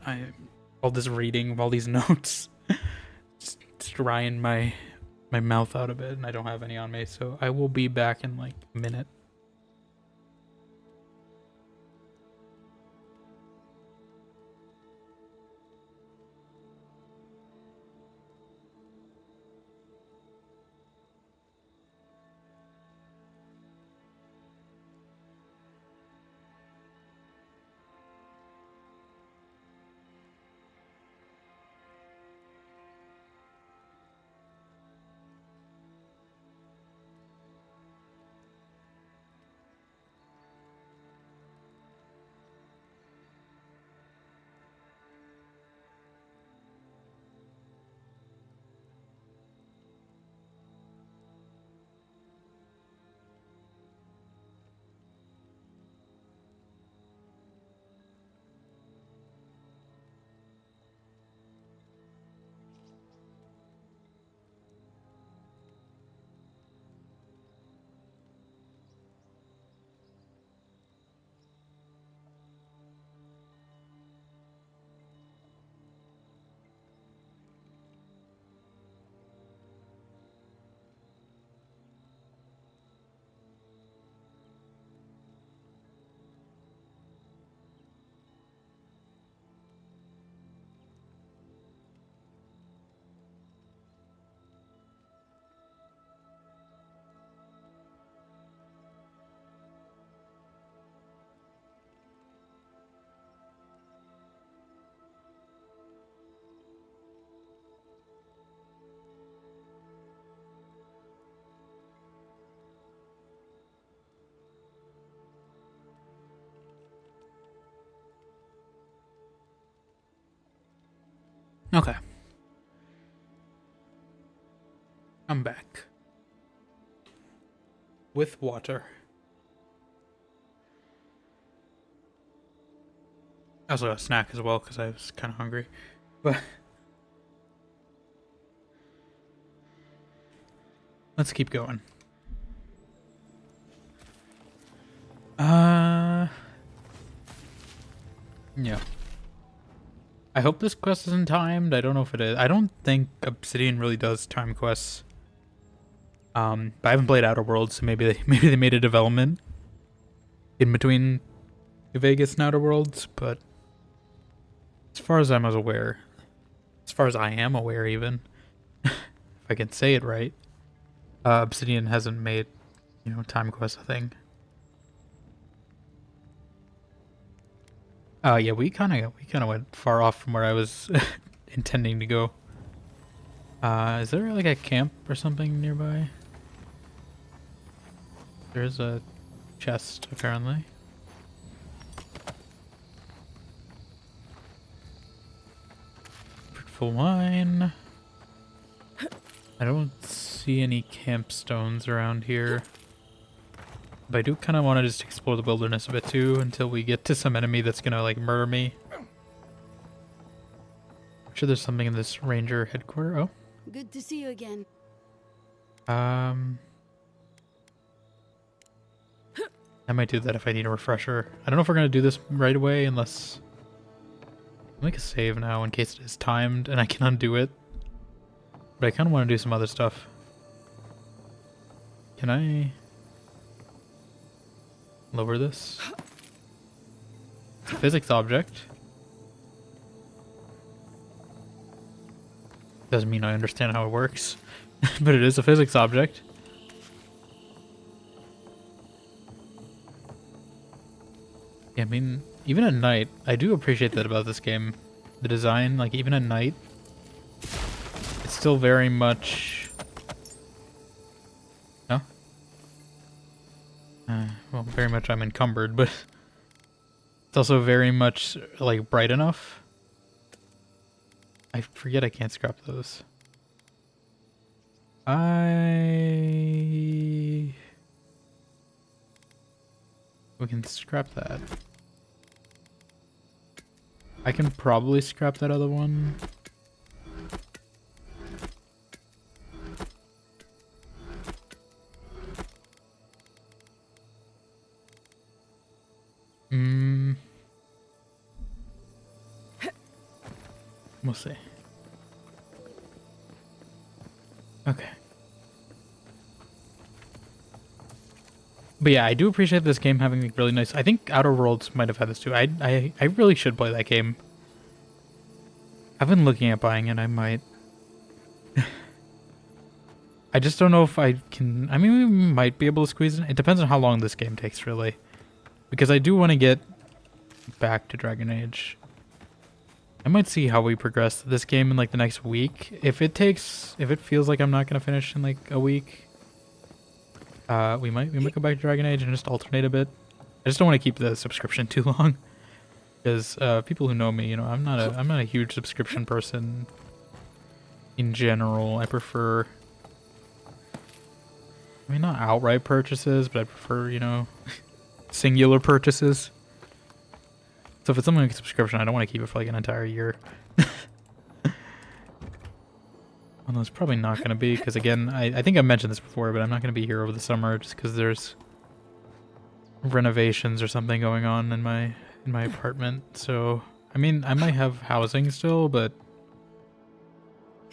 all this reading of all these notes, it's drying my mouth out a bit, and I don't have any on me, so I will be back in like a minute. Okay. I'm back. With water. I also got a snack as well because I was kind of hungry. But let's keep going. Yeah. I hope this quest isn't timed. I don't know if it is. I don't think Obsidian really does time quests. But I haven't played Outer Worlds, so maybe they made a development in between New Vegas and Outer Worlds, but as far as I am aware even, if I can say it right, Obsidian hasn't made, time quest a thing. Yeah, we kind of went far off from where I was intending to go. Is there like a camp or something nearby? There's a chest apparently. Fruitful wine. I don't see any campstones around here. But I do kind of want to just explore the wilderness a bit too until we get to some enemy that's gonna like murder me. I'm sure there's something in this ranger headquarters. Oh. Good to see you again. I might do that if I need a refresher. I don't know if we're gonna do this right away unless I'll make a save now in case it is timed and I can undo it. But I kind of want to do some other stuff. Can I lower this? It's a physics object. Doesn't mean I understand how it works, but it is a physics object. Yeah, I mean, even at night, I do appreciate that about this game. The design, like even at night, it's still very much... No? Well, very much I'm encumbered, but it's also very much, like, bright enough. I forget I can't scrap those. We can scrap that. I can probably scrap that other one. We'll see. Okay. But yeah, I do appreciate this game having like really nice... I think Outer Worlds might have had this too. I really should play that game. I've been looking at buying it. I might. I just don't know if I can... I mean, we might be able to squeeze it. It depends on how long this game takes, really. Because I do want to get back to Dragon Age. I might see how we progress this game in like the next week. If it feels like I'm not gonna finish in like a week, we might go back to Dragon Age and just alternate a bit. I just don't want to keep the subscription too long, because people who know me, I'm not a huge subscription person. In general, I prefer. I mean, not outright purchases, but I prefer singular purchases. So if it's something like a subscription, I don't want to keep it for like an entire year. Although it's probably not going to be, because again, I think I mentioned this before, but I'm not going to be here over the summer just because there's renovations or something going on in my apartment. So I mean, I might have housing still, but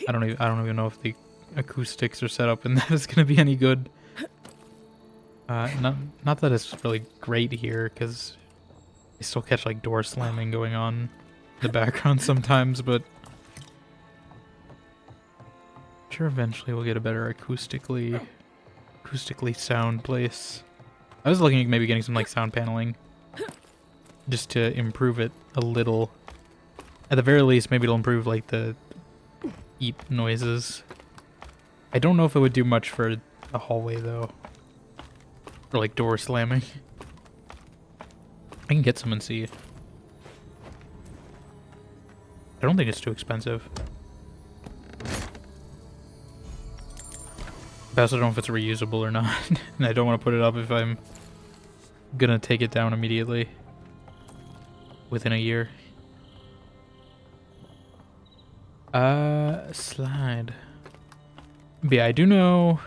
I don't even know if the acoustics are set up and that is going to be any good. Not that it's really great here, because I still catch like door slamming going on in the background sometimes, but I'm sure eventually we'll get a better acoustically sound place. I was looking at maybe getting some like sound paneling just to improve it a little. At the very least, maybe it'll improve like the eep noises. I don't know if it would do much for a hallway though, or like door slamming. I can get some and see. I don't think it's too expensive. I also don't know if it's reusable or not, and I don't want to put it up if I'm gonna take it down immediately within a year. Slide. But yeah, I do know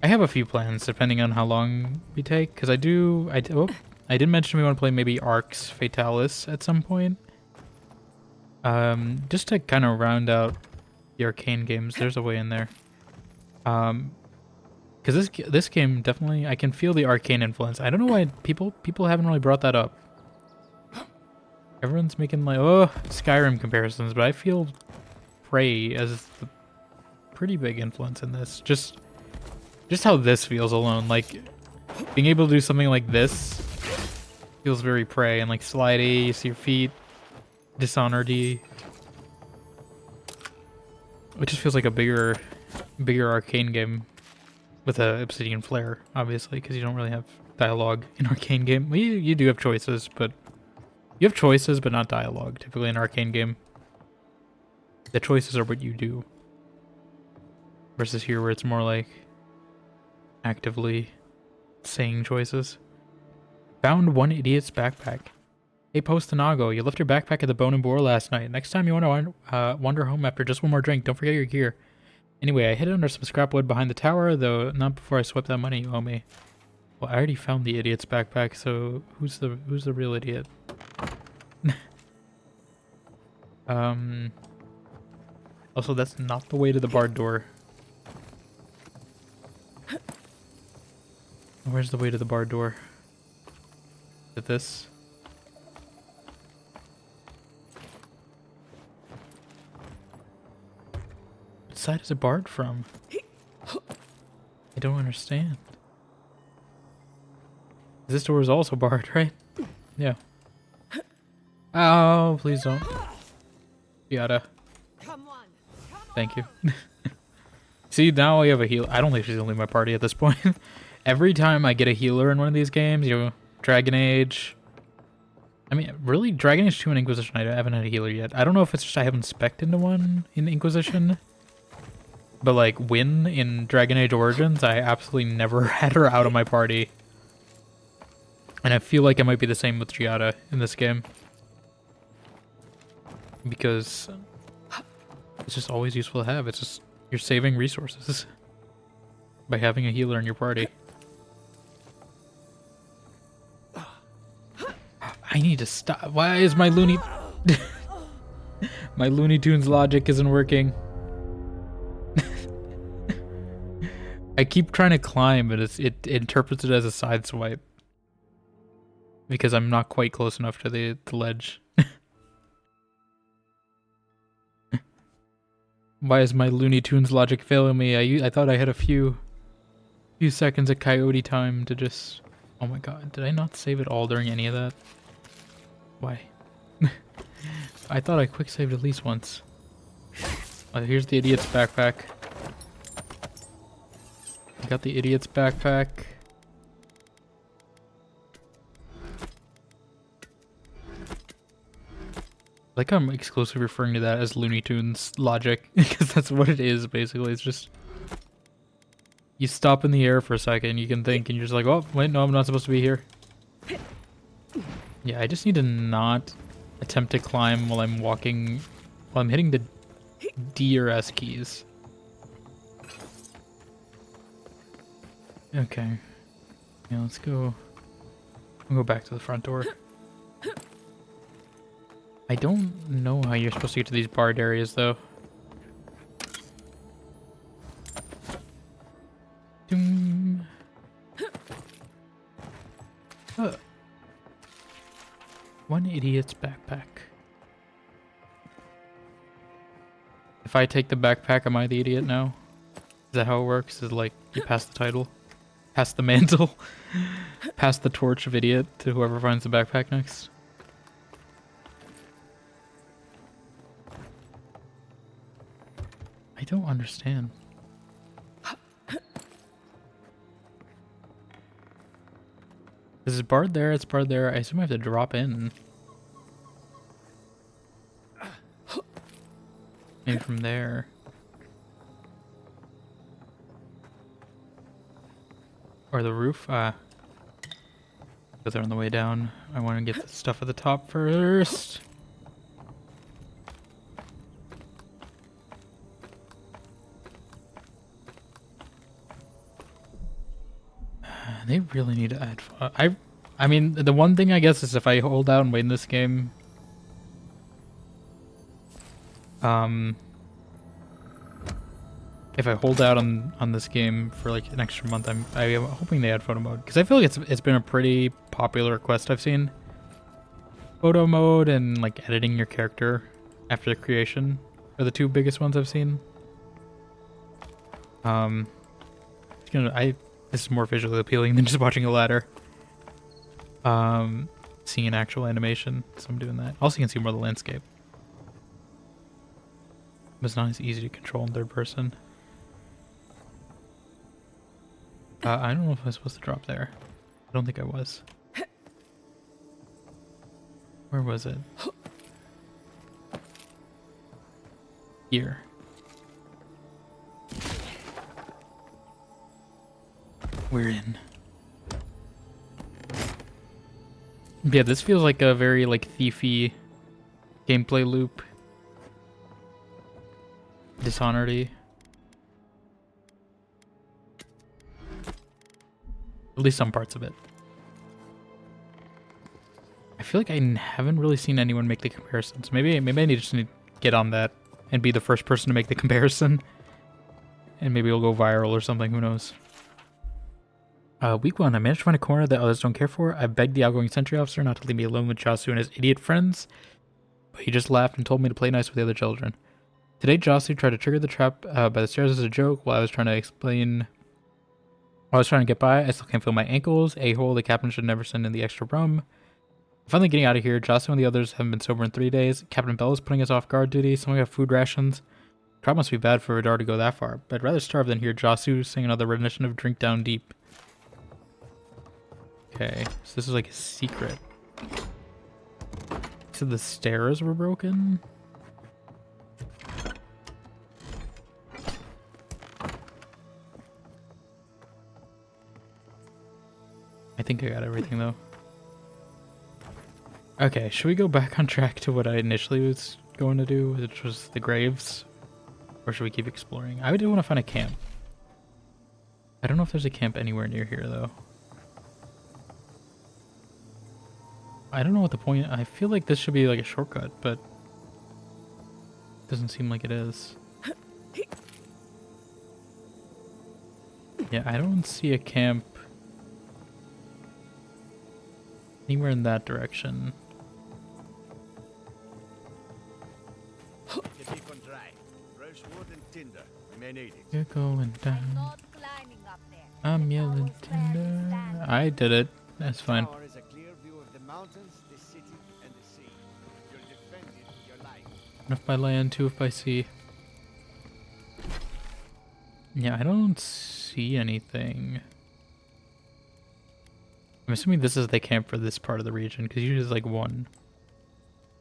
I have a few plans depending on how long we take, because I did mention we want to play maybe Arx Fatalis at some point. Just to kind of round out the arcane games. There's a way in there. Because this game definitely, I can feel the arcane influence. I don't know why people haven't really brought that up. Everyone's making like Skyrim comparisons, but I feel Prey as the pretty big influence in this. Just how this feels alone, like being able to do something like this feels very Prey, and like slide A, you see your feet, Dishonored D. It just feels like a bigger arcane game with a Obsidian flair, obviously, because you don't really have dialogue in arcane game. Well, you do have choices, but you have choices, but not dialogue. Typically, in an arcane game, the choices are what you do. Versus here, where it's more like actively saying choices. Found one idiot's backpack. Hey, Postanago, you left your backpack at the Bone and Boar last night. Next time you want to wander home after just one more drink, don't forget your gear. Anyway, I hid under some scrap wood behind the tower, though not before I swept that money you owe me. Well, I already found the idiot's backpack, so who's the real idiot? Also, that's not the way to the barred door. Where's the way to the barred door? Is it this? What side is it barred from? I don't understand. This door is also barred, right? Yeah. Oh, please don't. Yada. Thank you. See, now we have a heal. I don't think she's gonna leave my party at this point. Every time I get a healer in one of these games, you know, Dragon Age. I mean, really, Dragon Age 2 and Inquisition, I haven't had a healer yet. I don't know if it's just I haven't spec'd into one in Inquisition. But like, Wynn in Dragon Age Origins, I absolutely never had her out of my party. And I feel like it might be the same with Giada in this game. Because it's just always useful to have. It's just, you're saving resources by having a healer in your party. I need to stop. Why is my Looney... my Looney Tunes logic isn't working. I keep trying to climb, but it interprets it as a side swipe. Because I'm not quite close enough to the ledge. Why is my Looney Tunes logic failing me? I thought I had a few seconds of coyote time to just... Oh my god, did I not save it all during any of that? Why? I thought I quick saved at least once. Oh, here's the idiot's backpack. I got the idiot's backpack. Like I'm exclusively referring to that as Looney Tunes logic, because that's what it is, basically. It's just... You stop in the air for a second, you can think, and you're just like, oh, wait, no, I'm not supposed to be here. Yeah, I just need to not attempt to climb while I'm walking, while I'm hitting the D or S keys. Okay. Yeah, let's go. We'll go back to the front door. I don't know how you're supposed to get to these barred areas, though. Doom. One idiot's backpack. If I take the backpack, am I the idiot now? Is that how it works? Is it like you pass the title? Pass the mantle? Pass the torch of idiot to whoever finds the backpack next? I don't understand. This is barred there, it's barred there. I assume I have to drop in. Maybe from there. Or the roof. Go there on the way down. I want to get the stuff at the top first. They really need to add. I mean, the one thing I guess is if I hold out and wait in this game. If I hold out on this game for like an extra month, I'm hoping they add photo mode, because I feel like it's been a pretty popular request I've seen. Photo mode and like editing your character after the creation are the two biggest ones I've seen. This is more visually appealing than just watching a ladder. Seeing an actual animation, so I'm doing that. Also, you can see more of the landscape. It's not as easy to control in third person. I don't know if I was supposed to drop there. I don't think I was. Where was it? Here. We're in. Yeah, this feels like a very like thiefy gameplay loop. Dishonored-y. At least some parts of it. I feel like I haven't really seen anyone make the comparisons. Maybe I just need to get on that and be the first person to make the comparison. And maybe it'll go viral or something, who knows. Week 1, I managed to find a corner that others don't care for. I begged the outgoing sentry officer not to leave me alone with Josu and his idiot friends, but he just laughed and told me to play nice with the other children. Today, Josu tried to trigger the trap by the stairs as a joke while I was trying to explain. While I was trying to get by, I still can't feel my ankles. A-hole, the captain should never send in the extra rum. Finally getting out of here, Josu and the others haven't been sober in 3 days. Captain Bell is putting us off guard duty. Someone got food rations. Crowd must be bad for Radar to go that far, but I'd rather starve than hear Josu sing another rendition of Drink Down Deep. Okay, so this is like a secret. So the stairs were broken? I think I got everything though. Okay, should we go back on track to what I initially was going to do, which was the graves? Or should we keep exploring? I do want to find a camp. I don't know if there's a camp anywhere near here though. I don't know what the point. I feel like this should be like a shortcut, but it doesn't seem like it is. Yeah, I don't see a camp anywhere in that direction. You're going down. I'm yelling tinder. I did it. That's fine. If by land, 2 if by sea. Yeah, I don't see anything. I'm assuming this is the camp for this part of the region, because usually there's like one.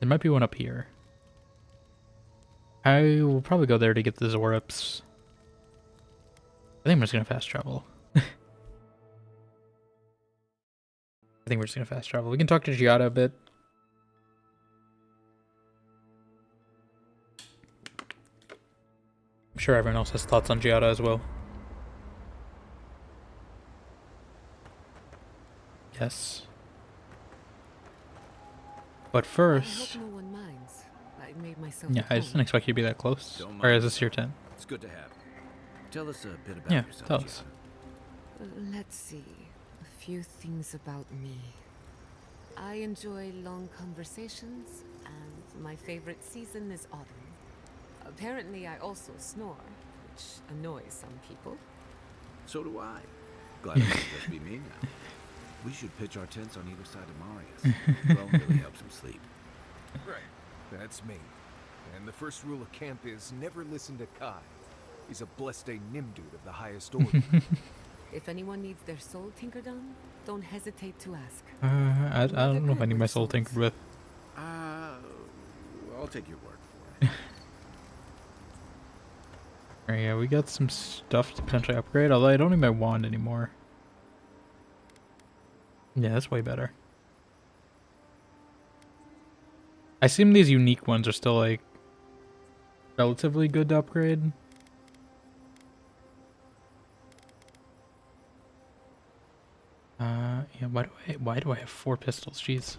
There might be one up here. I will probably go there to get the Zorips. I think I'm just gonna fast travel. I think we're just gonna fast travel. We can talk to Giada a bit. I'm sure everyone else has thoughts on Giada as well. Yes. But first... I hope no one minds. I made myself yeah, I just didn't expect you to be that close. Or is this your tent? It's good to have you. Tell us a bit about yourself. Tell us. Let's see. A few things about me. I enjoy long conversations, and my favorite season is autumn. Apparently, I also snore, which annoys some people. So do I. Glad it won't just be me now. We should pitch our tents on either side of Marius. Well, really helps him sleep. Right, that's me. And the first rule of camp is never listen to Kai. He's a blessed Nimdude of the highest order. If anyone needs their soul tinkered on, don't hesitate to ask. I don't know if I need my soul tinkered with. I'll take your word for it. Alright, yeah, we got some stuff to potentially upgrade, although I don't need my wand anymore. Yeah, that's way better. I assume these unique ones are still like relatively good to upgrade. Yeah, why do I have 4 pistols? Jeez.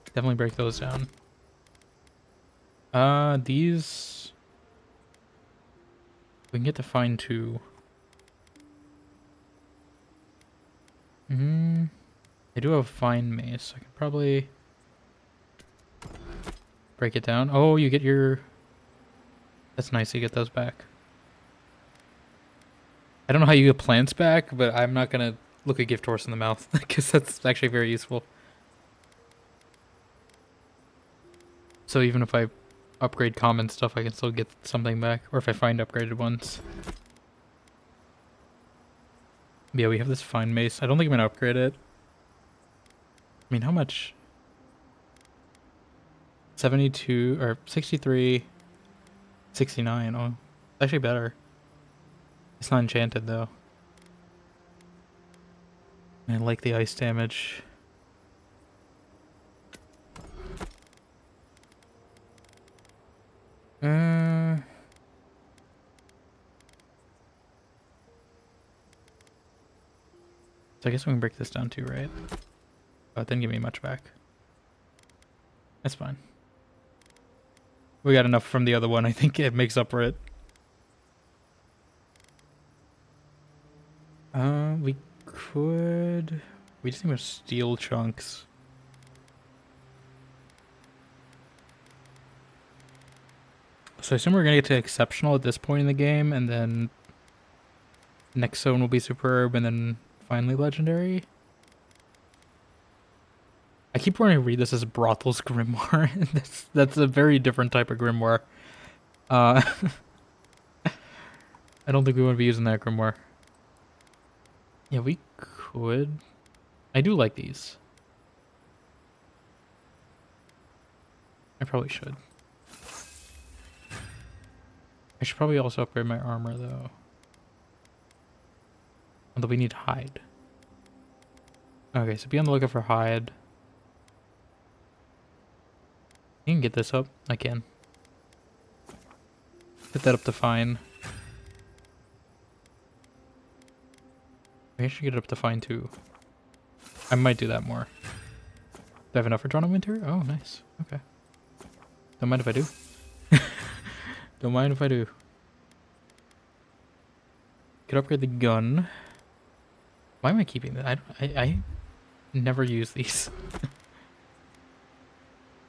Definitely break those down. These we can get to find 2. I do have a fine mace. I can probably break it down. Oh, you get your... That's nice, you get those back. I don't know how you get plants back, but I'm not gonna look a gift horse in the mouth, because that's actually very useful. So even if I upgrade common stuff, I can still get something back, or if I find upgraded ones. Yeah, we have this fine mace. I don't think I'm gonna upgrade it. I mean, how much? 72 or 63, 69. Oh, actually better. It's not enchanted though. I like the ice damage. So I guess we can break this down too, right? Oh, it didn't give me much back. That's fine. We got enough from the other one. I think it makes up for it. We could... We just need more steel chunks. So I assume we're gonna get to exceptional at this point in the game, and then next zone will be superb, and then finally legendary. I keep wanting to read this as Brothel's Grimoire. that's a very different type of Grimoire. I don't think we want to be using that Grimoire. Yeah, we could. I do like these. I probably should. I should probably also upgrade my armor, though. Although we need hide. Okay, so be on the lookout for hide. You can get this up. I can. Put that up to fine. I should get it up to fine, too. I might do that more. Do I have enough for Toronto Winter? Oh, nice. Okay. Don't mind if I do. Don't mind if I do. Could upgrade the gun. Why am I keeping that? I never use these.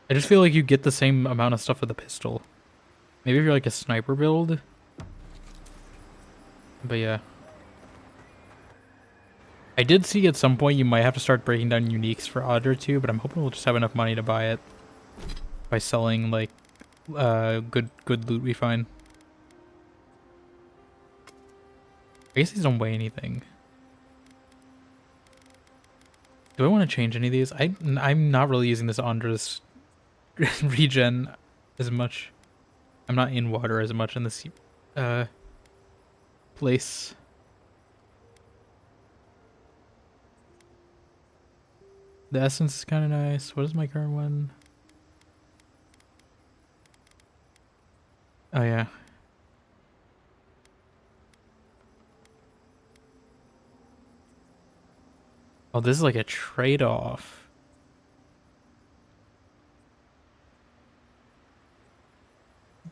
I just feel like you get the same amount of stuff with a pistol. Maybe if you're like a sniper build. But yeah. I did see at some point you might have to start breaking down uniques for Odd or 2, but I'm hoping we'll just have enough money to buy it. By selling like good loot we find. I guess these don't weigh anything. Do I want to change any of these? I'm not really using this Andres regen as much. I'm not in water as much in this place. The essence is kind of nice. What is my current one? Oh yeah. Oh, this is like a trade-off.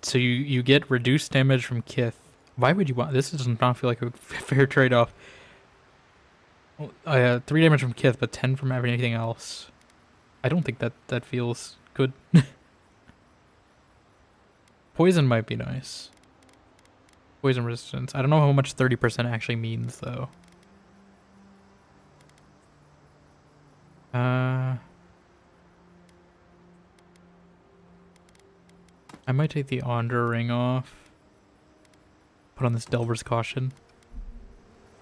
So you get reduced damage from Kith. Why would you want this? Does not feel like a fair trade-off. 3 damage from Kith, but 10 from everything else. I don't think that feels good. Poison might be nice. Poison resistance. I don't know how much 30% actually means, though. I might take the Onder ring off. Put on this Delver's Caution.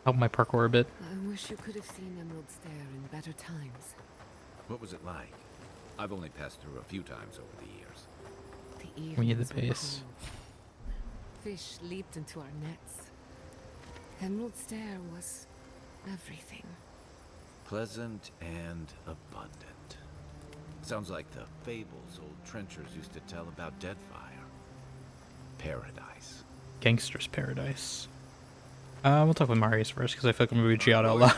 Help my parkour a bit. I wish you could have seen Emerald Stair in better times. What was it like? I've only passed through a few times over the years. The We need the evenings were base. cold. Fish leaped into our nets. Emerald Stair was everything. Pleasant and abundant. Sounds like the fables old trenchers used to tell about Deadfire. Paradise. Gangster's paradise. We'll talk with Marius first, because I feel like I'm going to be Giada a lot.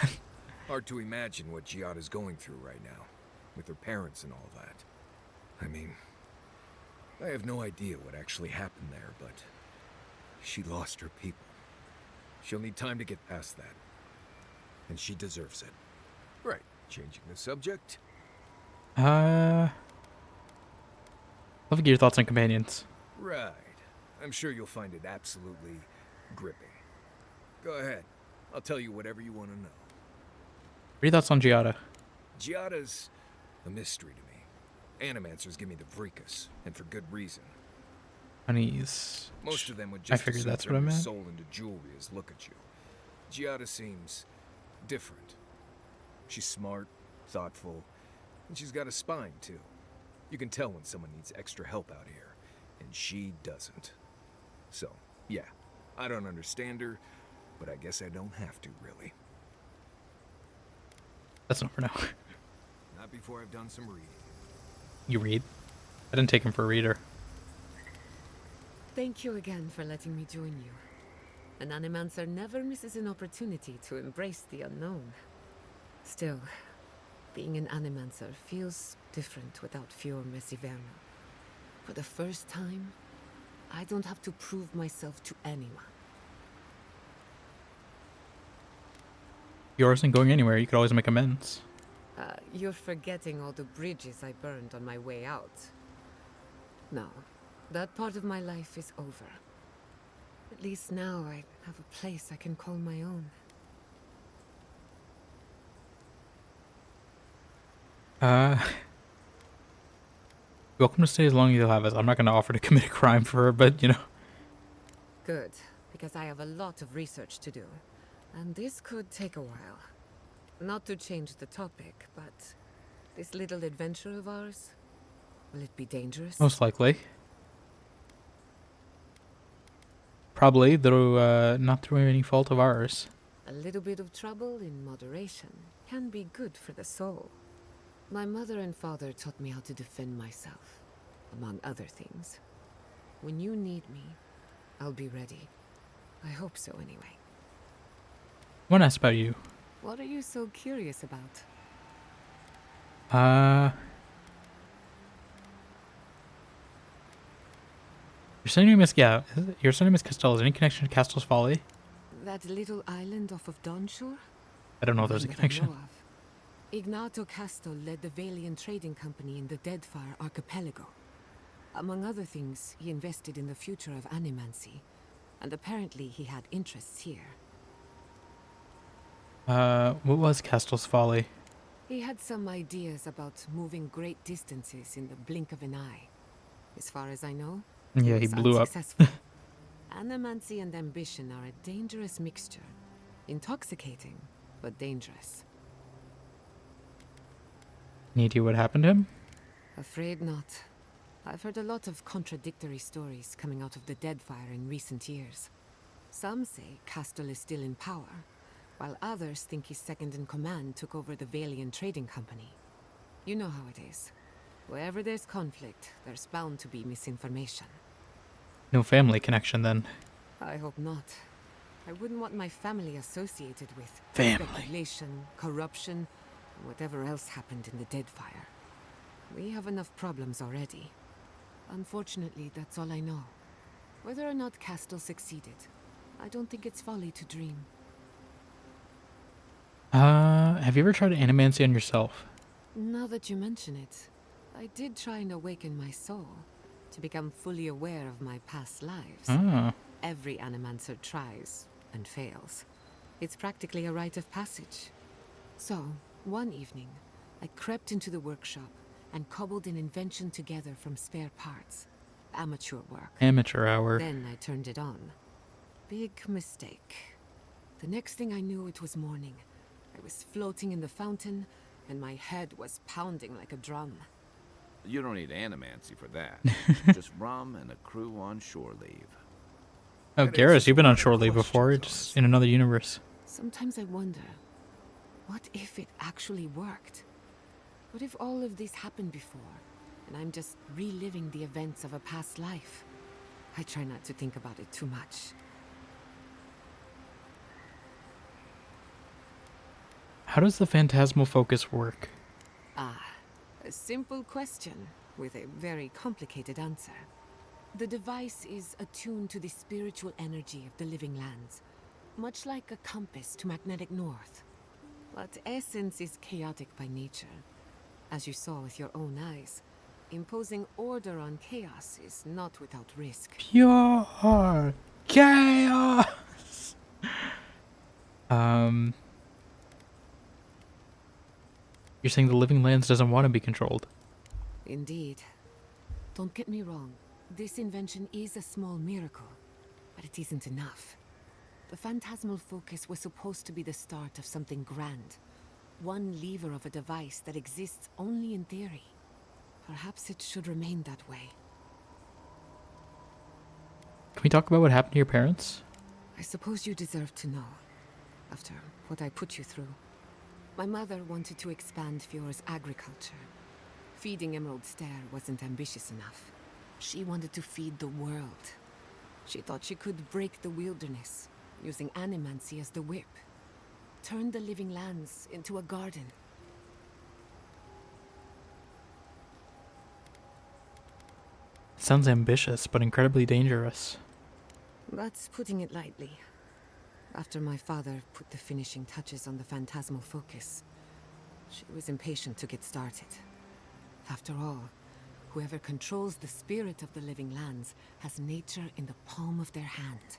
Hard to imagine what Giada's going through right now, with her parents and all that. I mean, I have no idea what actually happened there, but she lost her people. She'll need time to get past that. And she deserves it. Right, changing the subject. Love to get your thoughts on companions. Right. I'm sure you'll find it absolutely gripping. Go ahead. I'll tell you whatever you want to know. What are your thoughts on Giada? Giada's a mystery to me. Animancers give me the Vreekus, and for good reason. Honeys. Most of them would I just figured assume that's turn what I your meant. soul into jewelry as look at you. Giada seems different. She's smart, thoughtful, and she's got a spine, too. You can tell when someone needs extra help out here, and she doesn't. So, yeah, I don't understand her, but I guess I don't have to, really. That's not for now. Not before I've done some reading. You read? I didn't take him for a reader. Thank you again for letting me join you. An Animancer never misses an opportunity to embrace the unknown. Still, being an Animancer feels different without Fior Messiverno. For the first time, I don't have to prove myself to anyone. Yours isn't going anywhere. You could always make amends. You're forgetting all the bridges I burned on my way out. No, that part of my life is over. At least now I have a place I can call my own. Welcome to stay as long as you'll have us. I'm not going to offer to commit a crime for her, but, you know. Good, because I have a lot of research to do. And this could take a while. Not to change the topic, but this little adventure of ours, will it be dangerous? Most likely. Probably, though not through any fault of ours. A little bit of trouble in moderation can be good for the soul. My mother and father taught me how to defend myself, among other things. When you need me, I'll be ready. I hope so, anyway. I want to ask about you. What are you so curious about? Your surname is, your surname is Castell. Is there any connection to Castell's Folly? That little island off of Dawnshore? I don't know if there's a None that I connection. know of. Ignato Castel led the Valian trading company in the Deadfire archipelago. Among other things, he invested in the future of Animancy, and apparently he had interests here. What was Castell's Folly? He had some ideas about moving great distances in the blink of an eye. As far as I know, Yeah, he was blew up. unsuccessful. Animancy and ambition are a dangerous mixture. Intoxicating, but dangerous. Any idea what happened to him? Afraid not. I've heard a lot of contradictory stories coming out of the Deadfire in recent years. Some say Castel is still in power, while others think his second-in-command took over the Valian trading company. You know how it is. Wherever there's conflict, there's bound to be misinformation. No family connection, then. I hope not. I wouldn't want my family associated with Family. speculation, corruption, and whatever else happened in the Deadfire. We have enough problems already. Unfortunately, that's all I know. Whether or not Castel succeeded, I don't think it's folly to dream. Have you ever tried Animancy on yourself? Now that you mention it, I did try and awaken my soul to become fully aware of my past lives. Ah. Every Animancer tries and fails. It's practically a rite of passage. So, one evening, I crept into the workshop and cobbled an invention together from spare parts. Amateur work. Amateur hour. Then I turned it on. Big mistake. The next thing I knew, it was morning. I was floating in the fountain, and my head was pounding like a drum. You don't need Animancy for that. Just rum and a crew on shore leave. Oh, Garrus, you've been on shore leave before, just in another universe. Sometimes I wonder, What if it actually worked? What if all of this happened before, and I'm just reliving the events of a past life? I try not to think about it too much. How does the phantasmal focus work? Ah, a simple question with a very complicated answer. The device is attuned to the spiritual energy of the living lands, much like a compass to magnetic north. But essence is chaotic by nature. As you saw with your own eyes, imposing order on chaos is not without risk. Pure chaos! You're saying the living lands doesn't want to be controlled? Indeed. Don't get me wrong, this invention is a small miracle, but it isn't enough. The phantasmal focus was supposed to be the start of something grand. One lever of a device that exists only in theory. Perhaps it should remain that way. Can we talk about what happened to your parents? I suppose you deserve to know, after what I put you through. My mother wanted to expand Fiore's agriculture. Feeding Emerald Stair wasn't ambitious enough. She wanted to feed the world. She thought she could break the wilderness, using Animancy as the whip. Turn the living lands into a garden. Sounds ambitious, but incredibly dangerous. That's putting it lightly. After my father put the finishing touches on the phantasmal focus, she was impatient to get started. After all, whoever controls the spirit of the living lands has nature in the palm of their hand.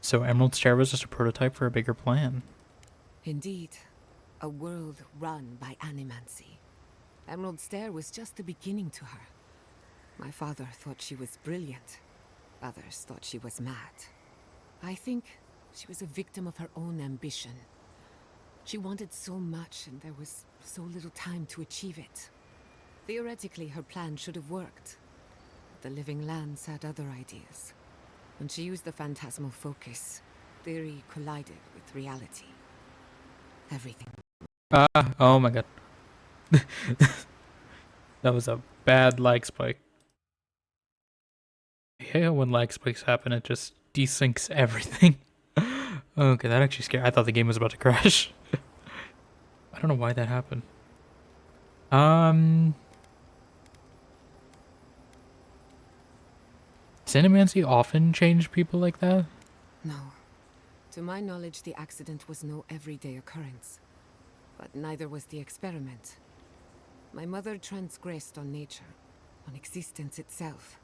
So Emerald Stair was just a prototype for a bigger plan. Indeed, a world run by Animancy. Emerald Stair was just the beginning to her. My father thought she was brilliant. Others thought she was mad. I think she was a victim of her own ambition. She wanted so much, and there was so little time to achieve it. Theoretically, her plan should have worked. But the living lands had other ideas. When she used the phantasmal focus, theory collided with reality. Everything. Oh my god. That was a bad lag spike. I hate when lag spikes happen, it just desyncs everything. Okay, that actually scared. I thought the game was about to crash. I don't know why that happened. Does Animancy often change people like that? No. To my knowledge, the accident was no everyday occurrence. But neither was the experiment. My mother transgressed on nature, on existence itself.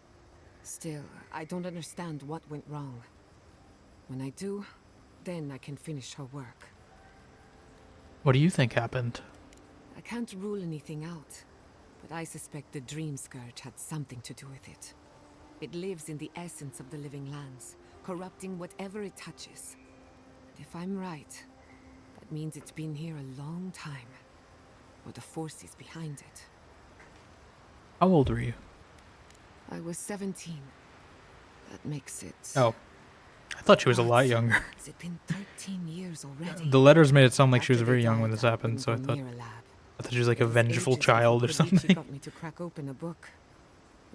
Still, I don't understand what went wrong. When I do, then I can finish her work. What do you think happened? I can't rule anything out, but I suspect the Dream Scourge had something to do with it. It lives in the essence of the living lands, corrupting whatever it touches. And if I'm right, that means it's been here a long time, or the forces behind it. How old were you? I was 17. That makes it... Oh. I thought she was a lot younger. Has it been 13 years already? The letters made it sound like she was very young when this happened, so I thought she was like a vengeful child or She something. got me to crack open a book.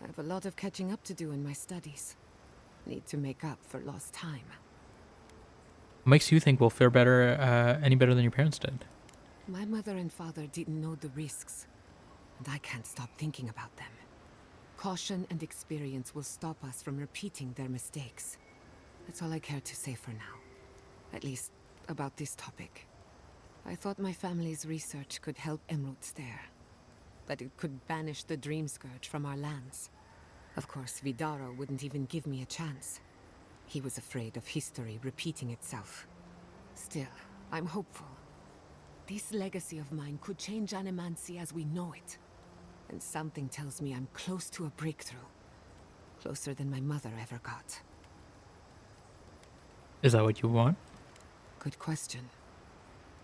I have a lot of catching up to do in my studies. Need to make up for lost time. What makes you think we'll fare better, any better than your parents did? My mother and father didn't know the risks, and I can't stop thinking about them. Caution and experience will stop us from repeating their mistakes. That's all I care to say for now. At least, about this topic. I thought my family's research could help Emerald Stair. That it could banish the Dream Scourge from our lands. Of course, Vidaro wouldn't even give me a chance. He was afraid of history repeating itself. Still, I'm hopeful. This legacy of mine could change Animancy as we know it. And something tells me I'm close to a breakthrough. Closer than my mother ever got. Is that what you want? Good question.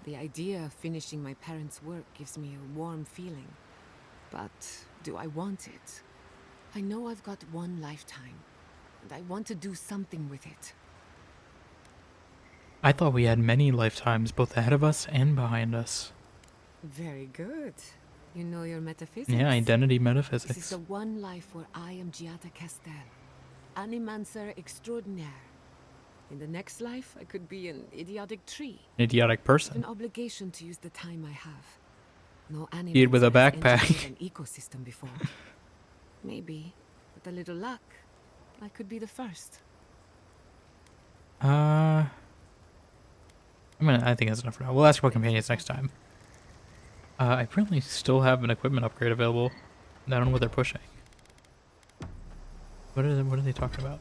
The idea of finishing my parents' work gives me a warm feeling. But do I want it? I know I've got one lifetime, and I want to do something with it. I thought we had many lifetimes, both ahead of us and behind us. Very good. You know your metaphysics. Yeah, identity This metaphysics. is the one life where I am Giada Castel, Animancer extraordinaire. In the next life, I could be an idiotic tree. An idiotic person. An obligation to use the time I have. No Eat with a Animancer has backpack. engineered an ecosystem before. Maybe, with a little luck, I could be the first. I think that's enough for now. We'll ask about companions next time. I apparently still have an equipment upgrade available. I don't know what they're pushing. What are they talking about?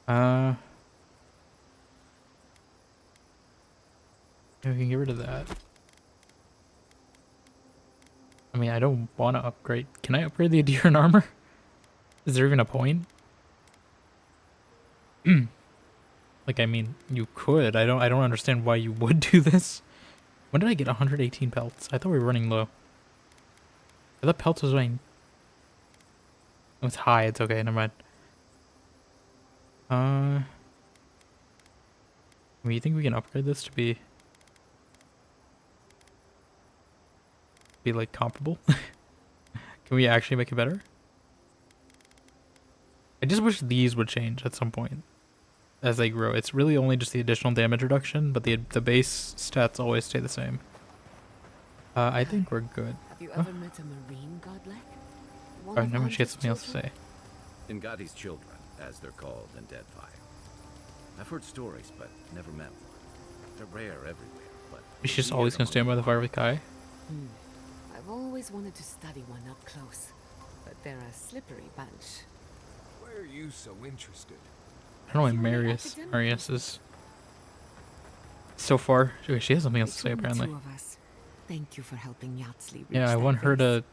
Yeah, we can get rid of that. I mean, I don't want to upgrade. Can I upgrade the Adherin armor? Is there even a point? Like, I mean, you could. I don't understand why you would do this. When did I get 118 pelts? I thought we were running low. I thought pelts was running. Oh, it's high. It's okay. Never mind. I mean, you think we can upgrade this to be like comparable? Can we actually make it better? I just wish these would change at some point as they grow. It's really only just the additional damage reduction, but the base stats always stay the same. I think we're good. Have you ever met a marine godlike? Alright, never mind. She had something else to say. Ngati's children, as they're called in Deadfire. I've heard stories, but never met one. They're rare everywhere, but... She's just always gonna stand by the fire with Kai. I've always wanted to study one up close, but they're a slippery bunch. Why are you so interested? I don't know why Marius is so far. She has something else to say apparently. Two of us. Thank you for helping Yatsley reach Yeah, I that want her base. to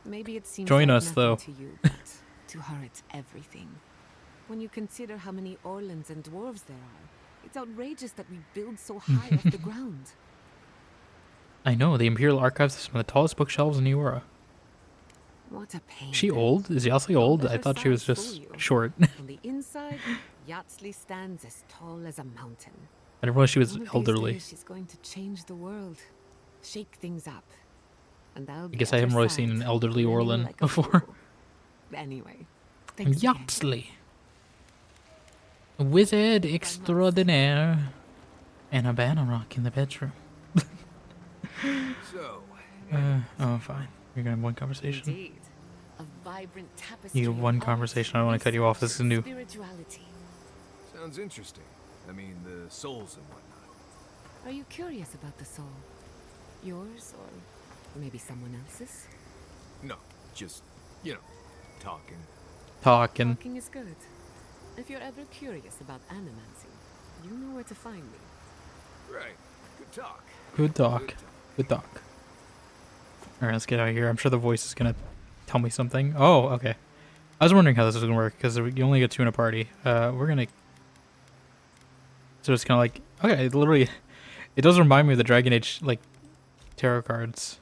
Maybe it seems join like us nothing though. to you, but to her it's everything. When you consider how many Orlans and dwarves there are, it's outrageous that we build so high off the ground. I know, the Imperial Archives is some of the tallest bookshelves in Eora. What a pain. Is she old? Is Yatsley old? I thought she was just short. On the inside, Yatsley stands as tall as a mountain. I didn't realize she was One of these elderly. days she's going to change the world, shake things up. And I'll I be guess at I haven't her really side, seen an elderly grinning Orlan like a before. fool. Anyway, thanks again. Yatsley. Wizard extraordinaire. And a banner rock in the bedroom. So, Oh, fine. You're gonna have one conversation. Indeed. A vibrant tapestry You have one of art, conversation. I don't want to cut you off. This is new. spirituality. sounds interesting. I mean, the souls and whatnot. Are you curious about the soul? Yours or maybe someone else's? No, just, talking. Talking. Talking is good. If you're ever curious about Animancy, you know where to find me. Right. Good talk. Good talk. Good talk. Alright, let's get out of here. I'm sure the voice is gonna tell me something. Oh, okay. I was wondering how this was gonna work, because you only get 2 in a party. We're gonna... So it's kind of like... Okay, it literally... It does remind me of the Dragon Age, like, tarot cards.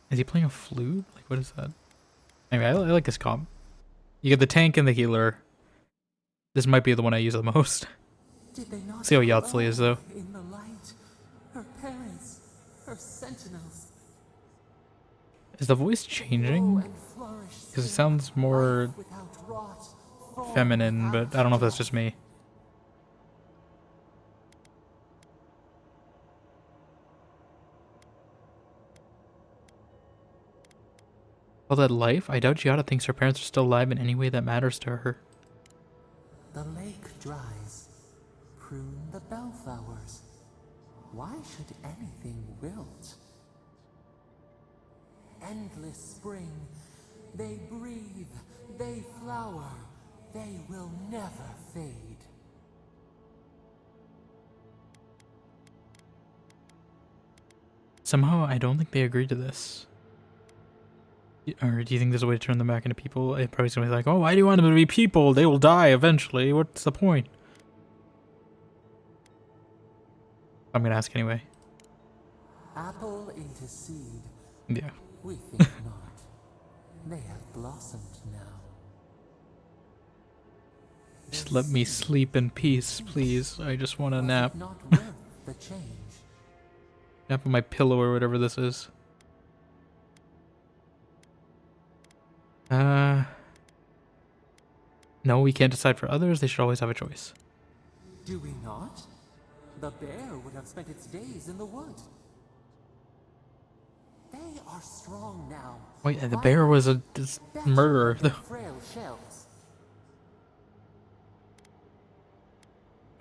Is he playing a flute? Like, what is that? Anyway, I like this comp. You get the tank and the healer. This might be the one I use the most. Did they not See how Yatsley is, though. in the light? Her parents, her sentinels. Is the voice changing? Because it sounds more feminine, but I don't know if that's just me. All that life? I doubt Giada thinks her parents are still alive in any way that matters to her. The lake dries. Prune the bellflowers. Why should anything wilt? Endless spring. They breathe. They flower. They will never fade. Somehow, I don't think they agreed to this. Or do you think there's a way to turn them back into people? It probably gonna be like, oh, why do you want them to be people? They will die eventually. What's the point? I'm gonna ask anyway. Apple into seed. Yeah. We think not. They have blossomed now. Just let me sleep in peace, please. I just want a nap. Not worth the change. Nap on my pillow or whatever this is. No, we can't decide for others. They should always have a choice. Do we not? The bear would have spent its days in the wood. They are strong now. Wait, the bear was a murderer, though. Frail shells.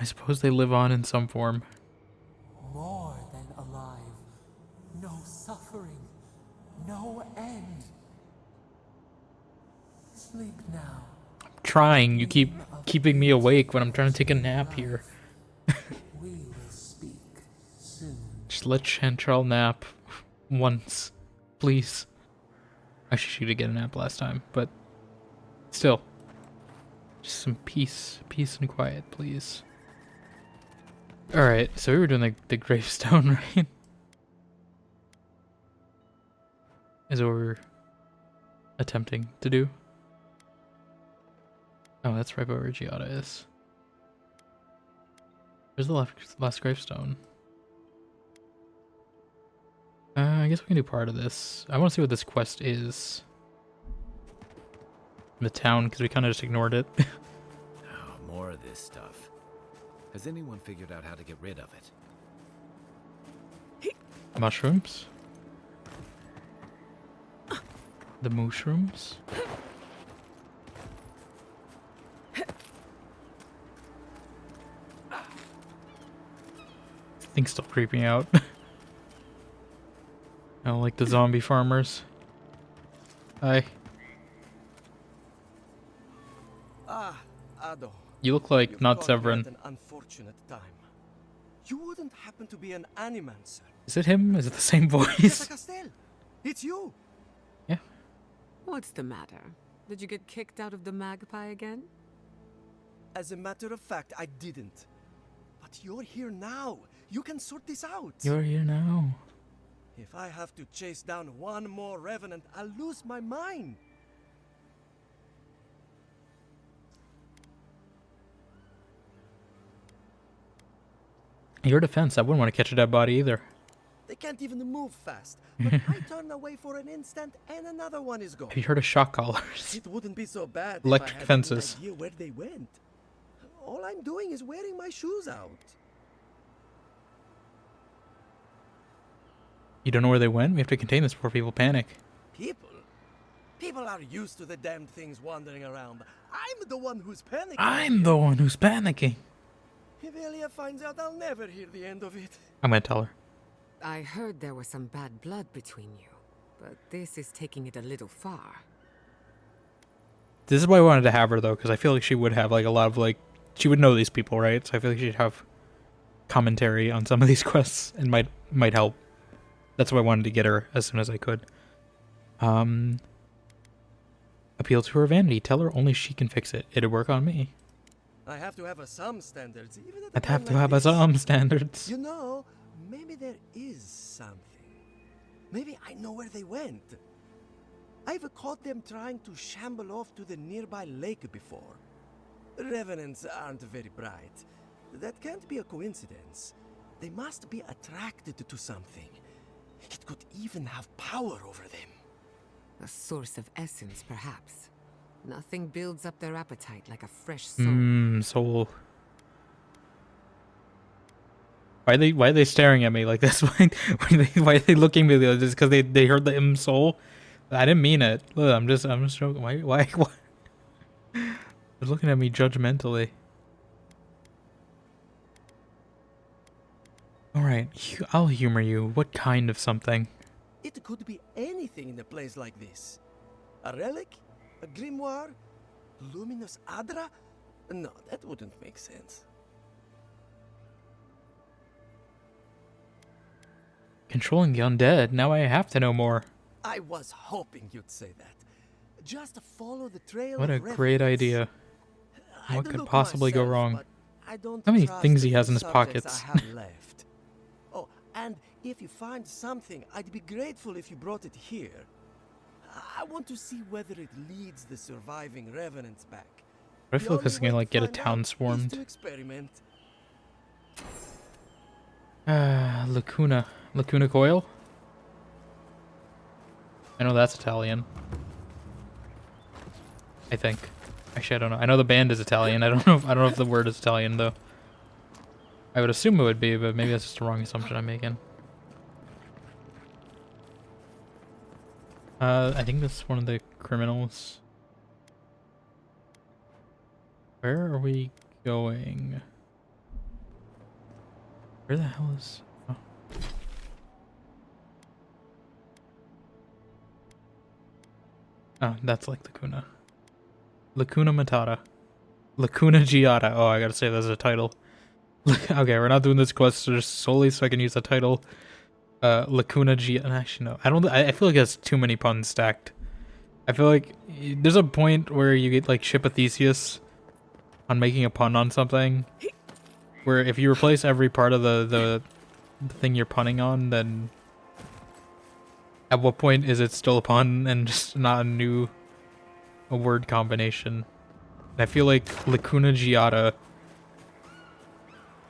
I suppose they live on in some form. More than alive. No suffering. No end. Sleep now. I'm trying. You keep keeping me awake when I'm trying to take a nap here. We will speak soon. Just let Chantrell nap once, please. Actually, she did get a nap last time, but still. Just some peace and quiet, please. Alright, so we were doing the gravestone, right? Is what we're attempting to do. Oh, that's right by where Giada is. Where's the last gravestone? I guess we can do part of this. I want to see what this quest is. In the town, because we kind of just ignored it. Oh, more of this stuff. Has anyone figured out how to get rid of it? Mushrooms? The mushrooms? Thing's still creeping out. I don't like the zombie farmers. Hi. Ado. You look like You've not caught me Severin. at an unfortunate time. You wouldn't happen to be an Animancer. Is it him? Is it the same voice? Castel, it's you. What's the matter? Did you get kicked out of the Magpie again? As a matter of fact, I didn't. But you're here now. You can sort this out. You're here now. If I have to chase down one more Revenant, I'll lose my mind. In your defense, I wouldn't want to catch a dead body either. They can't even move fast. But I turn away for an instant and another one is gone. Have you heard of shock collars? It wouldn't be so bad Electric if I had fences. an idea where they went. All I'm doing is wearing my shoes out. You don't know where they went? We have to contain this before people panic. People are used to the damned things wandering around. I'm the one who's panicking. I'm the one who's panicking. If Elia finds out, I'll never hear the end of it. I'm gonna tell her. I heard there was some bad blood between you, but this is taking it a little far. This is why I wanted to have her, though, because I feel like she would have, like, a lot of, like... She would know these people, right? So I feel like she'd have commentary on some of these quests and might help. That's why I wanted to get her as soon as I could. Appeal to her vanity. Tell her only she can fix it. It'd work on me. I have to have some standards, even at a I'd time have to like have this. some standards. You know, maybe there is something. Maybe I know where they went. I've caught them trying to shamble off to the nearby lake before. Revenants aren't very bright. That can't be a coincidence. They must be attracted to something. It could even have power over them. A source of essence, perhaps. Nothing builds up their appetite like a fresh soul. Soul. Why are they staring at me like this? Why are they looking at me like this? Because they heard the soul? I didn't mean it. Look, I'm just joking. Why? They're looking at me judgmentally. Alright, I'll humor you. What kind of something? It could be anything in a place like this. A relic? A grimoire? Luminous Adra? No, that wouldn't make sense. Controlling the undead. Now I have to know more. I was hoping you'd say that. Just follow the trail. What a of great revenants. idea. What I'd could look possibly go myself, wrong? but I don't How many trust things the he has few in his subjects pockets? I have left. Oh, and if you find something, I'd be grateful if you brought it here. I want to see whether it leads the surviving revenants back. I The feel like this is only gonna way like to get a find out town is swarmed. to experiment. Lacuna. Lacuna Coil? I know that's Italian. I think. Actually, I don't know. I know the band is Italian. I don't know if the word is Italian though. I would assume it would be, but maybe that's just a wrong assumption I'm making. I think this is one of the criminals. Where are we going? Where the hell is... Oh. Oh, that's like Lacuna. Lacuna Matata. Lacuna Giada. Oh, I gotta say that's a title. Okay, we're not doing this quest just solely so I can use the title. Lacuna Giada. Actually, no. I feel like that's too many puns stacked. I feel like there's a point where you get like ship a Theseus on making a pun on something. Where if you replace every part of the thing you're punning on, then at what point is it still a pun and just not a word combination? And I feel like Lacuna Giada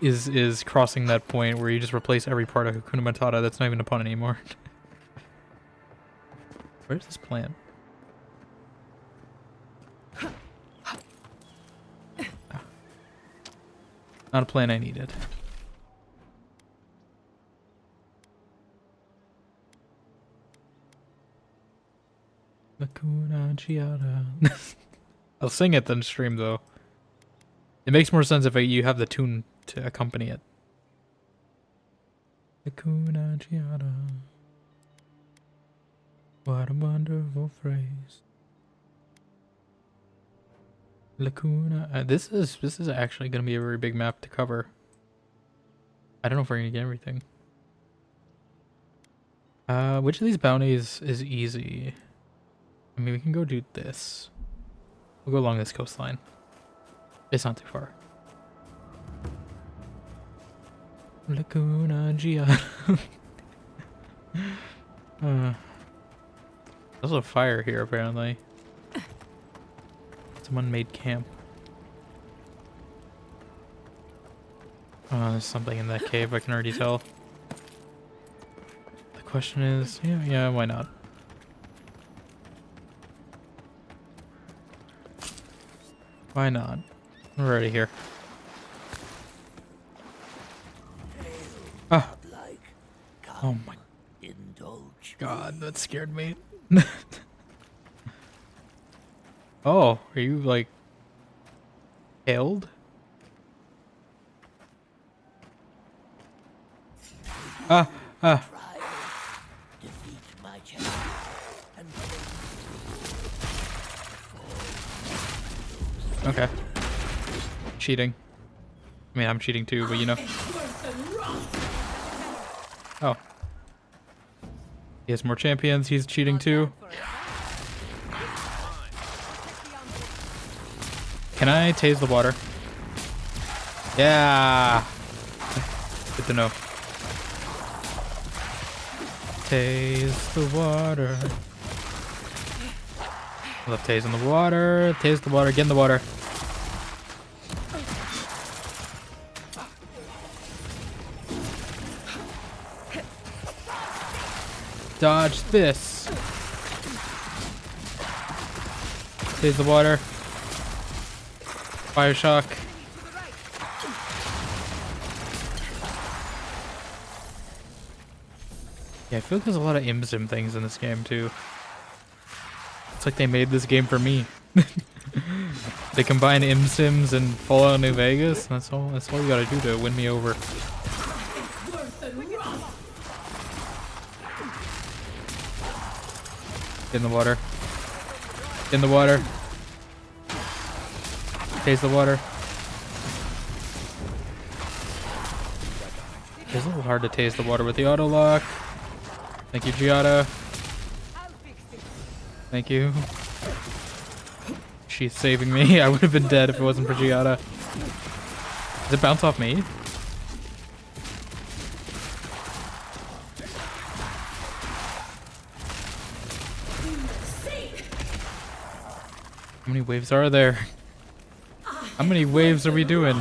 is crossing that point where you just replace every part of Hakuna Matata. That's not even a pun anymore. Where's this plant? Ah. Not a plant I needed. Lacuna Giada. I'll sing it then stream though. It makes more sense if you have the tune to accompany it. Lacuna Giada. What a wonderful phrase. Lacuna. This is actually gonna be a very big map to cover. I don't know if we're gonna get everything. Which of these bounties is easy? I mean, we can go do this. We'll go along this coastline. It's not too far. Lacuna Giada. There's a fire here, apparently. Someone made camp. Oh, there's something in that cave, I can already tell. The question is, yeah, why not? Why not? We're already here. Ah. Oh my god, that scared me. Oh, are you like killed? Ah. Okay. Cheating. I mean, I'm cheating too, but you know. Oh. He has more champions. He's cheating too. Can I tase the water? Yeah. Good to know. Tase the water. I love tasing the water. Tase the water. Get in the water. Dodge this. Tase the water. Fire shock. Yeah, I feel like there's a lot of ImSim things in this game too. It's like they made this game for me. They combine ImSims and Fallout New Vegas. That's all you gotta do to win me over. Get in the water. Get in the water. Taste the water. It's a little hard to taste the water with the auto lock. Thank you, Giada. Thank you. She's saving me. I would have been dead if it wasn't for Giada. Does it bounce off me? How many waves are there? How many waves are we doing?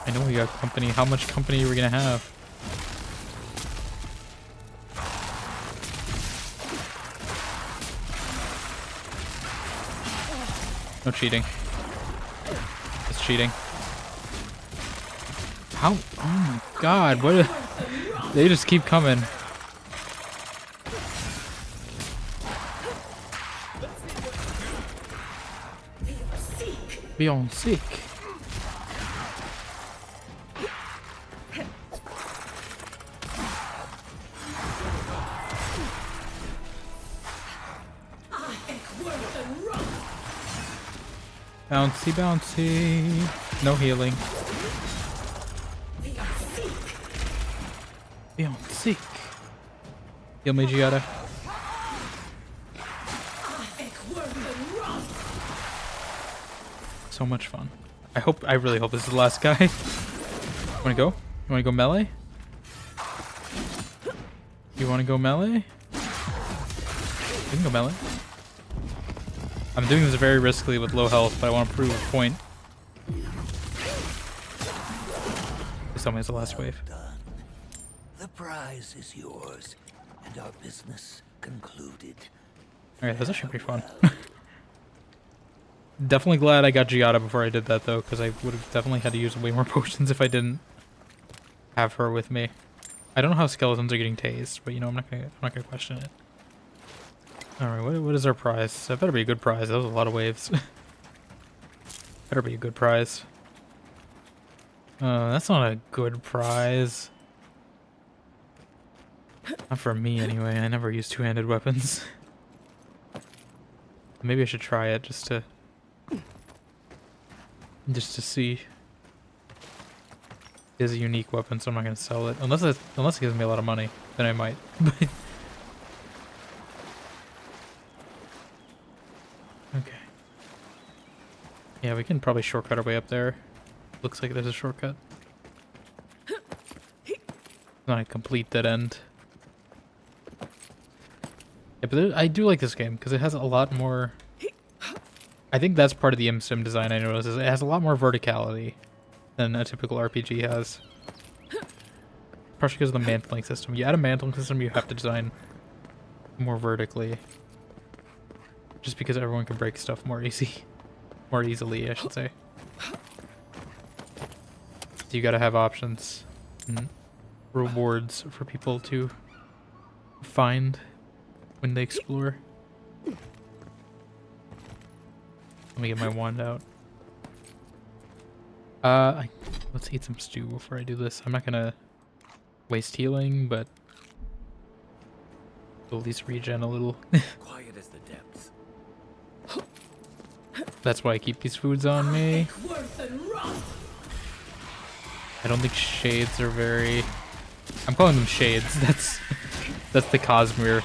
I know we got company. How much company are we gonna have? No cheating. It's cheating. How? Oh my god, what? They just keep coming. Be on sick. Bouncy, bouncy. No healing. Be on sick. Heal me, Giada. So much fun. I really hope this is the last guy. Wanna go? You wanna go melee? You wanna go melee? You can go melee. I'm doing this very riskily with low health, but I want to prove a point. Please tell me it's the last wave. The prize is yours, and our business concluded. Alright, that's actually pretty fun. Definitely glad I got Giada before I did that though, because I would have definitely had to use way more potions if I didn't have her with me. I don't know how skeletons are getting tased, but you know I'm not gonna question it. Alright, what is our prize? That better be a good prize. That was a lot of waves. Better be a good prize. That's not a good prize. Not for me anyway. I never use two-handed weapons. Maybe I should try it just to see. It is a unique weapon, so I'm not gonna sell it. Unless it gives me a lot of money, then I might. Okay. Yeah, we can probably shortcut our way up there. Looks like there's a shortcut. Not a complete dead end. Yeah, but I do like this game because it has a lot more. I think that's part of the sim design I noticed is it has a lot more verticality than a typical RPG has. Partially because of the mantling system. You add a mantling system, you have to design more vertically. Just because everyone can break stuff more easily, I should say. So you gotta have options and rewards for people to find when they explore. Let me get my wand out. Let's eat some stew before I do this. I'm not gonna waste healing, but at least regen a little. Quiet as the depths. That's why I keep these foods on me. I don't think shades are very... I'm calling them shades. That's the Cosmere.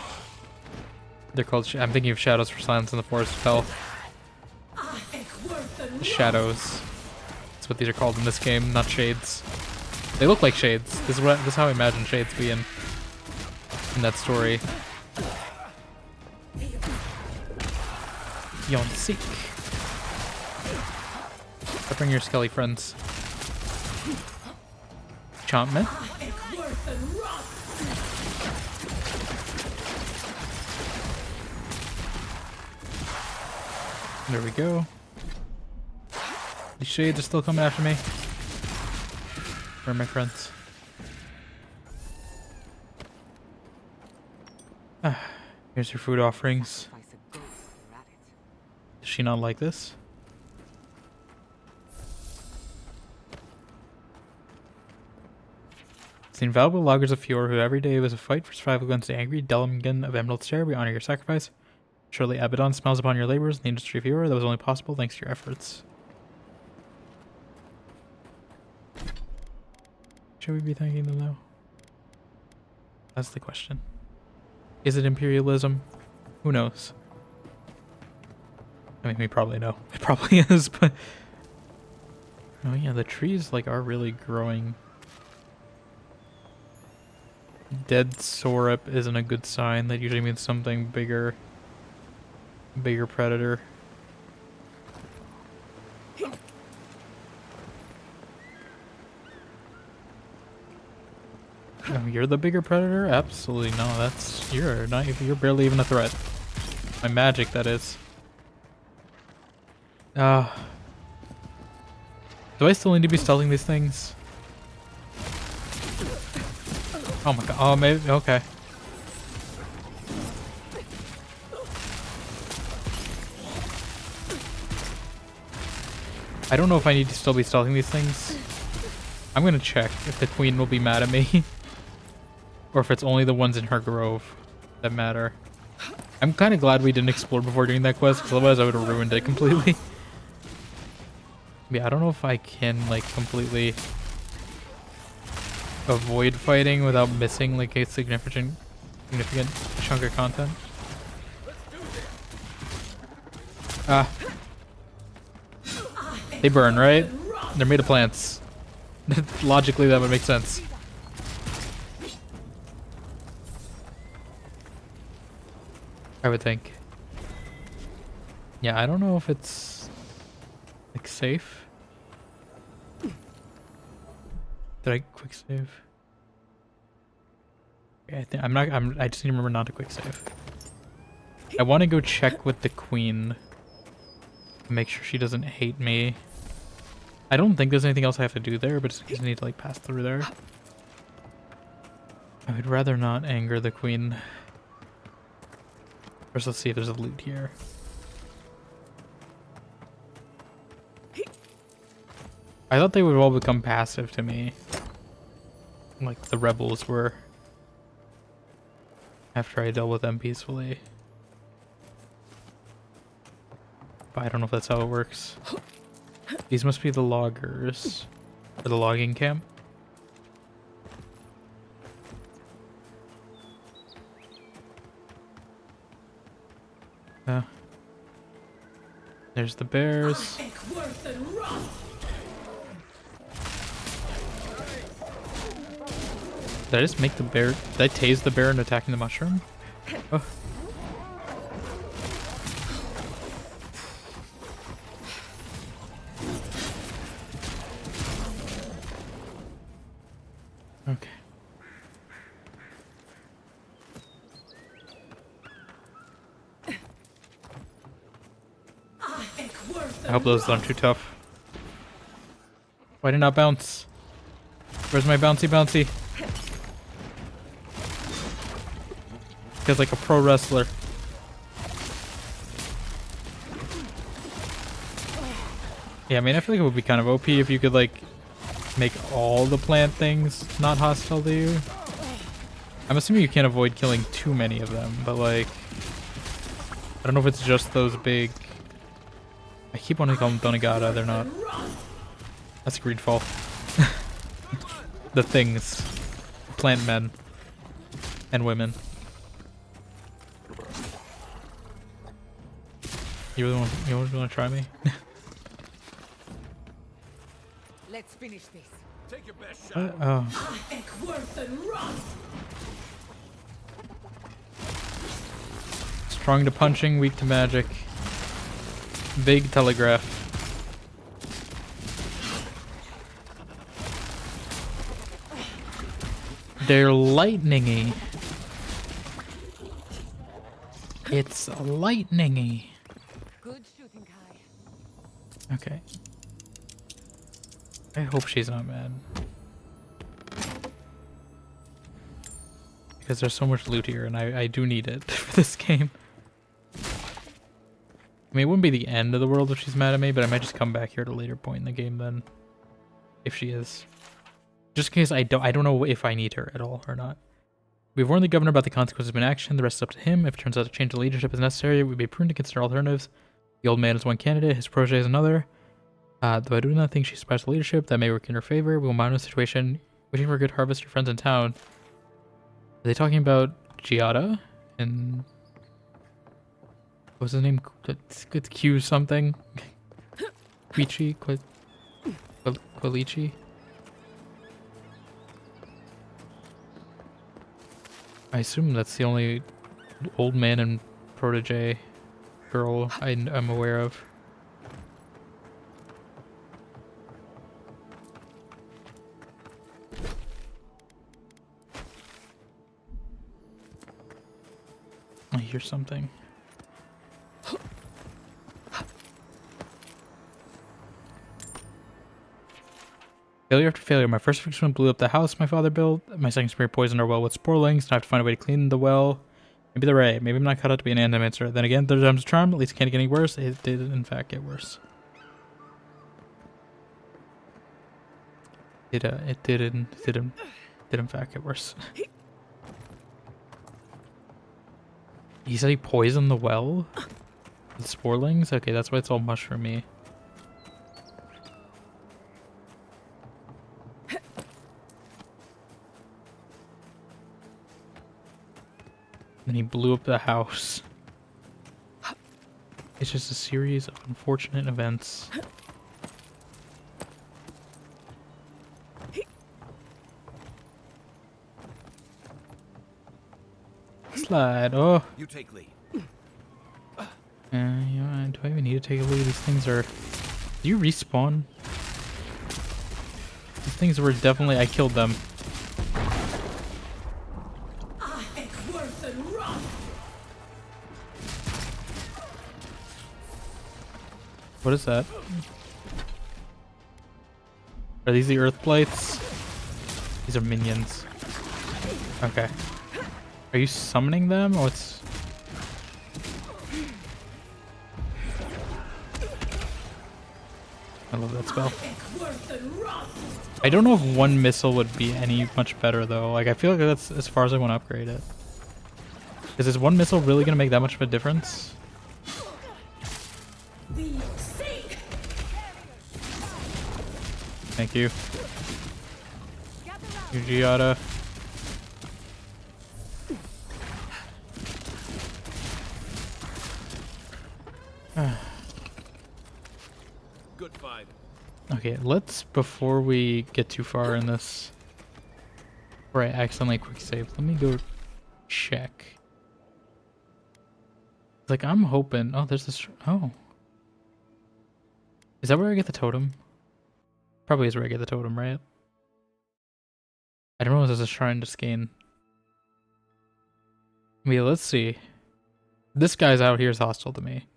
They're called... I'm thinking of Shadows for Silence in the Forest of Hell. Shadows. That's what these are called in this game, not shades. They look like shades. This is how I imagine shades being in that story. Yon seek. Bring your skelly friends. Enchantment. There we go. These shades are still coming after me. Where are my friends? Here's your food offerings. Does she not like this? It's the invaluable loggers of Fjord who every day was a fight for survival against the angry Delmgen of Emerald Stair. We honor your sacrifice. Surely Abaddon smiles upon your labors in the industry of Fjord. That was only possible thanks to your efforts. Should we be thanking them though? That's the question. Is it imperialism? Who knows? I mean, we probably know. It probably is, but... Oh yeah, the trees, like, are really growing. Dead Sorup isn't a good sign. That usually means something bigger Bigger predator. Oh, you're the bigger predator? Absolutely no. That's you're barely even a threat. My magic, that is. Do I still need to be stealthing these things? Oh my god. Oh, maybe. Okay. I don't know if I need to still be stealthing these things. I'm gonna check if the queen will be mad at me. Or if it's only the ones in her grove that matter. I'm kind of glad we didn't explore before doing that quest, because otherwise I would have ruined it completely. Yeah, I don't know if I can, like, completely avoid fighting without missing, like, a significant chunk of content. Ah. They burn, right? They're made of plants. Logically, that would make sense. I would think. Yeah, I don't know if it's like safe. Did I quick save? Yeah, I just need to remember not to quick save. I want to go check with the queen. Make sure she doesn't hate me. I don't think there's anything else I have to do there, but just in case I need to like pass through there. I would rather not anger the queen. First, let's see if there's a loot here. I thought they would all become passive to me. Like the rebels were. After I dealt with them peacefully. But I don't know if that's how it works. These must be the loggers. Or the logging camp. There's the bears. Did I just make the bear... Did I tase the bear in attacking the mushroom? Oh. Okay. I hope those aren't too tough. Why didn't I bounce? Where's my bouncy? Feels like a pro wrestler. Yeah, I mean, I feel like it would be kind of OP if you could, like, make all the plant things not hostile to you. I'm assuming you can't avoid killing too many of them, but, like, I don't know if it's just those big... I keep wanting to call them Donegata, they're not. That's Greedfall. The things. Plant men. And women. You really want to try me? Let's finish this. Take your best shot. Oh. Strong to punching, weak to magic. Big telegraph. They're lightningy. It's lightningy. Good shooting, Kai. Okay. I hope she's not mad. Because there's so much loot here and I do need it for this game. I mean, it wouldn't be the end of the world if she's mad at me, but I might just come back here at a later point in the game then. If she is. Just in case I don't know if I need her at all or not. We've warned the governor about the consequences of inaction. The rest is up to him. If it turns out a change of leadership is necessary, we'd be prudent to consider alternatives. The old man is one candidate, his protege is another. Though I do not think she aspires to leadership, that may work in her favor. We will monitor the situation, wishing for a good harvest. Your friends in town. Are they talking about Giada? And what's his name? It's Q something. Quichi? Quilichi? I assume that's the only old man and protege girl I'm aware of. I hear something. Failure after failure. My first experiment blew up the house my father built. My second experiment poisoned our well with sporelings. Now I have to find a way to clean the well. Maybe they're right. Maybe I'm not cut out to be an Animancer. Then again, third time's a charm. At least it can't get any worse. It did, in fact, get worse. It did in fact get worse. He said he poisoned the well with sporelings? Okay, that's why it's all mushroomy. Then he blew up the house. It's just a series of unfortunate events. Slide. Oh. You take lead. You know, do I even need to take a lead? These things are... Do you respawn? These things were definitely... I killed them. What is that? Are these the earth blights? These are minions. Okay. Are you summoning them, or it's... I love that spell. I don't know if one missile would be any much better, though. Like, I feel like that's as far as I want to upgrade it. Is one missile really going to make that much of a difference? Thank you. Ujiata. Good fight. Okay, let's, before we get too far in this, where I accidentally quick save, let me go check. Like, I'm hoping... Oh, there's this... Oh. Is that where I get the totem? Probably is where I get the totem, right? I don't know if there's a shrine to Skane. Yeah, let's see. This guy's out here is hostile to me.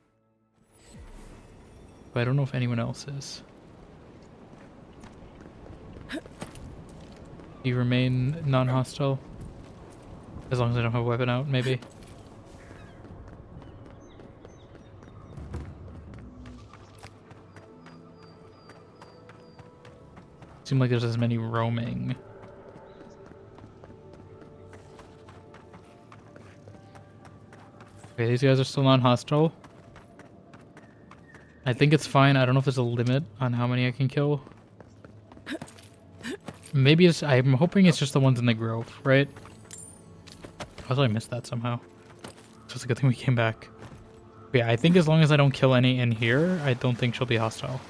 But I don't know if anyone else is. You remain non-hostile? As long as I don't have a weapon out, maybe? Seems like there's as many roaming. Okay, these guys are still non-hostile. I think it's fine. I don't know if there's a limit on how many I can kill. Maybe it's... I'm hoping it's just the ones in the grove, right? Also, I missed that somehow. So it's a good thing we came back. But yeah, I think as long as I don't kill any in here, I don't think she'll be hostile.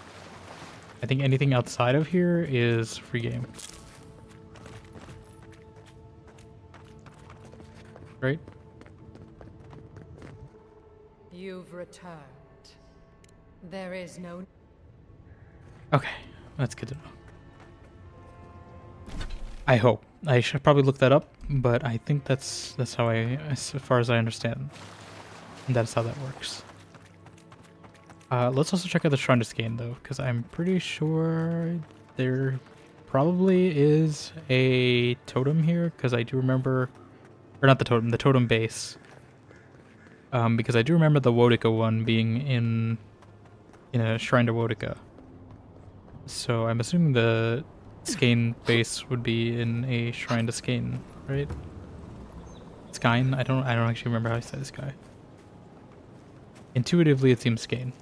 I think anything outside of here is free game. Right? You've returned. There is no... Okay, that's good to know. I hope. I should probably look that up, but I think that's how as far as I understand, that's how that works. Let's also check out the Shrine to Skane, though, because I'm pretty sure there probably is a totem here, because I do remember... Or not the totem base. Because I do remember the Wodica one being in a Shrine to Wodica. So I'm assuming the Skane base would be in a Shrine to Skane, right? Skine? I don't actually remember how I say this guy. Intuitively, it seems Skane.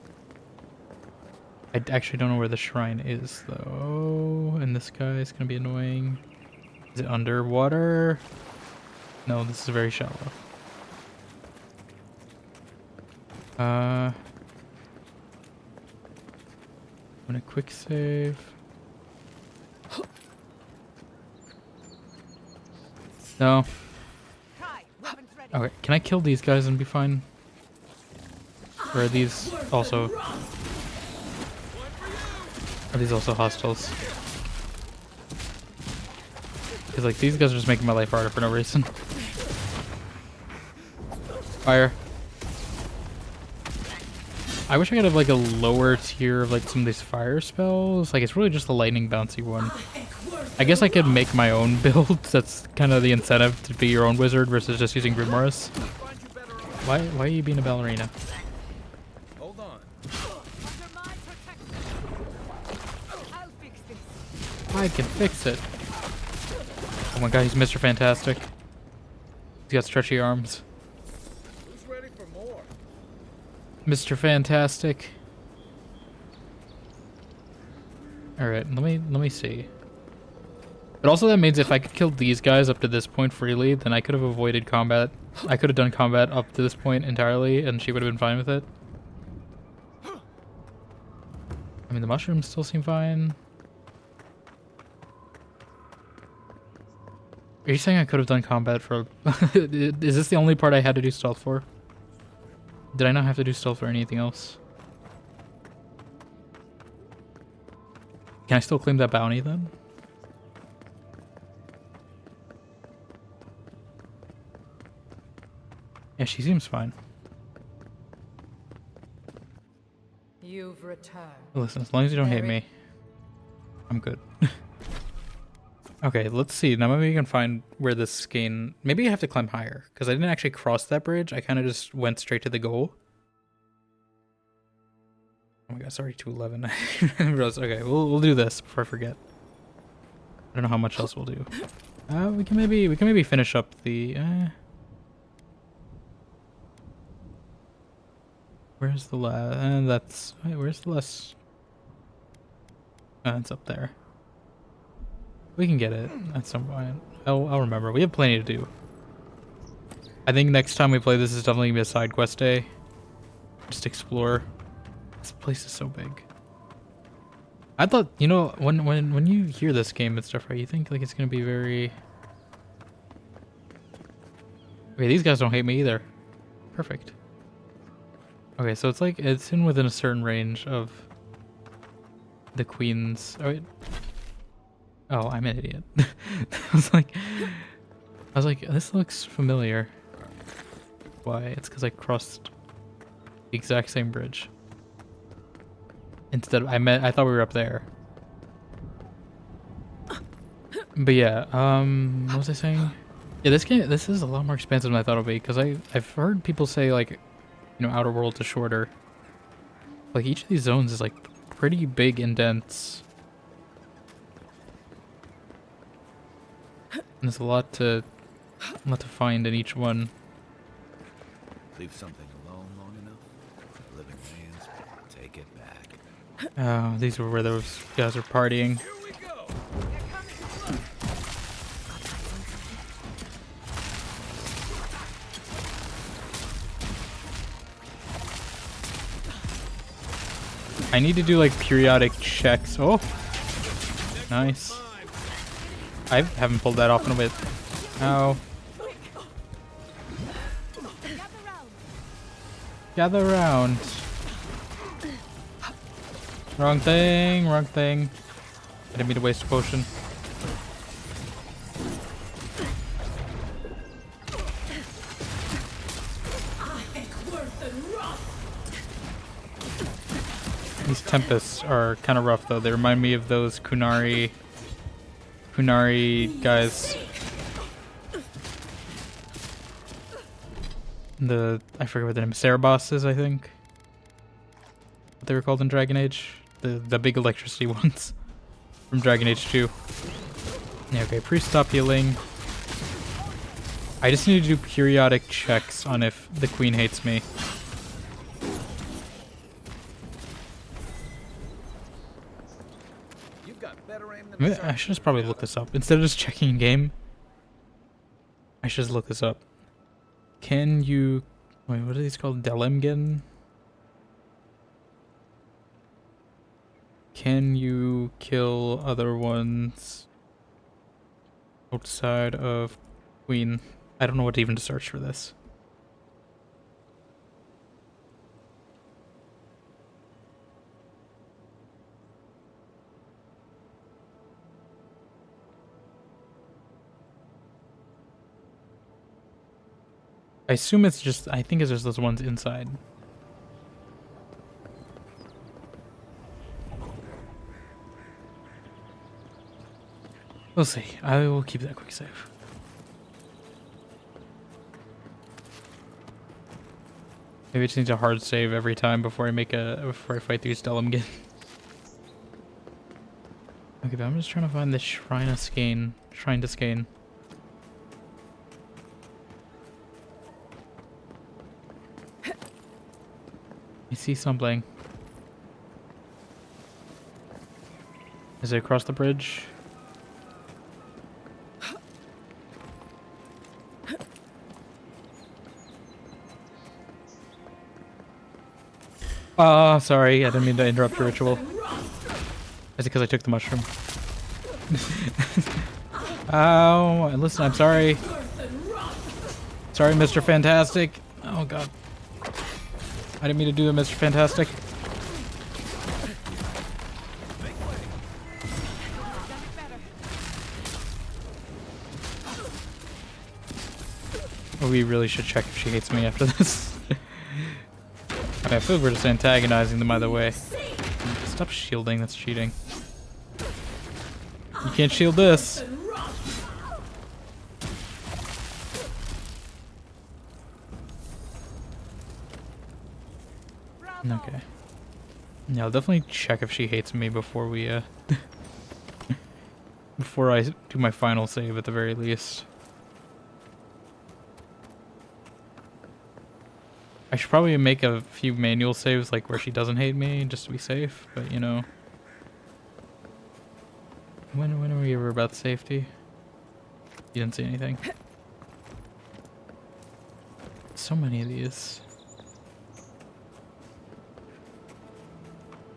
I actually don't know where the shrine is, though. And this guy is gonna be annoying. Is it underwater? No, this is very shallow. I'm gonna quick save. No. Okay, can I kill these guys and be fine? Or are these also... Are these also hostiles? Because like these guys are just making my life harder for no reason. Fire. I wish I could have like a lower tier of like some of these fire spells. Like it's really just the lightning bouncy one. I guess I could make my own build. That's kind of the incentive to be your own wizard versus just using grimoires. Why are you being a ballerina? Hold on. I can fix it. Oh my god, he's Mr. Fantastic. He's got stretchy arms. Who's ready for more? Mr. Fantastic. Alright, let me see. But also that means if I could kill these guys up to this point freely, then I could have avoided combat. I could have done combat up to this point entirely, and she would have been fine with it. I mean, the mushrooms still seem fine. Are you saying I could have done combat for... Is this the only part I had to do stealth for? Did I not have to do stealth for anything else? Can I still claim that bounty then? Yeah, she seems fine. You've returned. Listen, as long as you don't hate me, I'm good. Okay, let's see. Now maybe we can find where this skein... Maybe I have to climb higher, because I didn't actually cross that bridge. I kind of just went straight to the goal. Oh my god, it's already 2:11. Okay, we'll do this before I forget. I don't know how much else we'll do. We can maybe finish up the... Where's the last... that's... Wait, where's the last... it's up there. We can get it at some point. I'll remember. We have plenty to do. I think next time we play this is definitely going to be a side quest day. Just explore. This place is so big. I thought, you know, when you hear this game and stuff, right, you think like it's going to be very... Okay, these guys don't hate me either. Perfect. Okay, so it's like, it's in within a certain range of the queens. Oh, wait. Oh, I'm an idiot. I was like, this looks familiar. Why? It's because I crossed the exact same bridge. Instead, I thought we were up there. But yeah, what was I saying? Yeah, this is a lot more expansive than I thought it would be, because I've heard people say like, you know, Outer Worlds is shorter. Like each of these zones is like pretty big and dense. And there's a lot to find in each one. Leave something alone long enough, living hands take it back. Oh, these were where those guys are partying. I need to do like periodic checks. Oh, nice. I haven't pulled that off in a bit. Ow. Gather round. Wrong thing, wrong thing. I didn't mean to waste a potion. These tempests are kind of rough though. They remind me of those Kunari guys. I forget what the name, Cerebosses, I think. What they were called in Dragon Age. The big electricity ones from Dragon Age 2. Yeah, okay, priest stop healing. I just need to do periodic checks on if the queen hates me. I should just probably look this up. Instead of just checking in game, I should just look this up. Can you... Wait, what are these called? Delemgen? Can you kill other ones outside of Queen? I don't know what even to search for this. I assume it's just, I think it's just those ones inside. We'll see. I will keep that quick save. Maybe it just needs a hard save every time before I fight through Stellum again. Okay, but I'm just trying to find the Shrine to Skane. I see something. Is it across the bridge? Oh, sorry. I didn't mean to interrupt your ritual. Is it because I took the mushroom? Oh, listen, I'm sorry. Sorry, Mr. Fantastic. Oh, God. I didn't mean to do it, Mr. Fantastic. Oh, we really should check if she hates me after this. I feel like we're just antagonizing them either way. Stop shielding, that's cheating. You can't shield this. Okay. Yeah, I'll definitely check if she hates me before we, before I do my final save at the very least. I should probably make a few manual saves, like where she doesn't hate me, just to be safe, but you know. When are we ever about safety? You didn't see anything. So many of these.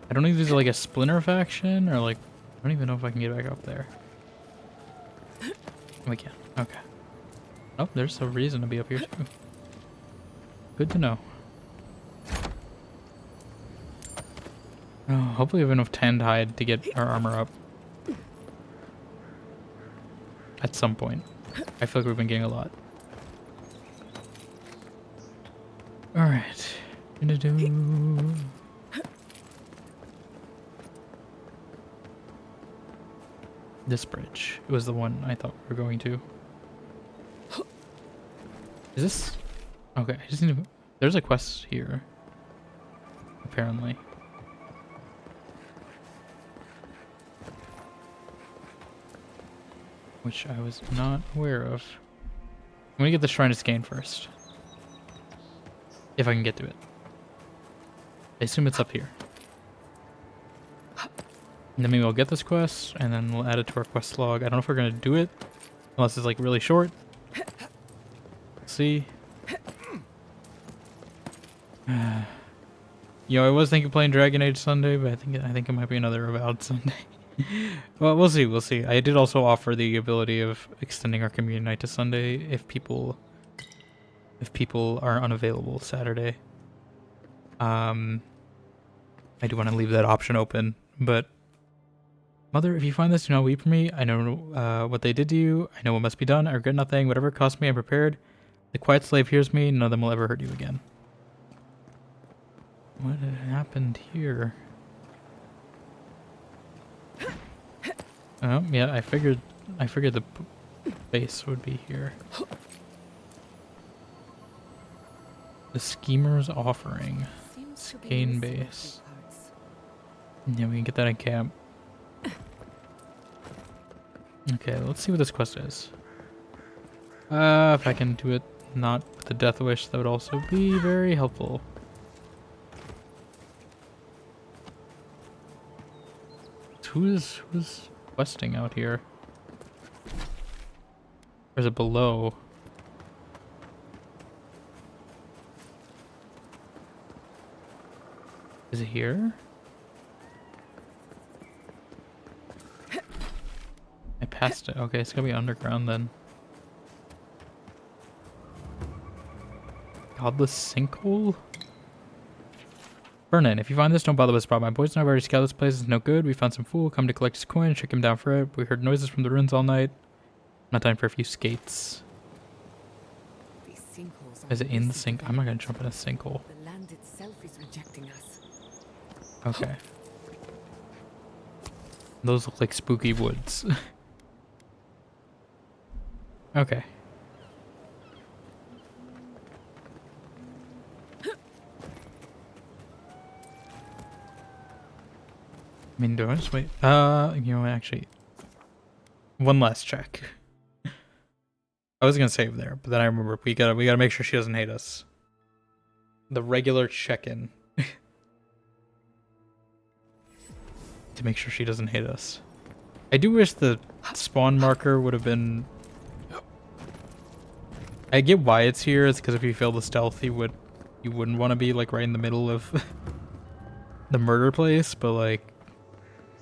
I don't know if these are like a splinter faction, or like, I don't even know if I can get back up there. We can, okay. Oh, there's a reason to be up here too. Good to know. Oh, hopefully we have enough tanned hide to get our armor up. At some point. I feel like we've been getting a lot. Alright. Gonna do... this bridge. It was the one I thought we were going to. Is this... okay, I just need to... there's a quest here. Apparently. Which I was not aware of. I'm gonna get the Shrine to Skane first. If I can get to it. I assume it's up here. And then maybe we'll get this quest, and then we'll add it to our quest log. I don't know if we're gonna do it. Unless it's like really short. Let's see. Yo, I was thinking playing Dragon Age Sunday, but I think it might be another Avowed Sunday. Well, we'll see. I did also offer the ability of extending our community night to Sunday if people are unavailable Saturday. I do want to leave that option open, but Mother, if you find this, do not weep for me. I know what they did to you. I know what must be done. I regret nothing. Whatever it costs me, I'm prepared. The quiet slave hears me. None of them will ever hurt you again. What happened here? Oh, yeah, I figured the base would be here. The Schemer's Offering. Skane base. Yeah, we can get that in camp. Okay, let's see what this quest is. If I can do it not with the Death Wish, that would also be very helpful. Who's questing out here? Or is it below? Is it here? I passed it. Okay, it's gonna be underground then. Godless Sinkhole? Vernon, if you find this, don't bother with this problem. My boys and I have already scouted this place. It's no good. We found some fool. Come to collect his coin and check him down for it. We heard noises from the ruins all night. Not time for a few skates. sinkholes are Is it in the racing sink? to I'm not them. gonna jump in a sinkhole. The land itself is rejecting us. Okay. Those look like spooky woods. Okay. I mean, do I just wait? You know, actually, one last check. I was gonna save there, but then I remember we gotta make sure she doesn't hate us. The regular check-in. To make sure she doesn't hate us. I do wish the spawn marker would have been... I get why it's here. It's because if you fail the stealth, you wouldn't want to be like right in the middle of the murder place. But like,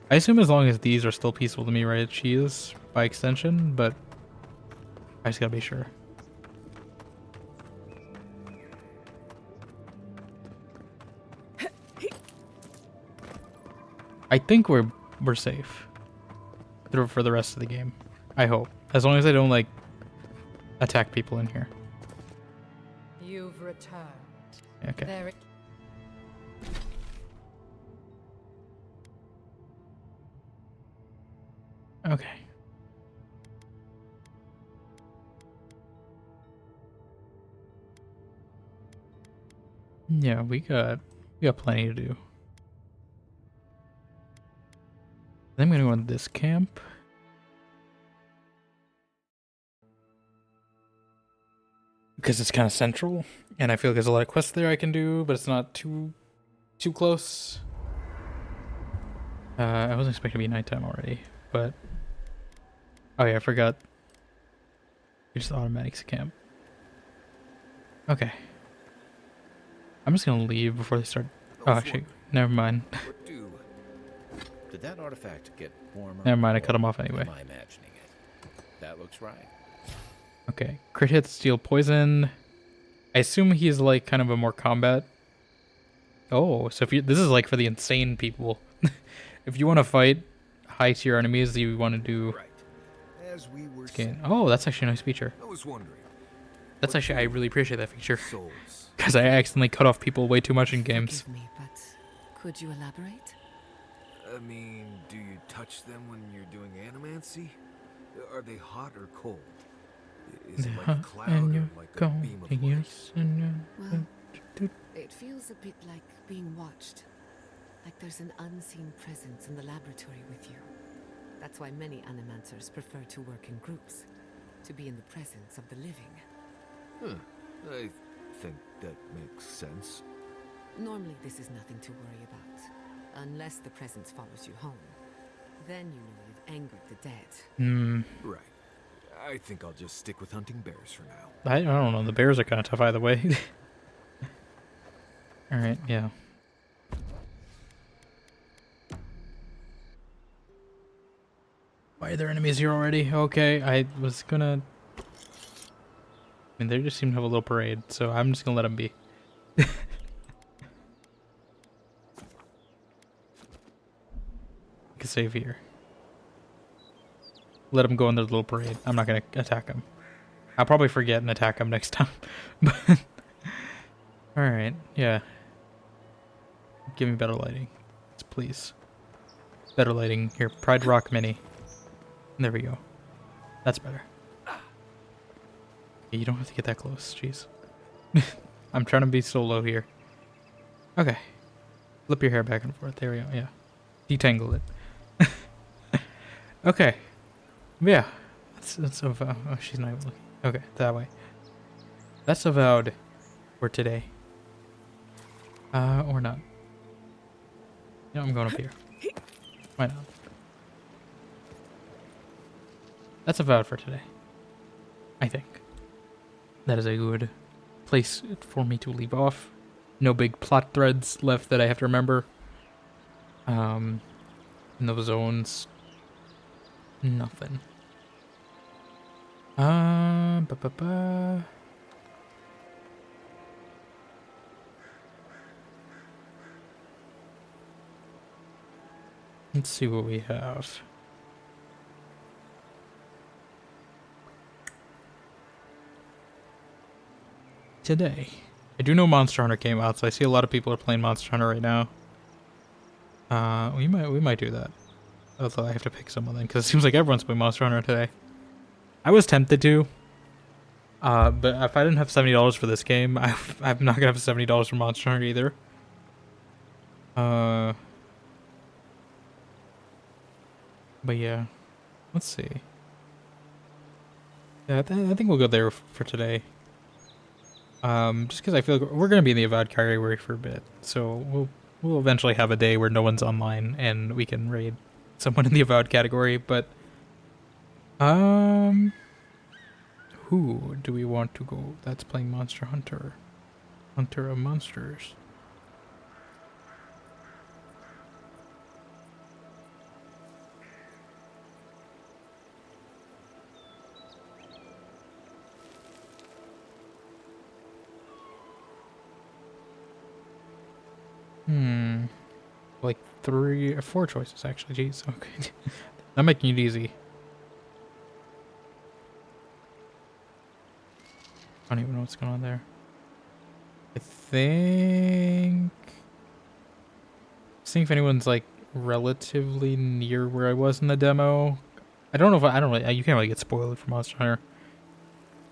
I assume as long as these are still peaceful to me, right? She is by extension, but I just gotta be sure. I think we're safe for the rest of the game. I hope, as long as I don't like attack people in here. You've returned. Okay. There it Okay. Yeah, we got plenty to do. Then I'm gonna go into this camp. Because it's kind of central, and I feel like there's a lot of quests there I can do, but it's not too close. I wasn't expecting to be nighttime already, but oh yeah, I forgot. It's the automatics camp. Okay. I'm just gonna leave before they start. Oh, actually, never mind. Did that artifact get warmer? Never mind, I cut him off anyway. Am I imagining it? That looks right. Okay, crit hits, steal poison. I assume he's like kind of a more combat. Oh, so if you, this is like for the insane people. If you want to fight high tier enemies, you want to do. Right. As we were Oh, that's actually a nice feature. I was wondering. That's actually, I really appreciate that feature. Souls. Because I accidentally cut off people way too much in games. Forgive me, but could you elaborate? I mean, do you touch them when you're doing animancy? Are they hot or cold? Is it like a cloud or like a beam of light? Well, it feels a bit like being watched. Like there's an unseen presence in the laboratory with you. That's why many animancers prefer to work in groups, to be in the presence of the living. I think that makes sense. Normally this is nothing to worry about, unless the presence follows you home. Then you know you've angered the dead. Right. I think I'll just stick with hunting bears for now. I don't know, the bears are kind of tough either way. Alright, yeah. Why are there enemies here already? Okay, I was gonna... I mean, they just seem to have a little parade, so I'm just gonna let them be. I can save here. Let them go on their little parade. I'm not gonna attack them. I'll probably forget and attack them next time. But alright, yeah. Give me better lighting. Please. Better lighting. Here, Pride Rock Mini. There we go. That's better. Yeah, you don't have to get that close, jeez. I'm trying to be solo here. Okay. Flip your hair back and forth. There we go, yeah. Detangle it. Okay. Yeah. That's Avowed. Oh, she's not even looking. Okay, that way. That's Avowed for today. Or not. Yeah, I'm going up here. Why not? That's Avowed for today. I think. That is a good place for me to leave off. No big plot threads left that I have to remember. In those zones. Nothing. Let's see what we have. today. I do know Monster Hunter came out, so I see a lot of people are playing Monster Hunter right now. We might do that. Although I have to pick someone then, because it seems like everyone's playing Monster Hunter today. I was tempted to. But if I didn't have $70 for this game, I'm not gonna have $70 for Monster Hunter either. But yeah, let's see. Yeah, I think we'll go there for today. Just because I feel like we're gonna be in the AVOWED category for a bit, so we'll eventually have a day where no one's online and we can raid someone in the AVOWED category. But who do we want to go? That's playing Monster Hunter, Hunter of Monsters. Like 3 or 4 choices actually. Jeez, okay. I'm making it easy. I don't even know what's going on there. I think... Seeing if anyone's like relatively near where I was in the demo. I don't know if I don't really... You can't really get spoiled for Monster Hunter.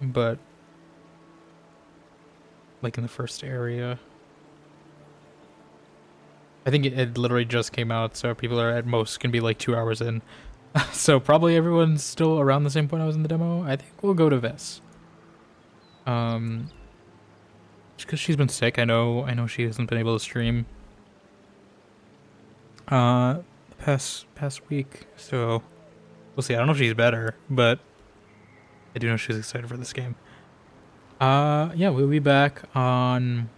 But... like in the first area. I think it literally just came out, so people are at most gonna be like 2 hours in. So probably everyone's still around the same point I was in the demo. I think we'll go to Vess. Just because she's been sick, I know she hasn't been able to stream the past week, so we'll see. I don't know if she's better, but I do know she's excited for this game. Yeah, we'll be back on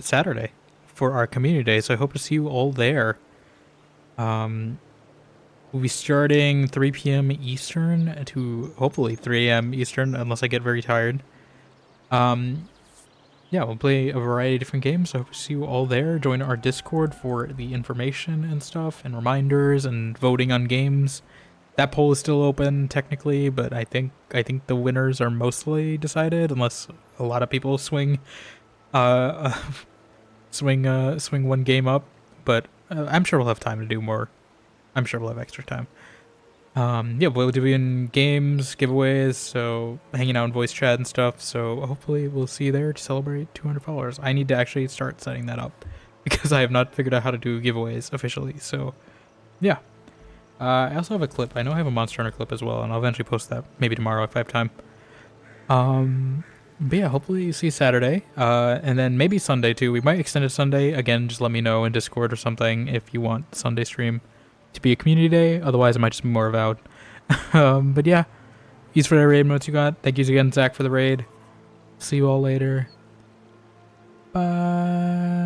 Saturday for our community day, so I hope to see you all there. We'll be starting 3 p.m. Eastern to hopefully 3 a.m. Eastern, unless I get very tired. Yeah, we'll play a variety of different games. So I hope to see you all there. Join our Discord for the information and stuff, and reminders, and voting on games. That poll is still open technically, but I think the winners are mostly decided, unless a lot of people swing one game up. But I'm sure we'll have time to do more. I'm sure we'll have extra time. Yeah, we'll be in games, giveaways, so hanging out in voice chat and stuff. So hopefully we'll see you there to celebrate 200 followers. I need to actually start setting that up because I have not figured out how to do giveaways officially. So yeah, I also have a clip. I know I have a Monster Hunter clip as well, and I'll eventually post that maybe tomorrow if I have time. But yeah, hopefully you see Saturday, and then maybe Sunday too. We might extend it Sunday again. Just let me know in Discord or something if you want Sunday stream to be a community day. Otherwise, it might just be more AVOWED. But yeah, use for the raid modes you got. Thank you again, Zach, for the raid. See you all later. Bye.